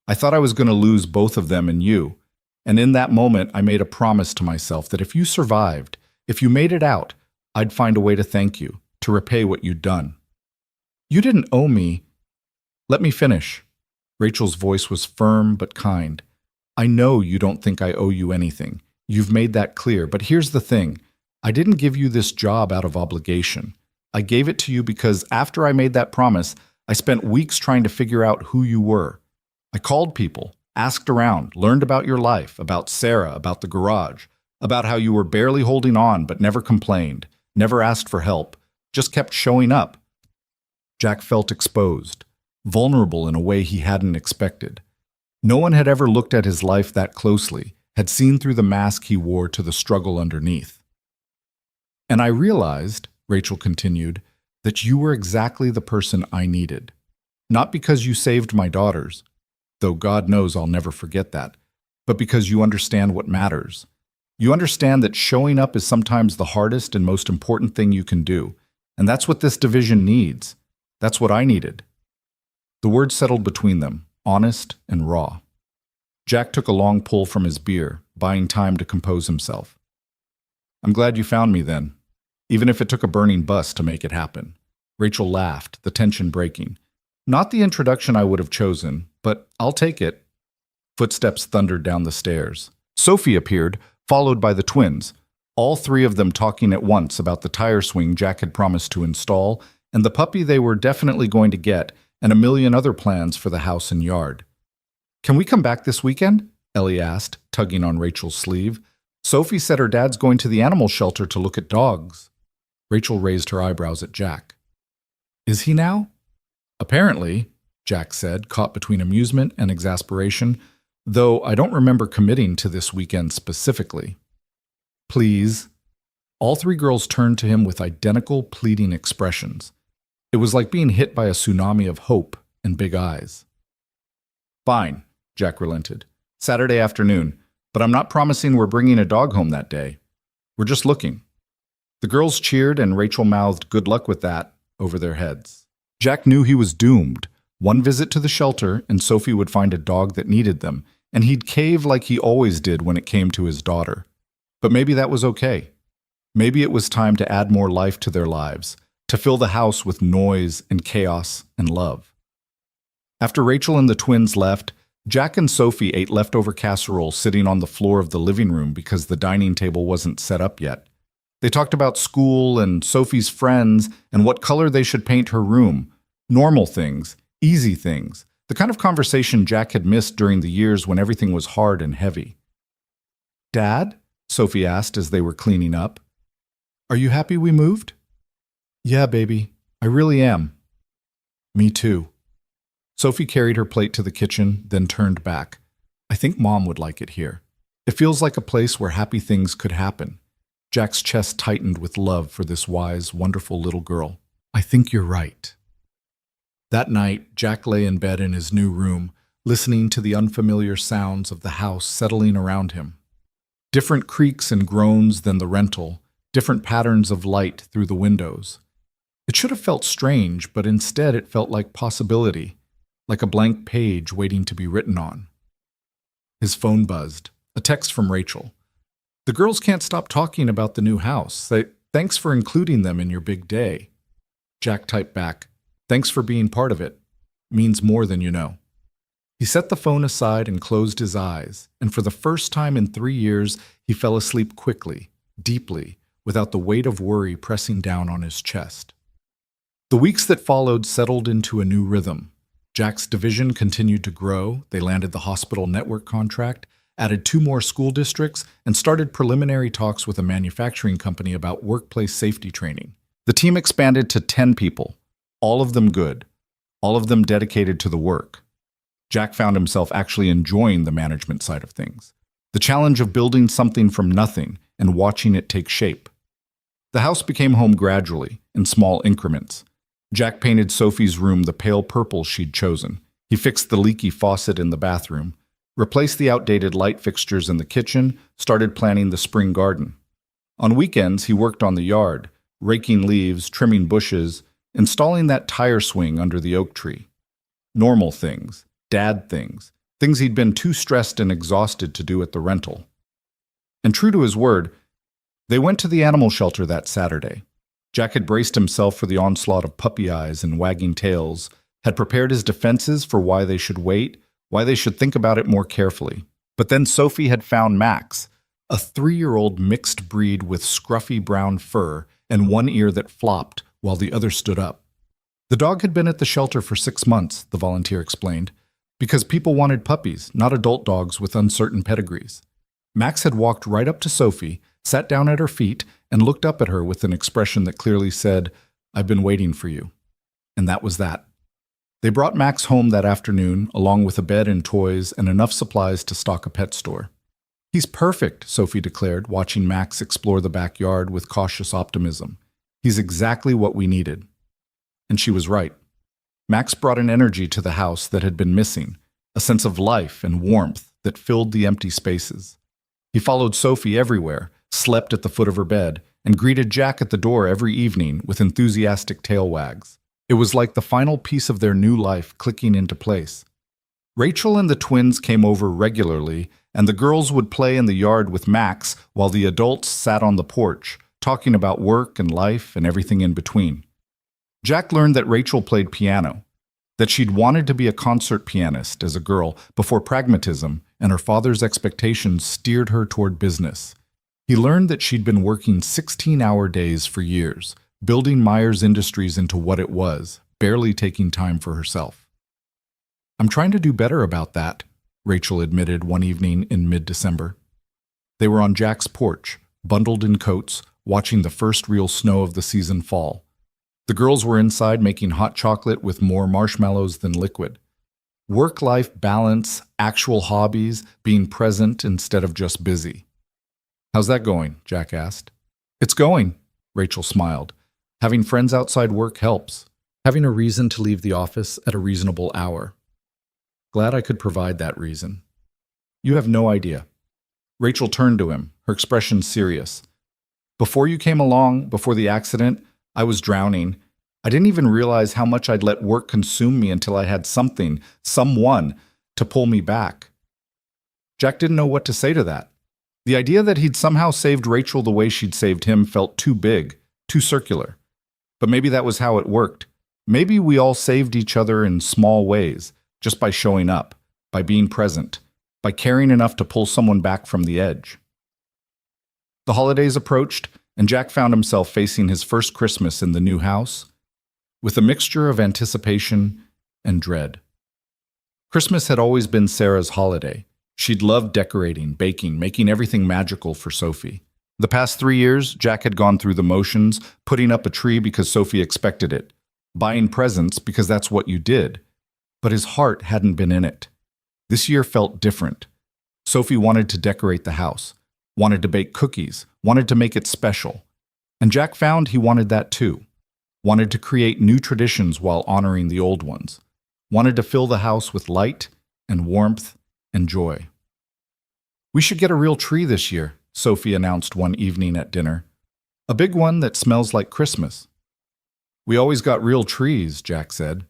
I thought I was going to lose both of them and you. And in that moment, I made a promise to myself that if you survived, if you made it out, I'd find a way to thank you, to repay what you'd done. You didn't owe me—" "Let me finish." Rachel's voice was firm but kind. "I know you don't think I owe you anything. You've made that clear, but here's the thing. I didn't give you this job out of obligation. I gave it to you because after I made that promise, I spent weeks trying to figure out who you were. I called people, asked around, learned about your life, about Sarah, about the garage, about how you were barely holding on but never complained, never asked for help, just kept showing up." Jack felt exposed, vulnerable in a way he hadn't expected. No one had ever looked at his life that closely, had seen through the mask he wore to the struggle underneath. "And I realized," Rachel continued, "that you were exactly the person I needed. Not because you saved my daughters, though God knows I'll never forget that, but because you understand what matters. You understand that showing up is sometimes the hardest and most important thing you can do, and that's what this division needs. That's what I needed." The words settled between them, honest and raw. Jack took a long pull from his beer, buying time to compose himself. "I'm glad you found me then, even if it took a burning bus to make it happen." Rachel laughed, the tension breaking. "Not the introduction I would have chosen, but I'll take it." Footsteps thundered down the stairs. Sophie appeared, followed by the twins, all three of them talking at once about the tire swing Jack had promised to install, and the puppy they were definitely going to get, and a million other plans for the house and yard. "Can we come back this weekend?" Ellie asked, tugging on Rachel's sleeve. "Sophie said her dad's going to the animal shelter to look at dogs." Rachel raised her eyebrows at Jack. "Is he now?" "Apparently," Jack said, caught between amusement and exasperation, "though I don't remember committing to this weekend specifically." "Please." All three girls turned to him with identical, pleading expressions. It was like being hit by a tsunami of hope and big eyes. "Fine," Jack relented. "Saturday afternoon, but I'm not promising we're bringing a dog home that day. We're just looking." The girls cheered and Rachel mouthed "good luck with that" over their heads. Jack knew he was doomed. One visit to the shelter and Sophie would find a dog that needed them, and he'd cave like he always did when it came to his daughter. But maybe that was okay. Maybe it was time to add more life to their lives, to fill the house with noise and chaos and love. After Rachel and the twins left, Jack and Sophie ate leftover casserole sitting on the floor of the living room because the dining table wasn't set up yet. They talked about school and Sophie's friends and what color they should paint her room. Normal things, easy things, the kind of conversation Jack had missed during the years when everything was hard and heavy. "Dad?" Sophie asked as they were cleaning up. "Are you happy we moved?" "Yeah, baby, I really am." "Me too." Sophie carried her plate to the kitchen, then turned back. "I think Mom would like it here. It feels like a place where happy things could happen." Jack's chest tightened with love for this wise, wonderful little girl. "I think you're right." That night, Jack lay in bed in his new room, listening to the unfamiliar sounds of the house settling around him. Different creaks and groans than the rental, different patterns of light through the windows. It should have felt strange, but instead it felt like possibility, like a blank page waiting to be written on. His phone buzzed, a text from Rachel. "The girls can't stop talking about the new house. Thanks for including them in your big day." Jack typed back, "Thanks for being part of it. Means more than you know." He set the phone aside and closed his eyes, and for the first time in 3 years, he fell asleep quickly, deeply, without the weight of worry pressing down on his chest. The weeks that followed settled into a new rhythm. Jack's division continued to grow. They landed the hospital network contract, added 2 more school districts, and started preliminary talks with a manufacturing company about workplace safety training. The team expanded to 10 people, all of them good, all of them dedicated to the work. Jack found himself actually enjoying the management side of things, the challenge of building something from nothing and watching it take shape. The house became home gradually, in small increments. Jack painted Sophie's room the pale purple she'd chosen. He fixed the leaky faucet in the bathroom, replaced the outdated light fixtures in the kitchen, started planting the spring garden. On weekends, he worked on the yard, raking leaves, trimming bushes, installing that tire swing under the oak tree. Normal things, dad things, things he'd been too stressed and exhausted to do at the rental. And true to his word, they went to the animal shelter that Saturday. Jack had braced himself for the onslaught of puppy eyes and wagging tails, had prepared his defenses for why they should wait, why they should think about it more carefully. But then Sophie had found Max, a 3-year-old mixed breed with scruffy brown fur and one ear that flopped while the other stood up. The dog had been at the shelter for 6 months, the volunteer explained, because people wanted puppies, not adult dogs with uncertain pedigrees. Max had walked right up to Sophie, sat down at her feet, and looked up at her with an expression that clearly said, "I've been waiting for you." And that was that. They brought Max home that afternoon, along with a bed and toys and enough supplies to stock a pet store. "He's perfect," Sophie declared, watching Max explore the backyard with cautious optimism. "He's exactly what we needed." And she was right. Max brought an energy to the house that had been missing, a sense of life and warmth that filled the empty spaces. He followed Sophie everywhere, slept at the foot of her bed, and greeted Jack at the door every evening with enthusiastic tail wags. It was like the final piece of their new life clicking into place. Rachel and the twins came over regularly, and the girls would play in the yard with Max while the adults sat on the porch, talking about work and life and everything in between. Jack learned that Rachel played piano, that she'd wanted to be a concert pianist as a girl before pragmatism and her father's expectations steered her toward business. He learned that she'd been working 16-hour days for years, building Myers Industries into what it was, barely taking time for herself. "I'm trying to do better about that," Rachel admitted one evening in mid-December. They were on Jack's porch, bundled in coats, watching the first real snow of the season fall. The girls were inside making hot chocolate with more marshmallows than liquid. Work-life balance, actual hobbies, being present instead of just busy. "How's that going?" Jack asked. "It's going," Rachel smiled. "Having friends outside work helps. Having a reason to leave the office at a reasonable hour. Glad I could provide that reason." "You have no idea." Rachel turned to him, her expression serious. "Before you came along, before the accident, I was drowning. I didn't even realize how much I'd let work consume me until I had something, someone, to pull me back." Jack didn't know what to say to that. The idea that he'd somehow saved Rachel the way she'd saved him felt too big, too circular. But maybe that was how it worked. Maybe we all saved each other in small ways, just by showing up, by being present, by caring enough to pull someone back from the edge. The holidays approached, and Jack found himself facing his first Christmas in the new house with a mixture of anticipation and dread. Christmas had always been Sarah's holiday. She'd loved decorating, baking, making everything magical for Sophie. The past 3 years, Jack had gone through the motions, putting up a tree because Sophie expected it, buying presents because that's what you did. But his heart hadn't been in it. This year felt different. Sophie wanted to decorate the house, wanted to bake cookies, wanted to make it special. And Jack found he wanted that too. wanted to create new traditions while honoring the old ones, wanted to fill the house with light and warmth and joy. "We should get a real tree this year," Sophie announced one evening at dinner. "A big one that smells like Christmas." "We always got real trees," Jack said.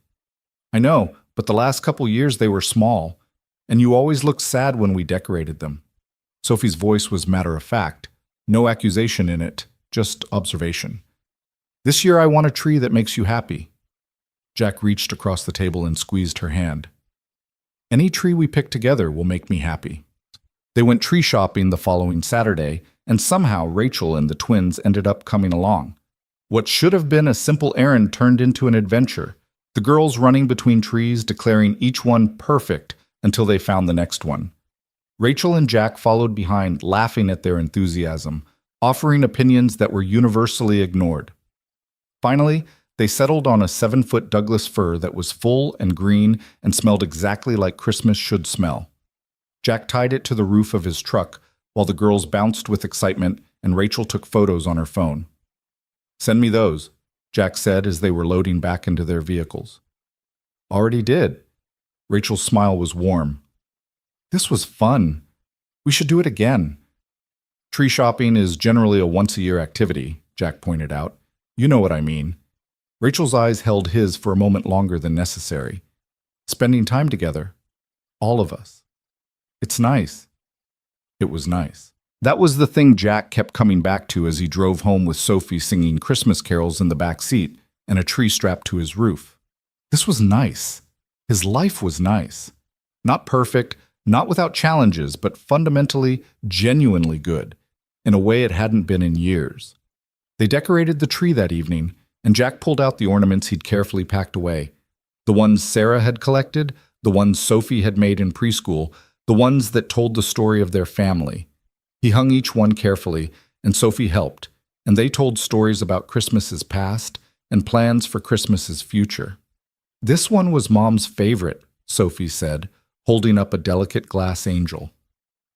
"I know, but the last couple years they were small, and you always looked sad when we decorated them." Sophie's voice was matter-of-fact, no accusation in it, just observation. "This year I want a tree that makes you happy." Jack reached across the table and squeezed her hand. "Any tree we pick together will make me happy." They went tree shopping the following Saturday, and somehow Rachel and the twins ended up coming along. What should have been a simple errand turned into an adventure, the girls running between trees, declaring each one perfect until they found the next one. Rachel and Jack followed behind, laughing at their enthusiasm, offering opinions that were universally ignored. Finally, they settled on a 7-foot Douglas fir that was full and green and smelled exactly like Christmas should smell. Jack tied it to the roof of his truck while the girls bounced with excitement and Rachel took photos on her phone. "Send me those," Jack said as they were loading back into their vehicles. "Already did." Rachel's smile was warm. "This was fun. We should do it again." "Tree shopping is generally a once-a-year activity," Jack pointed out. "You know what I mean." Rachel's eyes held his for a moment longer than necessary. "Spending time together. All of us. It's nice." It was nice. That was the thing Jack kept coming back to as he drove home with Sophie singing Christmas carols in the back seat and a tree strapped to his roof. This was nice. His life was nice. Not perfect, not without challenges, but fundamentally, genuinely good, in a way it hadn't been in years. They decorated the tree that evening, and Jack pulled out the ornaments he'd carefully packed away. The ones Sarah had collected, the ones Sophie had made in preschool, the ones that told the story of their family. He hung each one carefully, and Sophie helped, and they told stories about Christmas's past and plans for Christmas's future. "This one was Mom's favorite," Sophie said, holding up a delicate glass angel.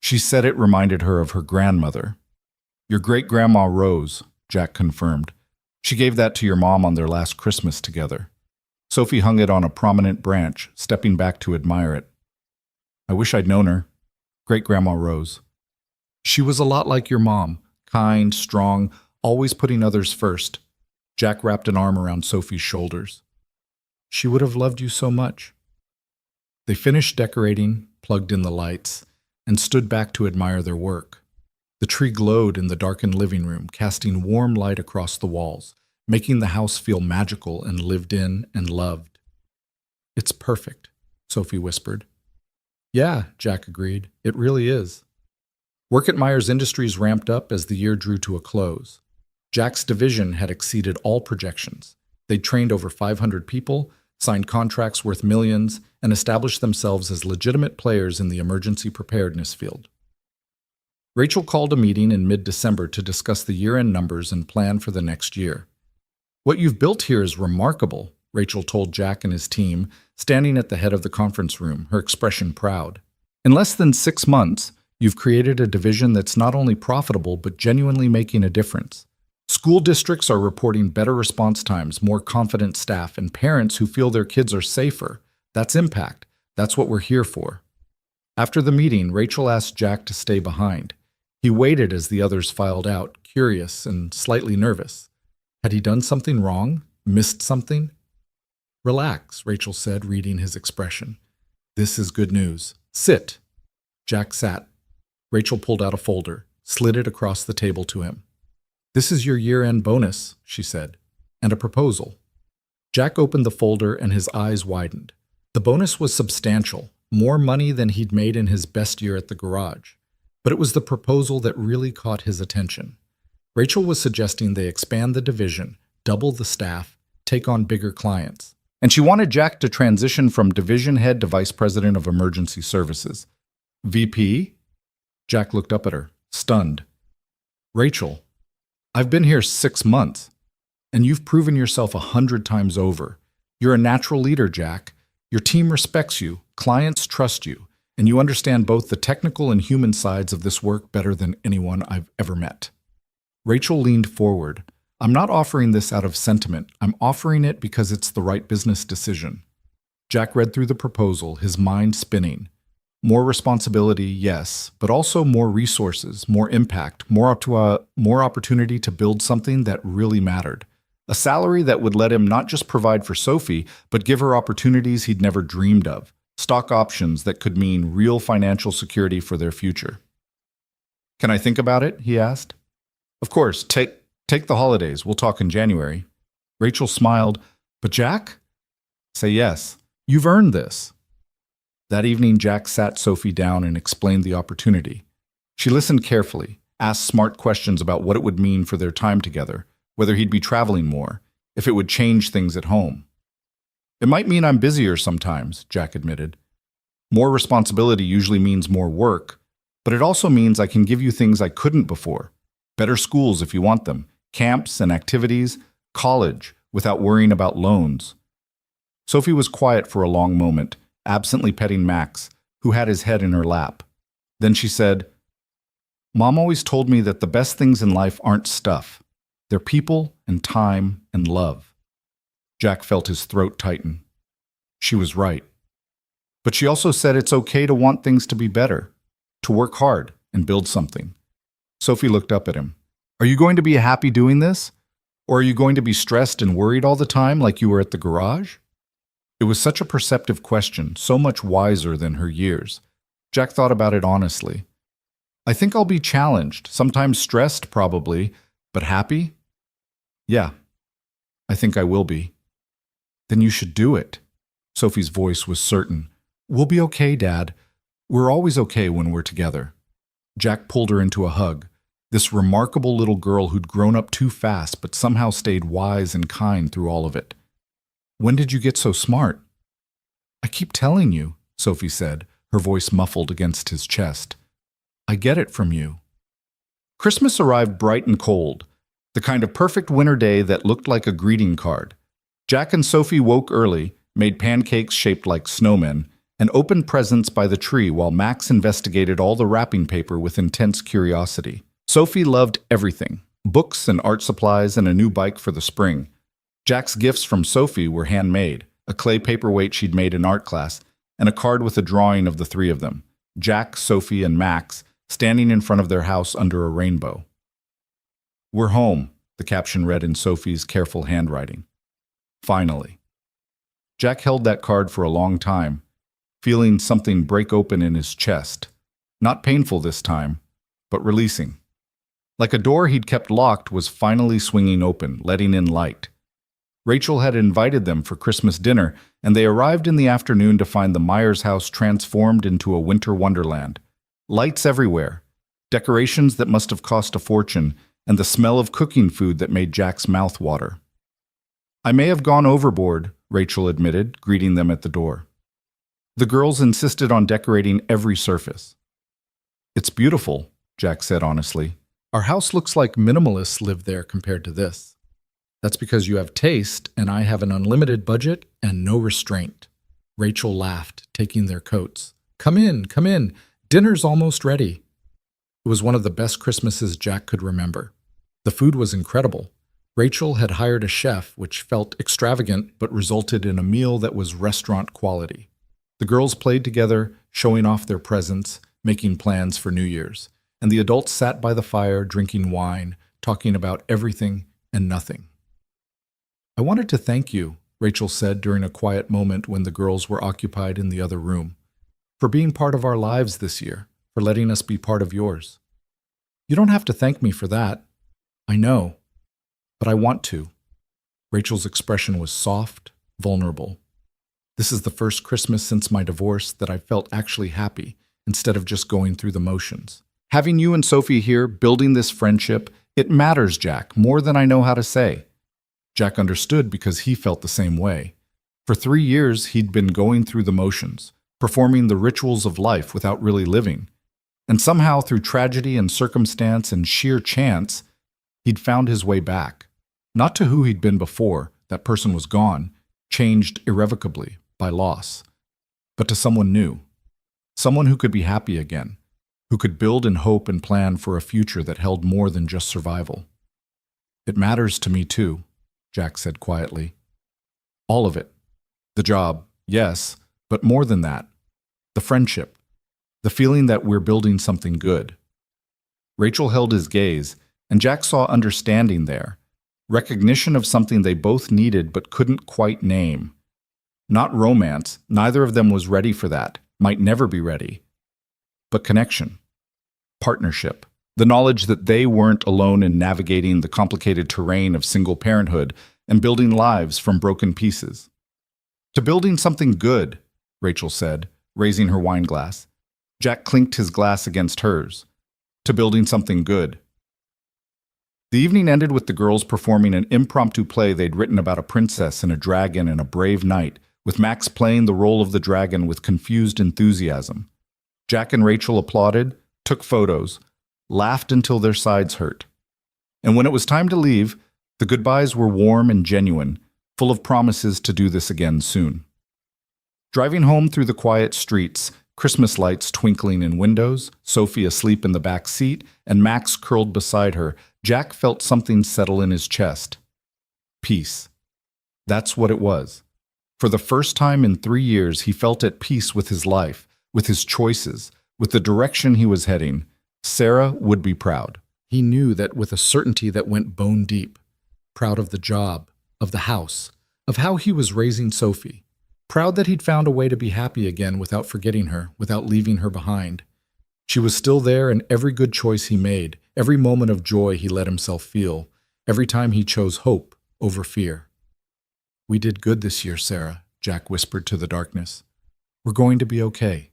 She said it reminded her of her grandmother. "Your great-grandma Rose," Jack confirmed. "She gave that to your mom on their last Christmas together." Sophie hung it on a prominent branch, stepping back to admire it. "I wish I'd known her. Great-grandma Rose. She was a lot like your mom, kind, strong, always putting others first." Jack wrapped an arm around Sophie's shoulders. "She would have loved you so much." They finished decorating, plugged in the lights, and stood back to admire their work. The tree glowed in the darkened living room, casting warm light across the walls, making the house feel magical and lived in and loved. "It's perfect," Sophie whispered. "Yeah," Jack agreed, "it really is." Work at Myers Industries ramped up as the year drew to a close. Jack's division had exceeded all projections. They'd trained over 500 people, signed contracts worth millions, and established themselves as legitimate players in the emergency preparedness field. Rachel called a meeting in mid-December to discuss the year-end numbers and plan for the next year. "What you've built here is remarkable," Rachel told Jack and his team, standing at the head of the conference room, her expression proud. "In less than 6 months, you've created a division that's not only profitable but genuinely making a difference. School districts are reporting better response times, more confident staff, and parents who feel their kids are safer. That's impact. That's what we're here for." After the meeting, Rachel asked Jack to stay behind. He waited as the others filed out, curious and slightly nervous. Had he done something wrong? Missed something? "Relax," Rachel said, reading his expression. "This is good news. Sit." Jack sat. Rachel pulled out a folder, slid it across the table to him. "This is your year-end bonus," she said, "and a proposal." Jack opened the folder and his eyes widened. The bonus was substantial, more money than he'd made in his best year at the garage. But it was the proposal that really caught his attention. Rachel was suggesting they expand the division, double the staff, take on bigger clients. And she wanted Jack to transition from division head to vice president of emergency services. "VP?" Jack looked up at her, stunned. "Rachel, I've been here 6 months, and you've proven yourself 100 times over. You're a natural leader, Jack. Your team respects you, clients trust you, and you understand both the technical and human sides of this work better than anyone I've ever met." Rachel leaned forward, I'm not offering this out of sentiment. I'm offering it because it's the right business decision. Jack read through the proposal, his mind spinning. More responsibility, yes, but also more resources, more impact, more opportunity to build something that really mattered. A salary that would let him not just provide for Sophie, but give her opportunities he'd never dreamed of. Stock options that could mean real financial security for their future. Can I think about it? He asked. Of course, take the holidays. We'll talk in January. Rachel smiled. But Jack? Say yes. You've earned this. That evening, Jack sat Sophie down and explained the opportunity. She listened carefully, asked smart questions about what it would mean for their time together, whether he'd be traveling more, if it would change things at home. It might mean I'm busier sometimes, Jack admitted. More responsibility usually means more work, but it also means I can give you things I couldn't before. Better schools if you want them, camps and activities, college, without worrying about loans. Sophie was quiet for a long moment, absently petting Max, who had his head in her lap. Then she said, Mom always told me that the best things in life aren't stuff. They're people and time and love. Jack felt his throat tighten. She was right. But she also said it's okay to want things to be better, to work hard and build something. Sophie looked up at him. Are you going to be happy doing this? Or are you going to be stressed and worried all the time like you were at the garage? It was such a perceptive question, so much wiser than her years. Jack thought about it honestly. I think I'll be challenged, sometimes stressed probably, but happy? Yeah, I think I will be. Then you should do it. Sophie's voice was certain. We'll be okay, Dad. We're always okay when we're together. Jack pulled her into a hug. This remarkable little girl who'd grown up too fast but somehow stayed wise and kind through all of it. When did you get so smart? I keep telling you, Sophie said, her voice muffled against his chest. I get it from you. Christmas arrived bright and cold, the kind of perfect winter day that looked like a greeting card. Jack and Sophie woke early, made pancakes shaped like snowmen, and opened presents by the tree while Max investigated all the wrapping paper with intense curiosity. Sophie loved everything, books and art supplies and a new bike for the spring. Jack's gifts from Sophie were handmade, a clay paperweight she'd made in art class, and a card with a drawing of the three of them, Jack, Sophie, and Max, standing in front of their house under a rainbow. We're home, the caption read in Sophie's careful handwriting. Finally. Jack held that card for a long time, feeling something break open in his chest. Not painful this time, but releasing. Like a door he'd kept locked was finally swinging open, letting in light. Rachel had invited them for Christmas dinner, and they arrived in the afternoon to find the Myers house transformed into a winter wonderland. Lights everywhere, decorations that must have cost a fortune, and the smell of cooking food that made Jack's mouth water. I may have gone overboard, Rachel admitted, greeting them at the door. The girls insisted on decorating every surface. It's beautiful, Jack said honestly. Our house looks like minimalists live there compared to this. That's because you have taste, and I have an unlimited budget and no restraint. Rachel laughed, taking their coats. Come in. Dinner's almost ready. It was one of the best Christmases Jack could remember. The food was incredible. Rachel had hired a chef, which felt extravagant but resulted in a meal that was restaurant quality. The girls played together, showing off their presents, making plans for New Year's, and the adults sat by the fire drinking wine, talking about everything and nothing. I wanted to thank you, Rachel said during a quiet moment when the girls were occupied in the other room, for being part of our lives this year, for letting us be part of yours. You don't have to thank me for that. I know, but I want to. Rachel's expression was soft, vulnerable. This is the first Christmas since my divorce that I felt actually happy instead of just going through the motions. Having you and Sophie here, building this friendship, it matters, Jack, more than I know how to say. Jack understood because he felt the same way. For 3 years, he'd been going through the motions, performing the rituals of life without really living. And somehow, through tragedy and circumstance and sheer chance, he'd found his way back. Not to who he'd been before, that person was gone, changed irrevocably by loss, but to someone new. Someone who could be happy again, who could build and hope and plan for a future that held more than just survival. It matters to me too, Jack said quietly. All of it. The job, yes, but more than that. The friendship. The feeling that we're building something good. Rachel held his gaze, and Jack saw understanding there. Recognition of something they both needed but couldn't quite name. Not romance, neither of them was ready for that, might never be ready. But connection. Partnership. The knowledge that they weren't alone in navigating the complicated terrain of single parenthood and building lives from broken pieces. To building something good, Rachel said, raising her wine glass. Jack clinked his glass against hers. To building something good. The evening ended with the girls performing an impromptu play they'd written about a princess and a dragon and a brave knight, with Max playing the role of the dragon with confused enthusiasm. Jack and Rachel applauded, took photos, laughed until their sides hurt. And when it was time to leave, the goodbyes were warm and genuine, full of promises to do this again soon. Driving home through the quiet streets, Christmas lights twinkling in windows, Sophie asleep in the back seat, and Max curled beside her, Jack felt something settle in his chest. Peace. That's what it was. For the first time in 3 years, he felt at peace with his life, with his choices, with the direction he was heading. Sarah would be proud. He knew that with a certainty that went bone deep. Proud of the job, of the house, of how he was raising Sophie. Proud that he'd found a way to be happy again without forgetting her, without leaving her behind. She was still there in every good choice he made, every moment of joy he let himself feel, every time he chose hope over fear. "We did good this year, Sarah," Jack whispered to the darkness. "We're going to be okay."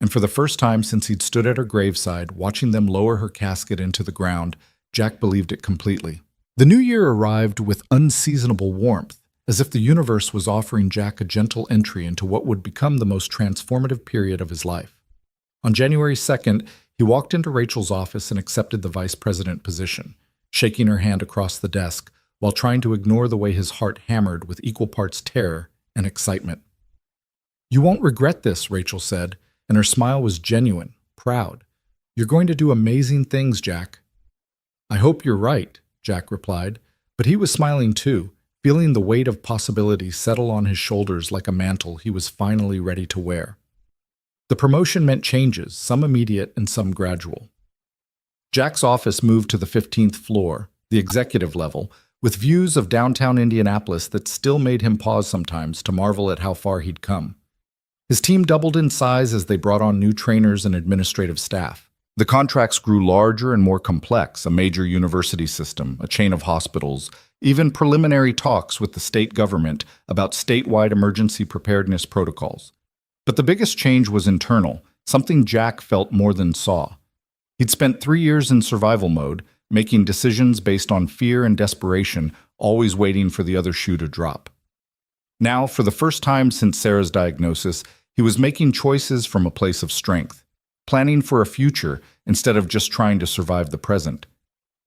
And for the first time since he'd stood at her graveside, watching them lower her casket into the ground, Jack believed it completely. The new year arrived with unseasonable warmth, as if the universe was offering Jack a gentle entry into what would become the most transformative period of his life. On January 2nd, he walked into Rachel's office and accepted the vice president position, shaking her hand across the desk while trying to ignore the way his heart hammered with equal parts terror and excitement. "You won't regret this," Rachel said, and her smile was genuine, proud. "You're going to do amazing things, Jack." "I hope you're right," Jack replied, but he was smiling too, feeling the weight of possibility settle on his shoulders like a mantle he was finally ready to wear. The promotion meant changes, some immediate and some gradual. Jack's office moved to the 15th floor, the executive level, with views of downtown Indianapolis that still made him pause sometimes to marvel at how far he'd come. His team doubled in size as they brought on new trainers and administrative staff. The contracts grew larger and more complex, a major university system, a chain of hospitals, even preliminary talks with the state government about statewide emergency preparedness protocols. But the biggest change was internal, something Jack felt more than saw. He'd spent 3 years in survival mode, making decisions based on fear and desperation, always waiting for the other shoe to drop. Now, for the first time since Sarah's diagnosis, he was making choices from a place of strength, planning for a future instead of just trying to survive the present.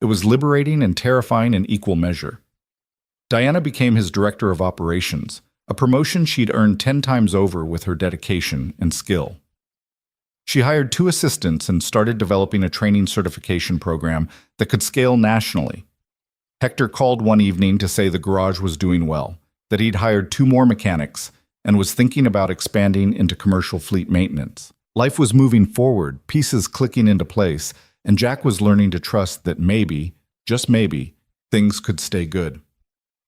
It was liberating and terrifying in equal measure. Diana became his director of operations, a promotion she'd earned 10 times over with her dedication and skill. She hired 2 assistants and started developing a training certification program that could scale nationally. Hector called one evening to say the garage was doing well, that he'd hired 2 more mechanics, and was thinking about expanding into commercial fleet maintenance. Life was moving forward, pieces clicking into place, and Jack was learning to trust that maybe, just maybe, things could stay good.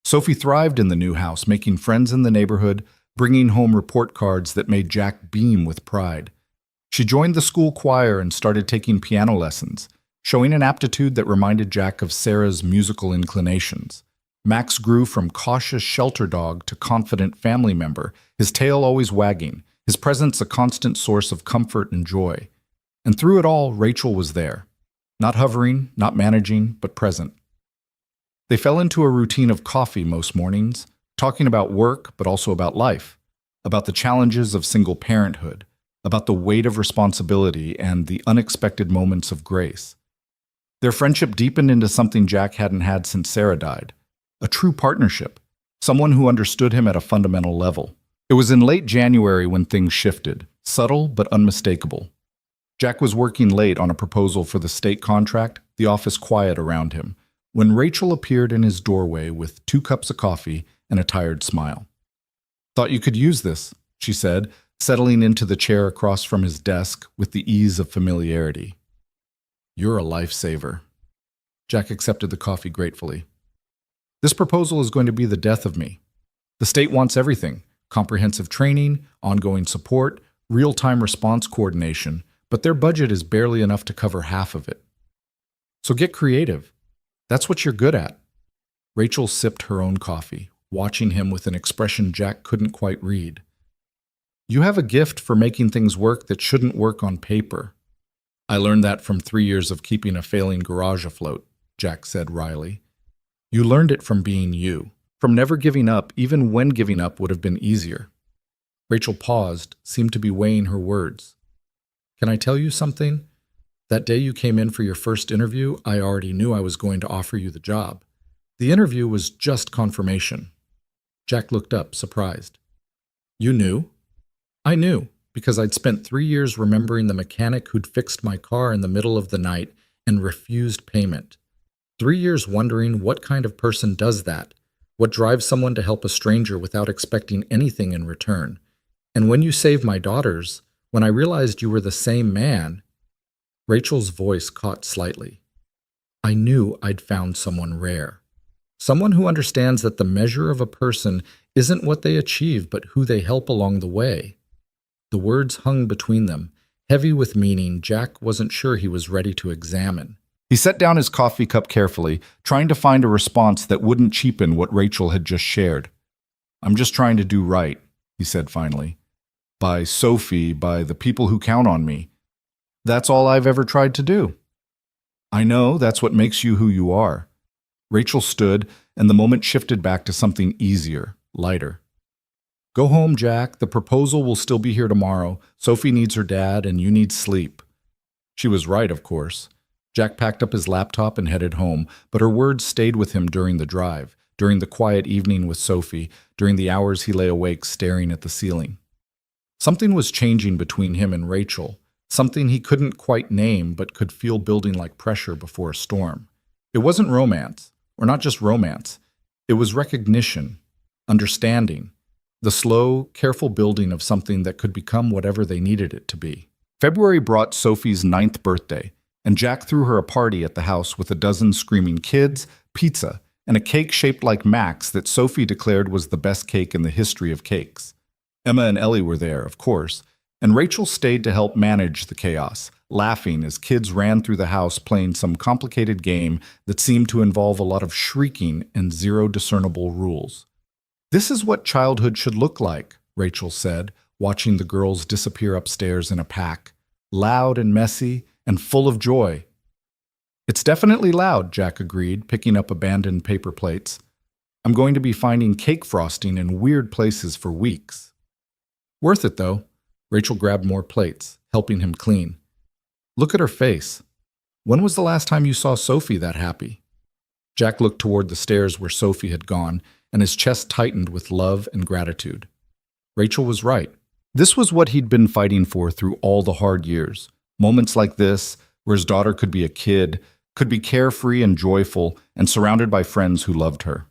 Sophie thrived in the new house, making friends in the neighborhood, bringing home report cards that made Jack beam with pride. She joined the school choir and started taking piano lessons, showing an aptitude that reminded Jack of Sarah's musical inclinations. Max grew from cautious shelter dog to confident family member, his tail always wagging, his presence a constant source of comfort and joy. And through it all, Rachel was there. Not hovering, not managing, but present. They fell into a routine of coffee most mornings, talking about work, but also about life, about the challenges of single parenthood, about the weight of responsibility and the unexpected moments of grace. Their friendship deepened into something Jack hadn't had since Sarah died. A true partnership, someone who understood him at a fundamental level. It was in late January when things shifted, subtle but unmistakable. Jack was working late on a proposal for the state contract, the office quiet around him, when Rachel appeared in his doorway with 2 cups of coffee and a tired smile. "Thought you could use this," she said, settling into the chair across from his desk with the ease of familiarity. "You're a lifesaver." Jack accepted the coffee gratefully. "This proposal is going to be the death of me. The state wants everything: comprehensive training, ongoing support, real-time response coordination, but their budget is barely enough to cover half of it. So get creative. That's what you're good at." Rachel sipped her own coffee, watching him with an expression Jack couldn't quite read. "You have a gift for making things work that shouldn't work on paper." "I learned that from 3 years of keeping a failing garage afloat," Jack said wryly. "You learned it from being you, from never giving up even when giving up would have been easier." Rachel paused, seemed to be weighing her words. "Can I tell you something? That day you came in for your first interview, I already knew I was going to offer you the job. The interview was just confirmation." Jack looked up, surprised. "You knew?" "I knew, because I'd spent 3 years remembering the mechanic who'd fixed my car in the middle of the night and refused payment. 3 years wondering what kind of person does that, what drives someone to help a stranger without expecting anything in return. And when you saved my daughters, when I realized you were the same man—" Rachel's voice caught slightly. "I knew I'd found someone rare. Someone who understands that the measure of a person isn't what they achieve, but who they help along the way." The words hung between them, heavy with meaning Jack wasn't sure he was ready to examine. He set down his coffee cup carefully, trying to find a response that wouldn't cheapen what Rachel had just shared. "I'm just trying to do right," he said finally. "By Sophie, by the people who count on me. That's all I've ever tried to do." "I know, that's what makes you who you are." Rachel stood, and the moment shifted back to something easier, lighter. "Go home, Jack. The proposal will still be here tomorrow. Sophie needs her dad, and you need sleep." She was right, of course. Jack packed up his laptop and headed home, but her words stayed with him during the drive, during the quiet evening with Sophie, during the hours he lay awake staring at the ceiling. Something was changing between him and Rachel, something he couldn't quite name but could feel building like pressure before a storm. It wasn't romance, or not just romance. It was recognition, understanding, the slow, careful building of something that could become whatever they needed it to be. February brought Sophie's 9th birthday, and Jack threw her a party at the house with a dozen screaming kids, pizza, and a cake shaped like Max that Sophie declared was the best cake in the history of cakes. Emma and Ellie were there, of course, and Rachel stayed to help manage the chaos, laughing as kids ran through the house playing some complicated game that seemed to involve a lot of shrieking and zero discernible rules. "This is what childhood should look like," Rachel said, watching the girls disappear upstairs in a pack, loud and messy and full of joy. "It's definitely loud," Jack agreed, picking up abandoned paper plates. "I'm going to be finding cake frosting in weird places for weeks." "Worth it, though." Rachel grabbed more plates, helping him clean. "Look at her face. When was the last time you saw Sophie that happy?" Jack looked toward the stairs where Sophie had gone, and his chest tightened with love and gratitude. Rachel was right. This was what he'd been fighting for through all the hard years. Moments like this, where his daughter could be a kid, could be carefree and joyful, and surrounded by friends who loved her.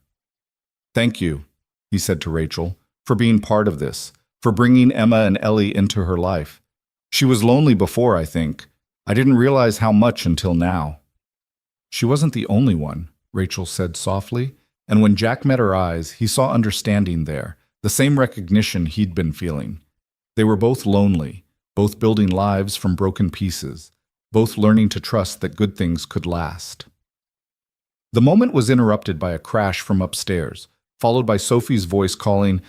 "Thank you," he said to Rachel, "for being part of this, for bringing Emma and Ellie into her life. She was lonely before, I think. I didn't realize how much until now." "She wasn't the only one," Rachel said softly, and when Jack met her eyes, he saw understanding there, the same recognition he'd been feeling. They were both lonely, both building lives from broken pieces, both learning to trust that good things could last. The moment was interrupted by a crash from upstairs, followed by Sophie's voice calling,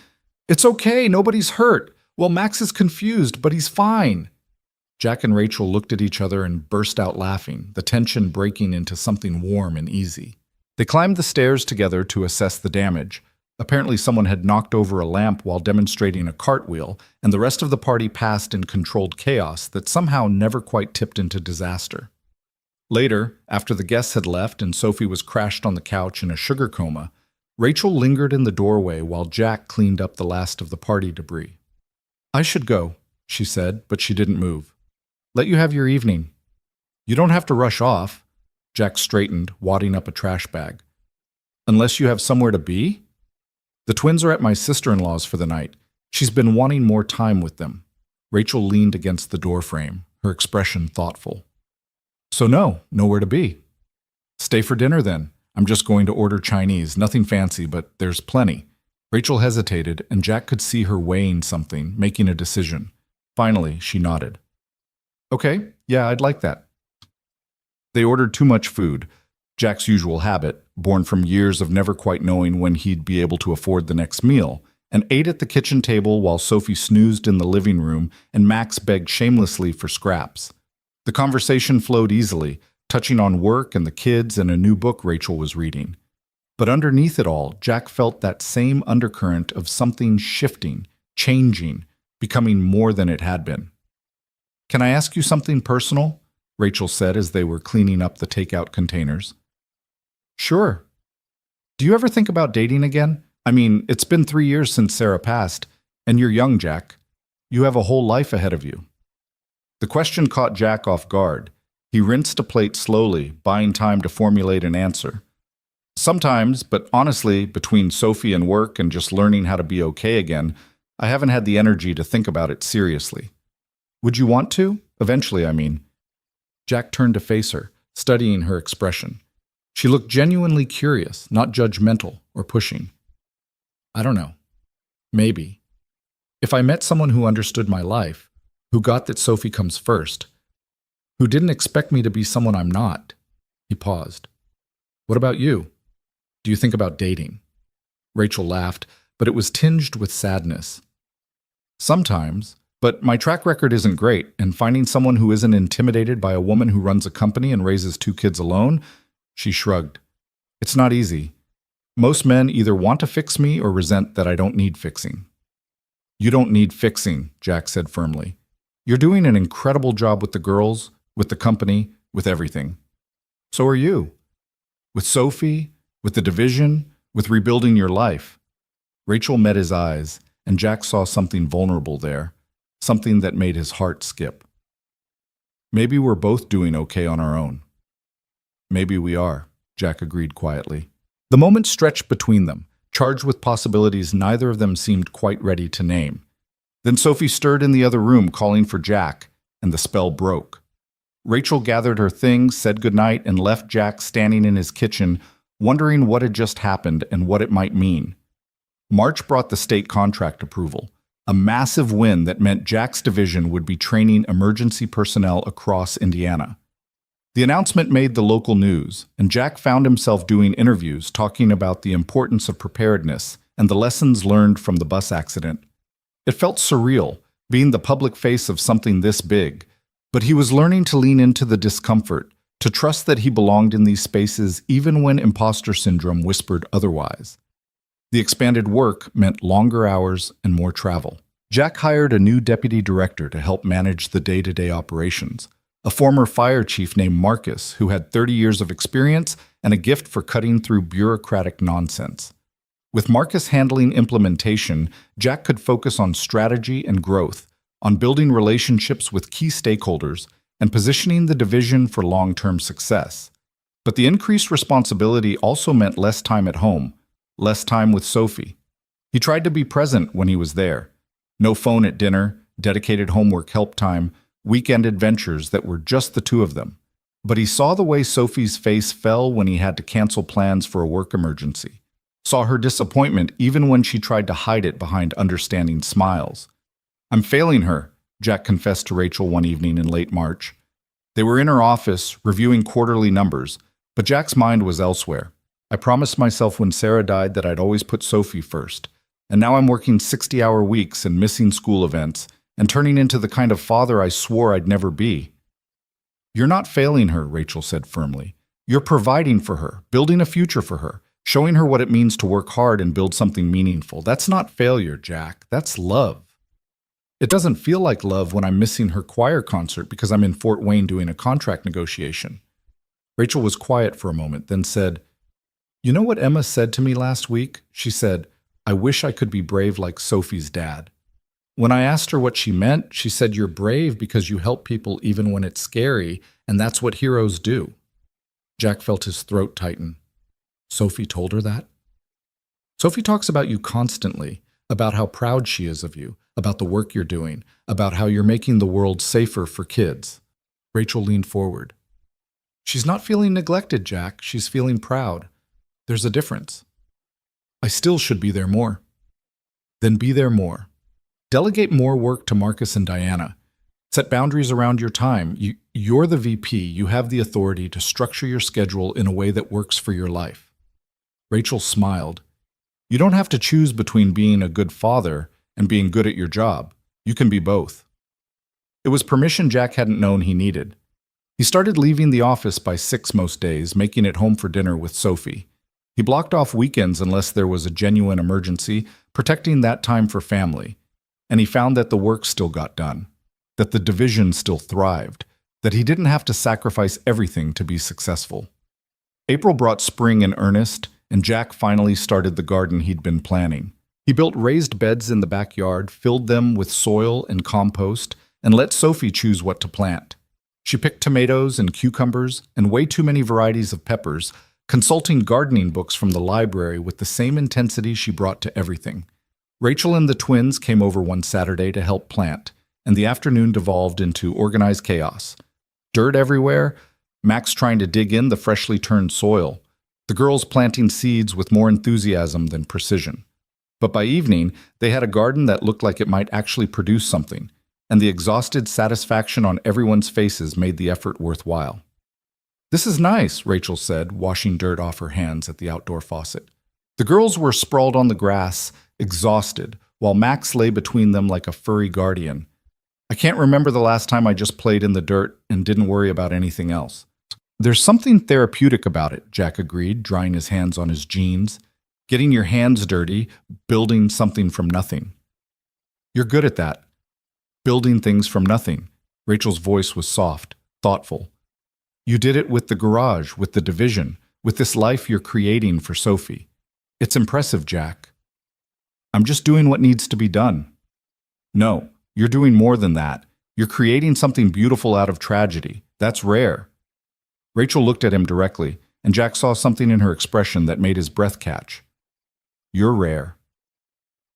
"It's okay, nobody's hurt. Well, Max is confused, but he's fine." Jack and Rachel looked at each other and burst out laughing, the tension breaking into something warm and easy. They climbed the stairs together to assess the damage. Apparently someone had knocked over a lamp while demonstrating a cartwheel, and the rest of the party passed in controlled chaos that somehow never quite tipped into disaster. Later, after the guests had left and Sophie was crashed on the couch in a sugar coma, Rachel lingered in the doorway while Jack cleaned up the last of the party debris. "I should go," she said, but she didn't move. "Let you have your evening. You don't have to rush off. Jack straightened, wadding up a trash bag. Unless you have somewhere to be? The twins are at my sister-in-law's for the night. She's been wanting more time with them. Rachel leaned against the doorframe, her expression thoughtful. So no, nowhere to be. Stay for dinner then. I'm just going to order Chinese, nothing fancy, but there's plenty. Rachel hesitated, and Jack could see her weighing something, making a decision. Finally, she nodded. Okay, yeah, I'd like that. They ordered too much food, Jack's usual habit, born from years of never quite knowing when he'd be able to afford the next meal, and ate at the kitchen table while Sophie snoozed in the living room and Max begged shamelessly for scraps. The conversation flowed easily, touching on work and the kids and a new book Rachel was reading. But underneath it all, Jack felt that same undercurrent of something shifting, changing, becoming more than it had been. Can I ask you something personal? Rachel said as they were cleaning up the takeout containers. Sure. Do you ever think about dating again? I mean, it's been 3 years since Sarah passed, and you're young, Jack. You have a whole life ahead of you. The question caught Jack off guard. He rinsed a plate slowly, buying time to formulate an answer. Sometimes, but honestly, between Sophie and work and just learning how to be okay again, I haven't had the energy to think about it seriously. Would you want to? Eventually, I mean. Jack turned to face her, studying her expression. She looked genuinely curious, not judgmental or pushing. I don't know. Maybe. If I met someone who understood my life, who got that Sophie comes first, who didn't expect me to be someone I'm not. He paused. What about you? Do you think about dating? Rachel laughed, but it was tinged with sadness. Sometimes, but my track record isn't great, and finding someone who isn't intimidated by a woman who runs a company and raises 2 kids alone, she shrugged. It's not easy. Most men either want to fix me or resent that I don't need fixing. You don't need fixing, Jack said firmly. You're doing an incredible job with the girls, with the company, with everything. So are you. With Sophie, with the division, with rebuilding your life. Rachel met his eyes, and Jack saw something vulnerable there, something that made his heart skip. Maybe we're both doing okay on our own. Maybe we are, Jack agreed quietly. The moment stretched between them, charged with possibilities neither of them seemed quite ready to name. Then Sophie stirred in the other room, calling for Jack, and the spell broke. Rachel gathered her things, said goodnight, and left Jack standing in his kitchen, wondering what had just happened and what it might mean. March brought the state contract approval, a massive win that meant Jack's division would be training emergency personnel across Indiana. The announcement made the local news, and Jack found himself doing interviews talking about the importance of preparedness and the lessons learned from the bus accident. It felt surreal, being the public face of something this big, but he was learning to lean into the discomfort, to trust that he belonged in these spaces even when imposter syndrome whispered otherwise. The expanded work meant longer hours and more travel. Jack hired a new deputy director to help manage the day-to-day operations, a former fire chief named Marcus who had 30 years of experience and a gift for cutting through bureaucratic nonsense. With Marcus handling implementation, Jack could focus on strategy and growth, on building relationships with key stakeholders, and positioning the division for long-term success. But the increased responsibility also meant less time at home, less time with Sophie. He tried to be present when he was there. No phone at dinner, dedicated homework help time, weekend adventures that were just the two of them. But he saw the way Sophie's face fell when he had to cancel plans for a work emergency. Saw her disappointment even when she tried to hide it behind understanding smiles. I'm failing her, Jack confessed to Rachel one evening in late March. They were in her office, reviewing quarterly numbers, but Jack's mind was elsewhere. I promised myself when Sarah died that I'd always put Sophie first, and now I'm working 60-hour weeks and missing school events, and turning into the kind of father I swore I'd never be. You're not failing her, Rachel said firmly. You're providing for her, building a future for her, showing her what it means to work hard and build something meaningful. That's not failure, Jack. That's love. It doesn't feel like love when I'm missing her choir concert because I'm in Fort Wayne doing a contract negotiation. Rachel was quiet for a moment, then said, You know what Emma said to me last week? She said, I wish I could be brave like Sophie's dad. When I asked her what she meant, she said, You're brave because you help people even when it's scary, and that's what heroes do. Jack felt his throat tighten. Sophie told her that? Sophie talks about you constantly, about how proud she is of you, about the work you're doing, about how you're making the world safer for kids. Rachel leaned forward. She's not feeling neglected, Jack. She's feeling proud. There's a difference. I still should be there more. Then be there more. Delegate more work to Marcus and Diana. Set boundaries around your time. You're the VP. You have the authority to structure your schedule in a way that works for your life. Rachel smiled. You don't have to choose between being a good father and being good at your job. You can be both. It was permission Jack hadn't known he needed. He started leaving the office by 6 most days, making it home for dinner with Sophie. He blocked off weekends unless there was a genuine emergency, protecting that time for family. And he found that the work still got done, that the division still thrived, that he didn't have to sacrifice everything to be successful. April brought spring in earnest, and Jack finally started the garden he'd been planning. He built raised beds in the backyard, filled them with soil and compost, and let Sophie choose what to plant. She picked tomatoes and cucumbers and way too many varieties of peppers, consulting gardening books from the library with the same intensity she brought to everything. Rachel and the twins came over one Saturday to help plant, and the afternoon devolved into organized chaos. Dirt everywhere, Max trying to dig in the freshly turned soil, the girls planting seeds with more enthusiasm than precision. But by evening, they had a garden that looked like it might actually produce something, and the exhausted satisfaction on everyone's faces made the effort worthwhile. This is nice, Rachel said, washing dirt off her hands at the outdoor faucet. The girls were sprawled on the grass, exhausted, while Max lay between them like a furry guardian. I can't remember the last time I just played in the dirt and didn't worry about anything else. There's something therapeutic about it, Jack agreed, drying his hands on his jeans. Getting your hands dirty, building something from nothing. You're good at that. Building things from nothing. Rachel's voice was soft, thoughtful. You did it with the garage, with the division, with this life you're creating for Sophie. It's impressive, Jack. I'm just doing what needs to be done. No, you're doing more than that. You're creating something beautiful out of tragedy. That's rare. Rachel looked at him directly, and Jack saw something in her expression that made his breath catch. You're rare.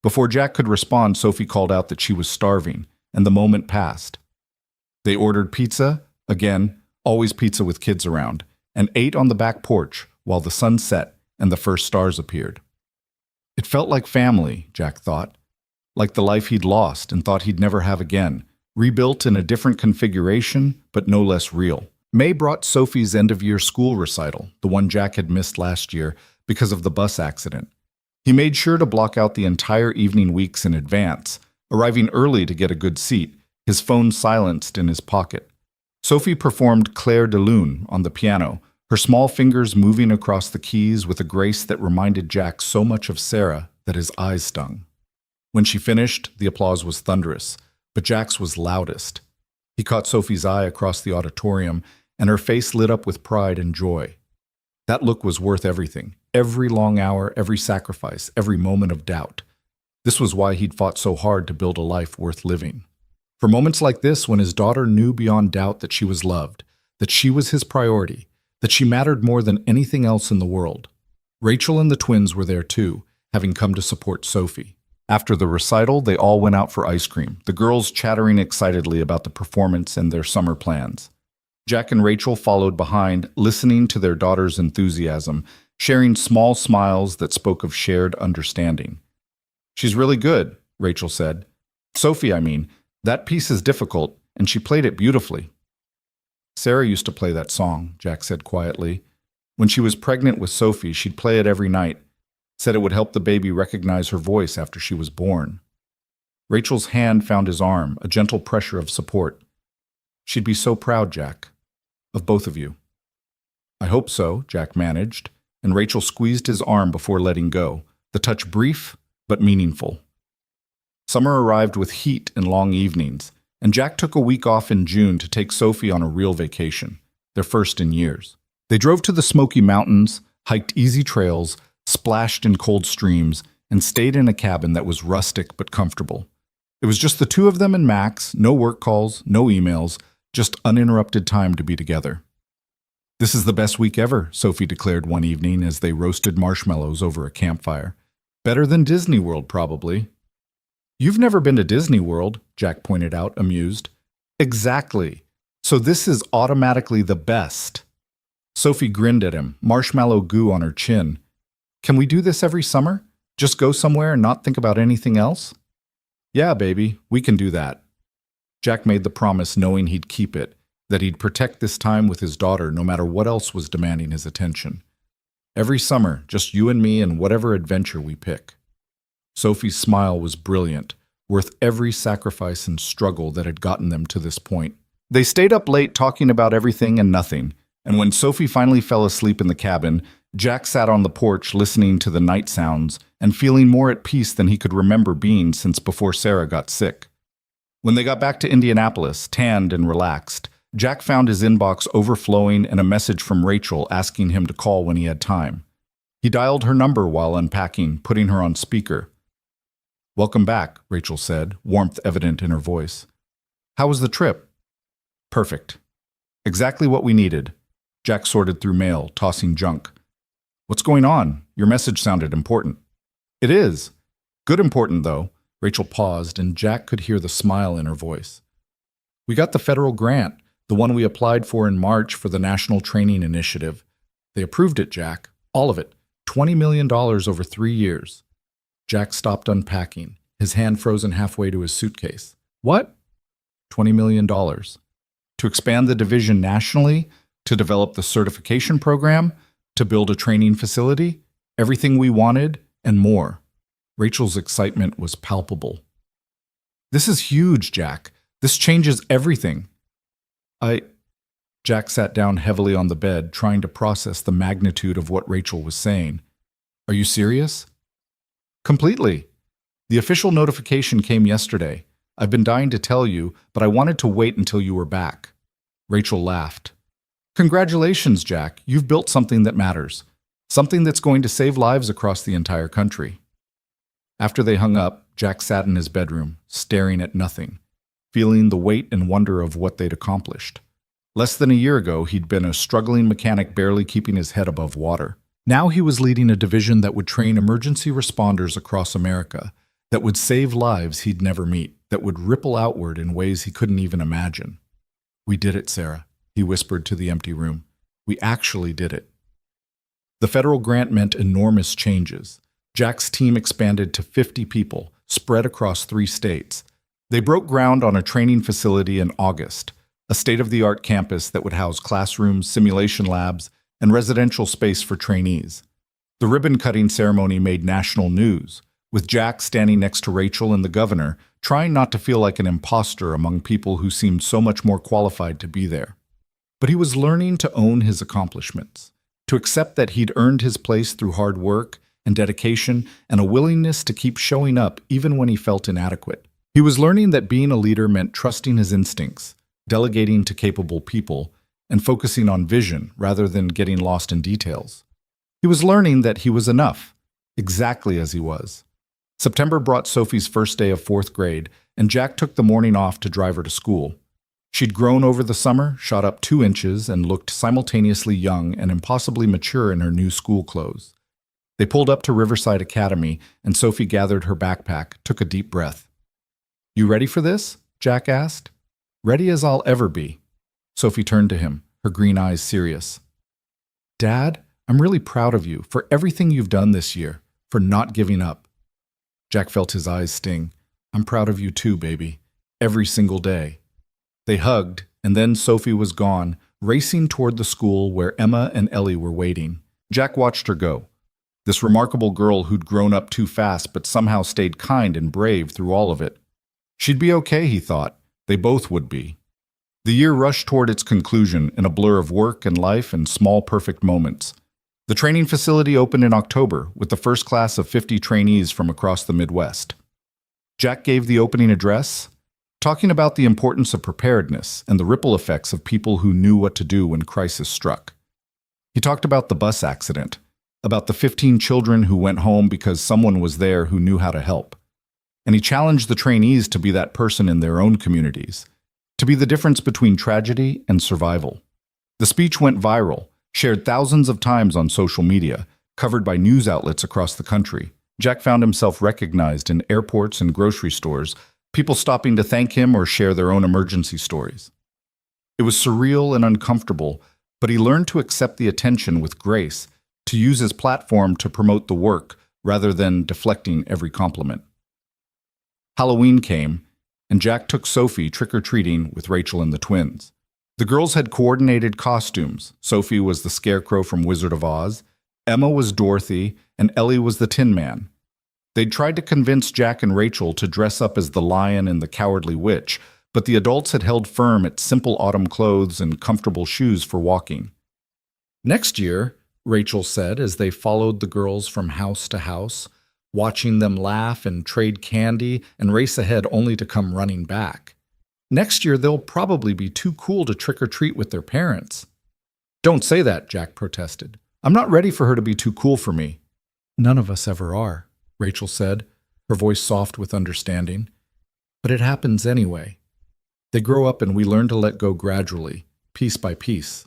Before Jack could respond, Sophie called out that she was starving, and the moment passed. They ordered pizza, again, always pizza with kids around, and ate on the back porch while the sun set and the first stars appeared. It felt like family, Jack thought, like the life he'd lost and thought he'd never have again, rebuilt in a different configuration, but no less real. May brought Sophie's end-of-year school recital, the one Jack had missed last year because of the bus accident. He made sure to block out the entire evening weeks in advance, arriving early to get a good seat, his phone silenced in his pocket. Sophie performed Clair de Lune on the piano, her small fingers moving across the keys with a grace that reminded Jack so much of Sarah that his eyes stung. When she finished, the applause was thunderous, but Jack's was loudest. He caught Sophie's eye across the auditorium, and her face lit up with pride and joy. That look was worth everything, every long hour, every sacrifice, every moment of doubt. This was why he'd fought so hard to build a life worth living. For moments like this, when his daughter knew beyond doubt that she was loved, that she was his priority, that she mattered more than anything else in the world. Rachel and the twins were there too, having come to support Sophie. After the recital, they all went out for ice cream, the girls chattering excitedly about the performance and their summer plans. Jack and Rachel followed behind, listening to their daughter's enthusiasm, sharing small smiles that spoke of shared understanding. She's really good, Rachel said. Sophie, I mean. That piece is difficult, and she played it beautifully. Sarah used to play that song, Jack said quietly. When she was pregnant with Sophie, she'd play it every night, said it would help the baby recognize her voice after she was born. Rachel's hand found his arm, a gentle pressure of support. She'd be so proud, Jack, of both of you. I hope so, Jack managed, and Rachel squeezed his arm before letting go, the touch brief but meaningful. Summer arrived with heat and long evenings, and Jack took a week off in June to take Sophie on a real vacation, their first in years. They drove to the Smoky Mountains, hiked easy trails, splashed in cold streams, and stayed in a cabin that was rustic but comfortable. It was just the two of them and Max, no work calls, no emails, just uninterrupted time to be together. This is the best week ever, Sophie declared one evening as they roasted marshmallows over a campfire. Better than Disney World, probably. You've never been to Disney World, Jack pointed out, amused. Exactly. So this is automatically the best. Sophie grinned at him, marshmallow goo on her chin. Can we do this every summer? Just go somewhere and not think about anything else? Yeah, baby, we can do that. Jack made the promise knowing he'd keep it, that he'd protect this time with his daughter no matter what else was demanding his attention. Every summer, just you and me and whatever adventure we pick. Sophie's smile was brilliant, worth every sacrifice and struggle that had gotten them to this point. They stayed up late talking about everything and nothing, and when Sophie finally fell asleep in the cabin, Jack sat on the porch listening to the night sounds and feeling more at peace than he could remember being since before Sarah got sick. When they got back to Indianapolis, tanned and relaxed, Jack found his inbox overflowing and a message from Rachel asking him to call when he had time. He dialed her number while unpacking, putting her on speaker. Welcome back, Rachel said, warmth evident in her voice. How was the trip? Perfect. Exactly what we needed. Jack sorted through mail, tossing junk. What's going on? Your message sounded important. It is. Good important, though. Rachel paused, and Jack could hear the smile in her voice. We got the federal grant, the one we applied for in March for the National Training Initiative. They approved it, Jack. All of it. $20 million over 3 years. Jack stopped unpacking, his hand frozen halfway to his suitcase. What? $20 million. To expand the division nationally, to develop the certification program, to build a training facility, everything we wanted, and more. Rachel's excitement was palpable. This is huge, Jack. This changes everything. Jack sat down heavily on the bed, trying to process the magnitude of what Rachel was saying. Are you serious? Completely. The official notification came yesterday. I've been dying to tell you, but I wanted to wait until you were back. Rachel laughed. Congratulations, Jack. You've built something that matters. Something that's going to save lives across the entire country. After they hung up, Jack sat in his bedroom, staring at nothing, feeling the weight and wonder of what they'd accomplished. Less than a year ago, he'd been a struggling mechanic barely keeping his head above water. Now he was leading a division that would train emergency responders across America, that would save lives he'd never meet, that would ripple outward in ways he couldn't even imagine. We did it, Sarah, he whispered to the empty room. We actually did it. The federal grant meant enormous changes. Jack's team expanded to 50 people, spread across 3 states. They broke ground on a training facility in August, a state-of-the-art campus that would house classrooms, simulation labs, and residential space for trainees. The ribbon-cutting ceremony made national news, with Jack standing next to Rachel and the governor, trying not to feel like an imposter among people who seemed so much more qualified to be there. But he was learning to own his accomplishments, to accept that he'd earned his place through hard work and dedication and a willingness to keep showing up even when he felt inadequate. He was learning that being a leader meant trusting his instincts, delegating to capable people, and focusing on vision rather than getting lost in details. He was learning that he was enough, exactly as he was. September brought Sophie's first day of 4th grade, and Jack took the morning off to drive her to school. She'd grown over the summer, shot up 2 inches, and looked simultaneously young and impossibly mature in her new school clothes. They pulled up to Riverside Academy, and Sophie gathered her backpack, took a deep breath. You ready for this? Jack asked. Ready as I'll ever be. Sophie turned to him, her green eyes serious. Dad, I'm really proud of you for everything you've done this year, for not giving up. Jack felt his eyes sting. I'm proud of you too, baby. Every single day. They hugged, and then Sophie was gone, racing toward the school where Emma and Ellie were waiting. Jack watched her go. This remarkable girl who'd grown up too fast but somehow stayed kind and brave through all of it. She'd be okay, he thought. They both would be. The year rushed toward its conclusion in a blur of work and life and small perfect moments. The training facility opened in October with the first class of 50 trainees from across the Midwest. Jack gave the opening address, talking about the importance of preparedness and the ripple effects of people who knew what to do when crisis struck. He talked about the bus accident, about the 15 children who went home because someone was there who knew how to help. And he challenged the trainees to be that person in their own communities, to be the difference between tragedy and survival. The speech went viral, shared thousands of times on social media, covered by news outlets across the country. Jack found himself recognized in airports and grocery stores, people stopping to thank him or share their own emergency stories. It was surreal and uncomfortable, but he learned to accept the attention with grace, to use his platform to promote the work rather than deflecting every compliment. Halloween came, and Jack took Sophie trick-or-treating with Rachel and the twins. The girls had coordinated costumes. Sophie was the Scarecrow from Wizard of Oz, Emma was Dorothy, and Ellie was the Tin Man. They'd tried to convince Jack and Rachel to dress up as the Lion and the Cowardly Witch, but the adults had held firm at simple autumn clothes and comfortable shoes for walking. "Next year," Rachel said as they followed the girls from house to house, watching them laugh and trade candy and race ahead only to come running back. "Next year, they'll probably be too cool to trick-or-treat with their parents." "Don't say that," Jack protested. "I'm not ready for her to be too cool for me." "None of us ever are," Rachel said, her voice soft with understanding. "But it happens anyway. They grow up and we learn to let go gradually, piece by piece."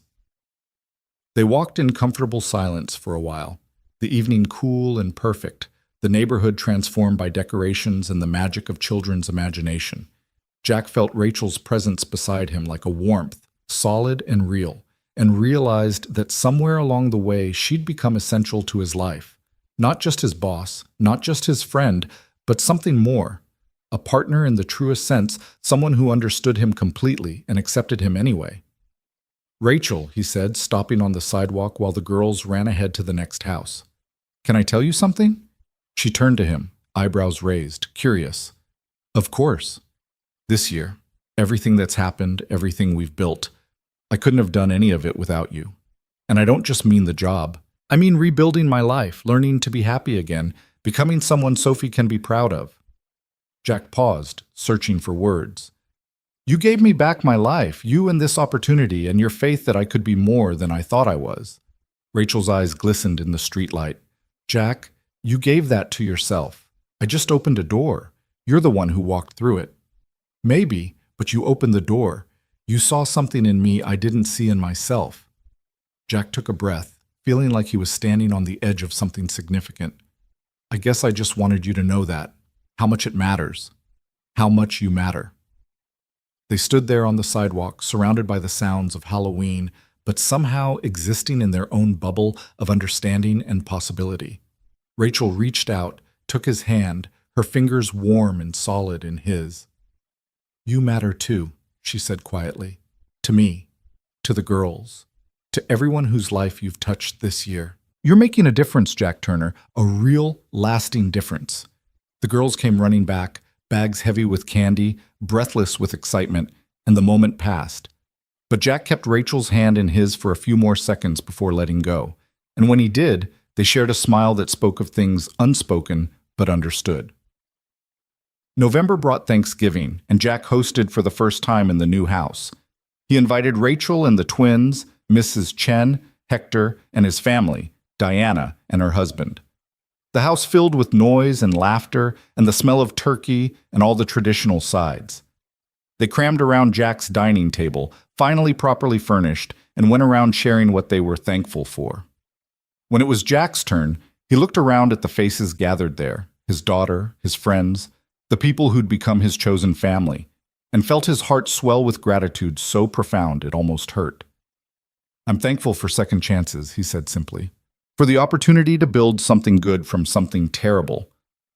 They walked in comfortable silence for a while, the evening cool and perfect, the neighborhood transformed by decorations and the magic of children's imagination. Jack felt Rachel's presence beside him like a warmth, solid and real, and realized that somewhere along the way she'd become essential to his life. Not just his boss, not just his friend, but something more. A partner in the truest sense, someone who understood him completely and accepted him anyway. "Rachel," he said, stopping on the sidewalk while the girls ran ahead to the next house. "Can I tell you something?" She turned to him, eyebrows raised, curious. "Of course. This year, everything that's happened, everything we've built, I couldn't have done any of it without you. And I don't just mean the job. I mean rebuilding my life, learning to be happy again, becoming someone Sophie can be proud of." Jack paused, searching for words. "You gave me back my life, you and this opportunity, and your faith that I could be more than I thought I was." Rachel's eyes glistened in the streetlight. "Jack, you gave that to yourself. I just opened a door. You're the one who walked through it. Maybe, but you opened the door. You saw something in me I didn't see in myself." Jack took a breath, feeling like he was standing on the edge of something significant. "I guess I just wanted you to know that. How much it matters. How much you matter." They stood there on the sidewalk, surrounded by the sounds of Halloween, but somehow existing in their own bubble of understanding and possibility. Rachel reached out, took his hand, her fingers warm and solid in his. "You matter too," she said quietly. "To me, to the girls, to everyone whose life you've touched this year. You're making a difference, Jack Turner, a real, lasting difference." The girls came running back, bags heavy with candy, breathless with excitement, and the moment passed. But Jack kept Rachel's hand in his for a few more seconds before letting go. And when he did, they shared a smile that spoke of things unspoken but understood. November brought Thanksgiving, and Jack hosted for the first time in the new house. He invited Rachel and the twins, Mrs. Chen, Hector, and his family, Diana and her husband. The house filled with noise and laughter and the smell of turkey and all the traditional sides. They crammed around Jack's dining table, finally properly furnished, and went around sharing what they were thankful for. When it was Jack's turn, he looked around at the faces gathered there, his daughter, his friends, the people who'd become his chosen family, and felt his heart swell with gratitude so profound it almost hurt. "I'm thankful for second chances," he said simply. "For the opportunity to build something good from something terrible.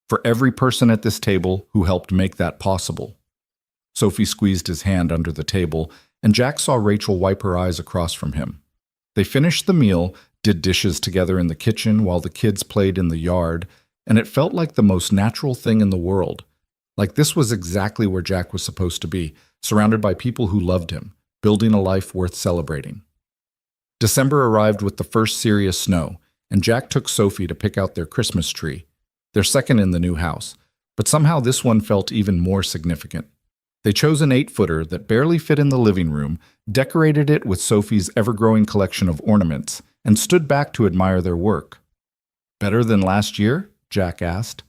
For every person at this table who helped make that possible." Sophie squeezed his hand under the table, and Jack saw Rachel wipe her eyes across from him. They finished the meal, did dishes together in the kitchen while the kids played in the yard, and it felt like the most natural thing in the world. Like this was exactly where Jack was supposed to be, surrounded by people who loved him, building a life worth celebrating. December arrived with the first serious snow, and Jack took Sophie to pick out their Christmas tree, their second in the new house, but somehow this one felt even more significant. They chose an 8-footer that barely fit in the living room, decorated it with Sophie's ever-growing collection of ornaments, and stood back to admire their work. "Better than last year?" Jack asked.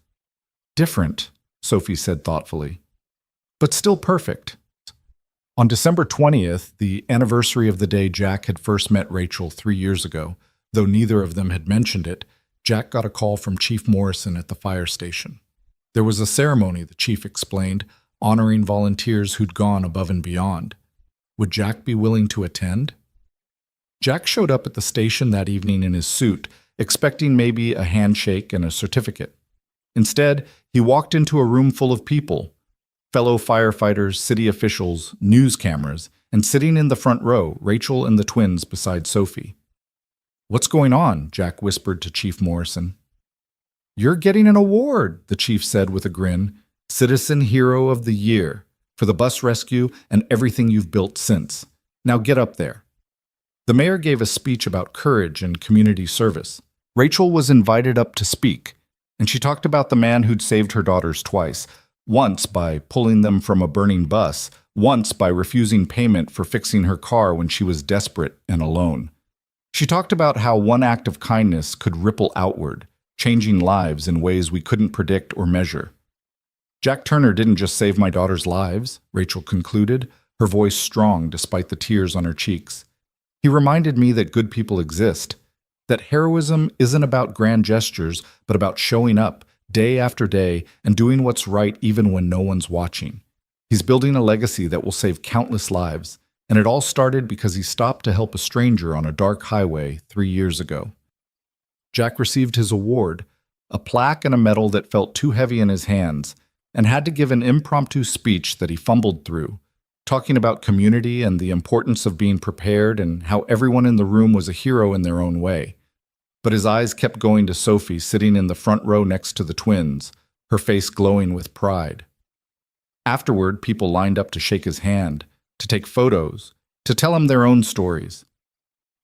"Different," Sophie said thoughtfully. "But still perfect." On December 20th, the anniversary of the day Jack had first met Rachel 3 years ago, though neither of them had mentioned it, Jack got a call from Chief Morrison at the fire station. There was a ceremony, the chief explained, honoring volunteers who'd gone above and beyond. Would Jack be willing to attend? Jack showed up at the station that evening in his suit, expecting maybe a handshake and a certificate. Instead, he walked into a room full of people, fellow firefighters, city officials, news cameras, and sitting in the front row, Rachel and the twins beside Sophie. "What's going on?" Jack whispered to Chief Morrison. "You're getting an award," the chief said with a grin. "Citizen Hero of the Year for the bus rescue and everything you've built since. Now get up there." The mayor gave a speech about courage and community service. Rachel was invited up to speak, and she talked about the man who'd saved her daughters twice, once by pulling them from a burning bus, once by refusing payment for fixing her car when she was desperate and alone. She talked about how one act of kindness could ripple outward, changing lives in ways we couldn't predict or measure. "Jack Turner didn't just save my daughters' lives," Rachel concluded, her voice strong despite the tears on her cheeks. "He reminded me that good people exist, that heroism isn't about grand gestures, but about showing up, day after day, and doing what's right even when no one's watching. He's building a legacy that will save countless lives, and it all started because he stopped to help a stranger on a dark highway 3 years ago." Jack received his award, a plaque and a medal that felt too heavy in his hands, and had to give an impromptu speech that he fumbled through, talking about community and the importance of being prepared and how everyone in the room was a hero in their own way. But his eyes kept going to Sophie sitting in the front row next to the twins, her face glowing with pride. Afterward, people lined up to shake his hand, to take photos, to tell him their own stories.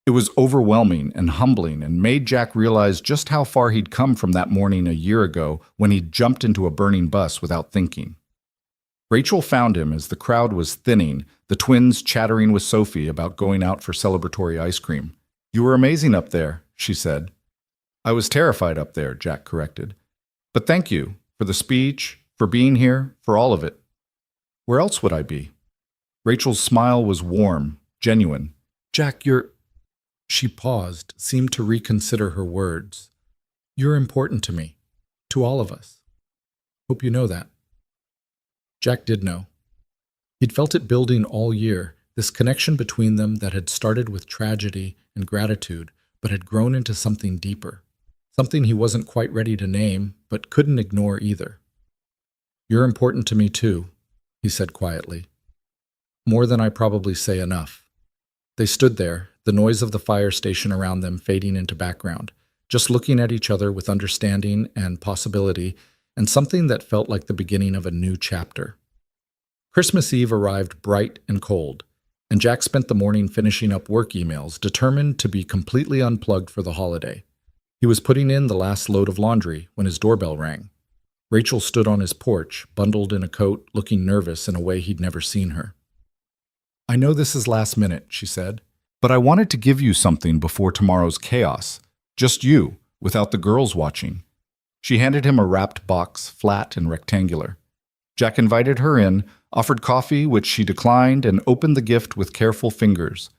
It was overwhelming and humbling and made Jack realize just how far he'd come from that morning a year ago when he jumped into a burning bus without thinking. Rachel found him as the crowd was thinning, the twins chattering with Sophie about going out for celebratory ice cream. "You were amazing up there," she said. "I was terrified up there," Jack corrected. "But thank you for the speech, for being here, for all of it. Where else would I be?" Rachel's smile was warm, genuine. "Jack, you're—" She paused, seemed to reconsider her words. "You're important to me, to all of us. Hope you know that." Jack did know. He'd felt it building all year, this connection between them that had started with tragedy and gratitude, but had grown into something deeper, something he wasn't quite ready to name, but couldn't ignore either. "You're important to me too," he said quietly. "More than I probably say enough." They stood there, the noise of the fire station around them fading into background, just looking at each other with understanding and possibility, and something that felt like the beginning of a new chapter. Christmas Eve arrived bright and cold, and Jack spent the morning finishing up work emails, determined to be completely unplugged for the holiday. He was putting in the last load of laundry when his doorbell rang. Rachel stood on his porch, bundled in a coat, looking nervous in a way he'd never seen her. "I know this is last minute," she said, "but I wanted to give you something before tomorrow's chaos. Just you, without the girls watching." She handed him a wrapped box, flat and rectangular. Jack invited her in, offered coffee, which she declined, and opened the gift with careful fingers.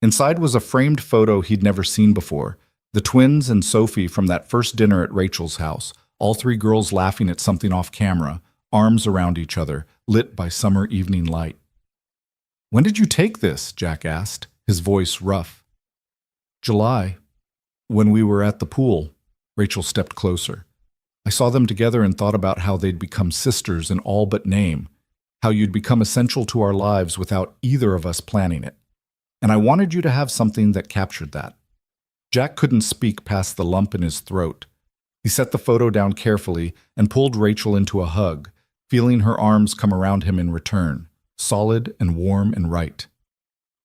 Inside was a framed photo he'd never seen before, the twins and Sophie from that first dinner at Rachel's house, all three girls laughing at something off camera, arms around each other, lit by summer evening light. "When did you take this?" Jack asked, his voice rough. "July. When we were at the pool." Rachel stepped closer. "I saw them together and thought about how they'd become sisters in all but name, how you'd become essential to our lives without either of us planning it. And I wanted you to have something that captured that." Jack couldn't speak past the lump in his throat. He set the photo down carefully and pulled Rachel into a hug, feeling her arms come around him in return, solid and warm and right.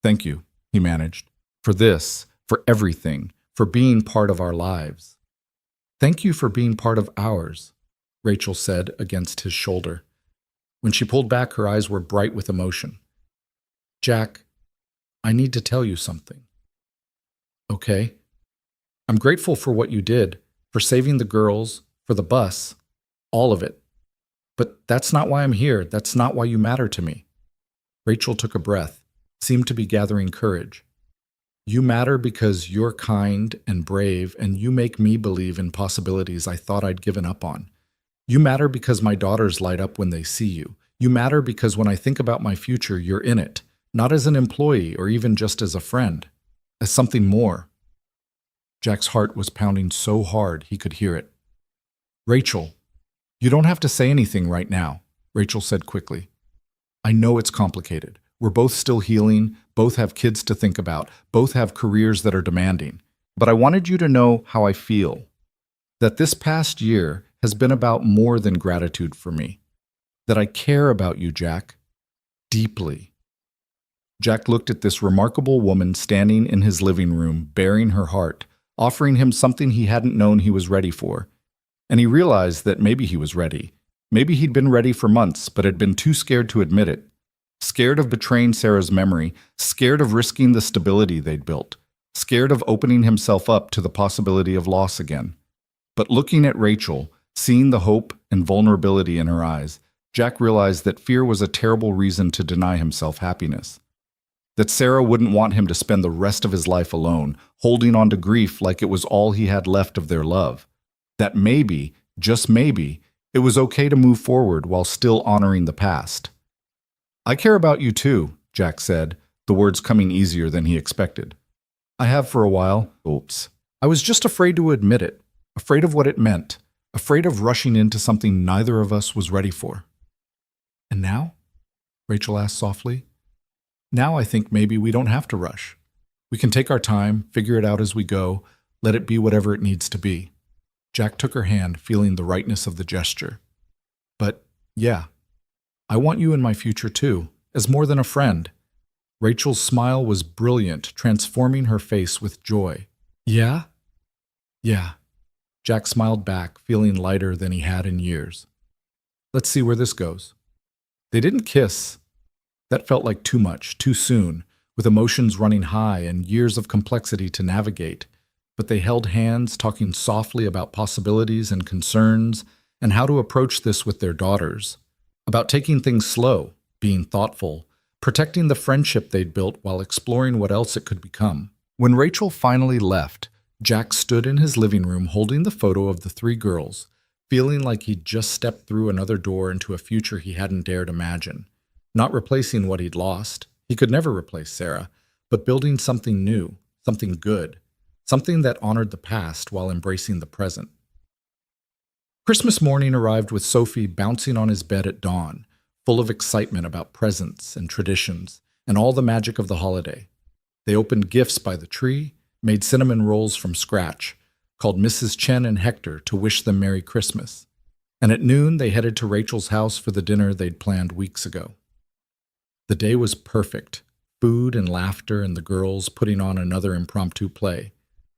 "Thank you," he managed, "for this, for everything, for being part of our lives." "Thank you for being part of ours," Rachel said against his shoulder. When she pulled back, her eyes were bright with emotion. "Jack, I need to tell you something." "Okay." "I'm grateful for what you did, for saving the girls, for the bus, all of it. But that's not why I'm here. That's not why you matter to me." Rachel took a breath, seemed to be gathering courage. You matter because you're kind and brave, and you make me believe in possibilities I thought I'd given up on. You matter because my daughters light up when they see you. You matter because when I think about my future, you're in it, not as an employee or even just as a friend, as something more. Jack's heart was pounding so hard he could hear it. Rachel, you don't have to say anything right now, Rachel said quickly. I know it's complicated. We're both still healing, both have kids to think about, both have careers that are demanding. But I wanted you to know how I feel. That this past year has been about more than gratitude for me. That I care about you, Jack. Deeply. Jack looked at this remarkable woman standing in his living room, baring her heart, offering him something he hadn't known he was ready for. And he realized that maybe he was ready. Maybe he'd been ready for months, but had been too scared to admit it. Scared of betraying Sarah's memory, scared of risking the stability they'd built, scared of opening himself up to the possibility of loss again. But looking at Rachel, seeing the hope and vulnerability in her eyes, Jack realized that fear was a terrible reason to deny himself happiness. That Sarah wouldn't want him to spend the rest of his life alone, holding on to grief like it was all he had left of their love. That maybe, just maybe, it was okay to move forward while still honoring the past. I care about you too, Jack said, the words coming easier than he expected. I have for a while. Oops. I was just afraid to admit it, afraid of what it meant, afraid of rushing into something neither of us was ready for. And now? Rachel asked softly. Now I think maybe we don't have to rush. We can take our time, figure it out as we go, let it be whatever it needs to be. Jack took her hand, feeling the rightness of the gesture. But, yeah, I want you in my future too, as more than a friend. Rachel's smile was brilliant, transforming her face with joy. Yeah? Yeah. Jack smiled back, feeling lighter than he had in years. Let's see where this goes. They didn't kiss. That felt like too much, too soon, with emotions running high and years of complexity to navigate. But they held hands, talking softly about possibilities and concerns, and how to approach this with their daughters. About taking things slow, being thoughtful, protecting the friendship they'd built while exploring what else it could become. When Rachel finally left, Jack stood in his living room holding the photo of the three girls, feeling like he'd just stepped through another door into a future he hadn't dared imagine. Not replacing what he'd lost. He could never replace Sarah, but building something new, something good, something that honored the past while embracing the present. Christmas morning arrived with Sophie bouncing on his bed at dawn, full of excitement about presents and traditions and all the magic of the holiday. They opened gifts by the tree, made cinnamon rolls from scratch, called Mrs. Chen and Hector to wish them Merry Christmas. And at noon, they headed to Rachel's house for the dinner they'd planned weeks ago. The day was perfect, food and laughter and the girls putting on another impromptu play,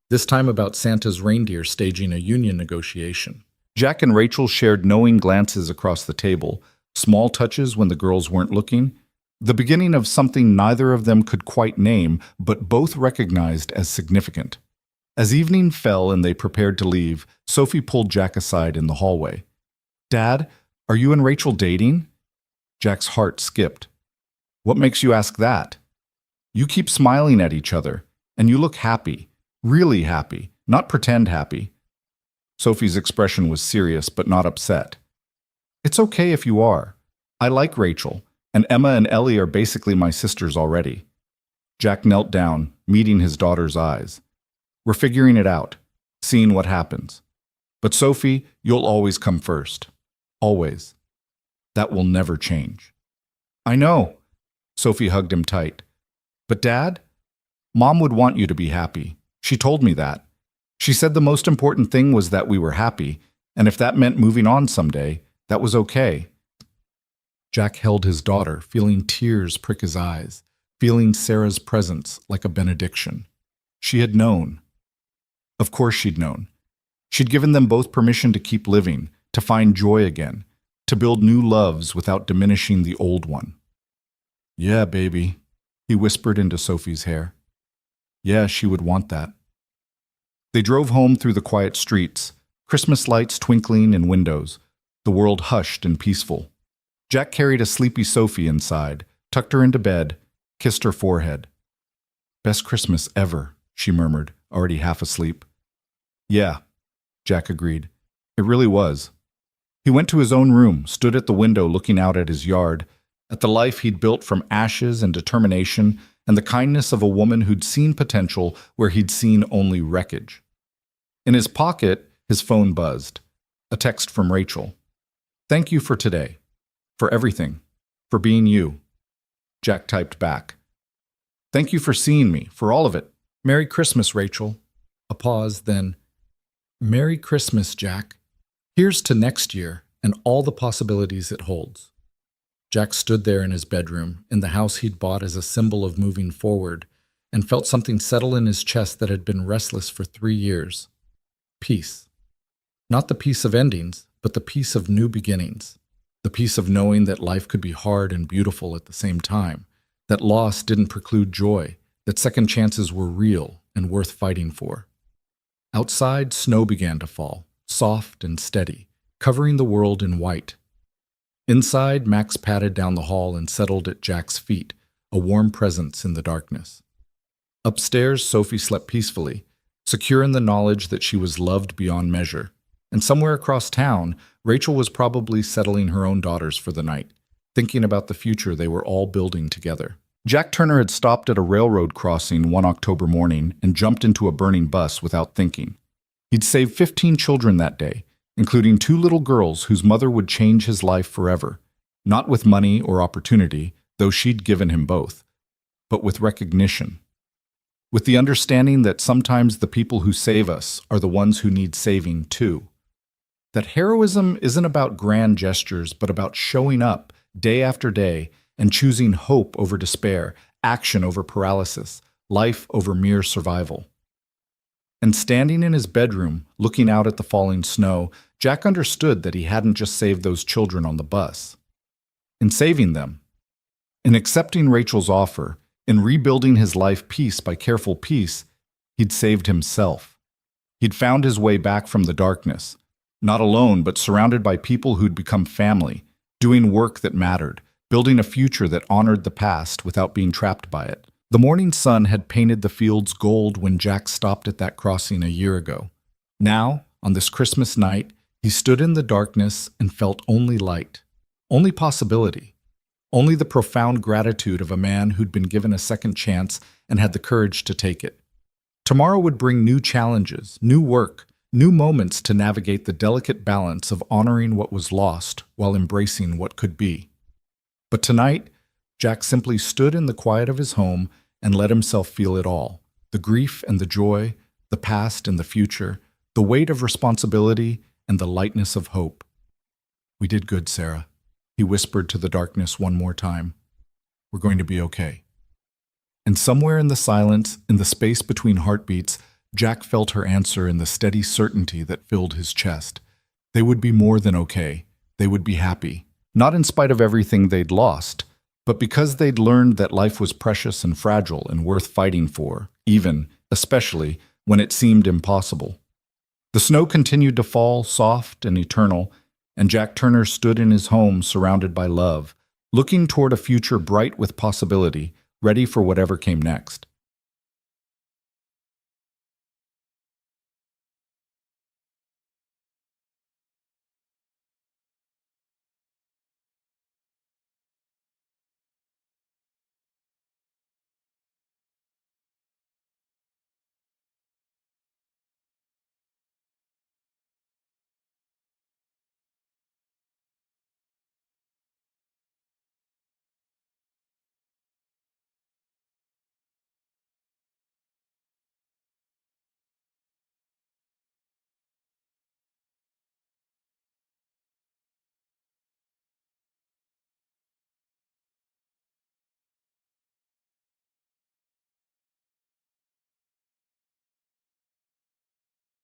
this time about Santa's reindeer staging a union negotiation. Jack and Rachel shared knowing glances across the table, small touches when the girls weren't looking, the beginning of something neither of them could quite name, but both recognized as significant. As evening fell and they prepared to leave, Sophie pulled Jack aside in the hallway. "Dad, are you and Rachel dating?" Jack's heart skipped. "What makes you ask that? You keep smiling at each other, and you look happy, really happy, not pretend happy." Sophie's expression was serious but not upset. "It's okay if you are. I like Rachel, and Emma and Ellie are basically my sisters already." Jack knelt down, meeting his daughter's eyes. "We're figuring it out, seeing what happens. But Sophie, you'll always come first. Always. That will never change." "I know." Sophie hugged him tight. "But Dad, Mom would want you to be happy. She told me that. She said the most important thing was that we were happy, and if that meant moving on someday, that was okay." Jack held his daughter, feeling tears prick his eyes, feeling Sarah's presence like a benediction. She had known. Of course she'd known. She'd given them both permission to keep living, to find joy again, to build new loves without diminishing the old one. "Yeah, baby," he whispered into Sophie's hair. Yeah, she would want that. They drove home through the quiet streets, Christmas lights twinkling in windows, the world hushed and peaceful. Jack carried a sleepy Sophie inside, tucked her into bed, kissed her forehead. "Best Christmas ever," she murmured, already half asleep. "Yeah," Jack agreed. "It really was." He went to his own room, stood at the window looking out at his yard, at the life he'd built from ashes and determination and the kindness of a woman who'd seen potential where he'd seen only wreckage. In his pocket, his phone buzzed. A text from Rachel. "Thank you for today. For everything. For being you." Jack typed back. "Thank you for seeing me, for all of it. Merry Christmas, Rachel." A pause, then, "Merry Christmas, Jack. Here's to next year and all the possibilities it holds." Jack stood there in his bedroom, in the house he'd bought as a symbol of moving forward, and felt something settle in his chest that had been restless for 3 years. Peace. Not the peace of endings, but the peace of new beginnings. The peace of knowing that life could be hard and beautiful at the same time, that loss didn't preclude joy, that second chances were real and worth fighting for. Outside, snow began to fall, soft and steady, covering the world in white. Inside, Max padded down the hall and settled at Jack's feet, a warm presence in the darkness. Upstairs, Sophie slept peacefully, secure in the knowledge that she was loved beyond measure. And somewhere across town, Rachel was probably settling her own daughters for the night, thinking about the future they were all building together. Jack Turner had stopped at a railroad crossing one October morning and jumped into a burning bus without thinking. He'd saved 15 children that day, including 2 little girls whose mother would change his life forever, not with money or opportunity, though she'd given him both, but with recognition. With the understanding that sometimes the people who save us are the ones who need saving too. That heroism isn't about grand gestures, but about showing up day after day and choosing hope over despair, action over paralysis, life over mere survival. And standing in his bedroom, looking out at the falling snow, Jack understood that he hadn't just saved those children on the bus. In saving them, in accepting Rachel's offer, in rebuilding his life piece by careful piece, he'd saved himself. He'd found his way back from the darkness, not alone, but surrounded by people who'd become family, doing work that mattered, building a future that honored the past without being trapped by it. The morning sun had painted the fields gold when Jack stopped at that crossing a year ago. Now, on this Christmas night, he stood in the darkness and felt only light, only possibility, only the profound gratitude of a man who'd been given a second chance and had the courage to take it. Tomorrow would bring new challenges, new work, new moments to navigate the delicate balance of honoring what was lost while embracing what could be. But tonight, Jack simply stood in the quiet of his home and let himself feel it all, the grief and the joy, the past and the future, the weight of responsibility and the lightness of hope. "We did good, Sarah," he whispered to the darkness one more time. "We're going to be okay." And somewhere in the silence, in the space between heartbeats, Jack felt her answer in the steady certainty that filled his chest. They would be more than okay. They would be happy, not in spite of everything they'd lost, but because they'd learned that life was precious and fragile and worth fighting for, even, especially, when it seemed impossible. The snow continued to fall, soft and eternal, and Jack Turner stood in his home surrounded by love, looking toward a future bright with possibility, ready for whatever came next.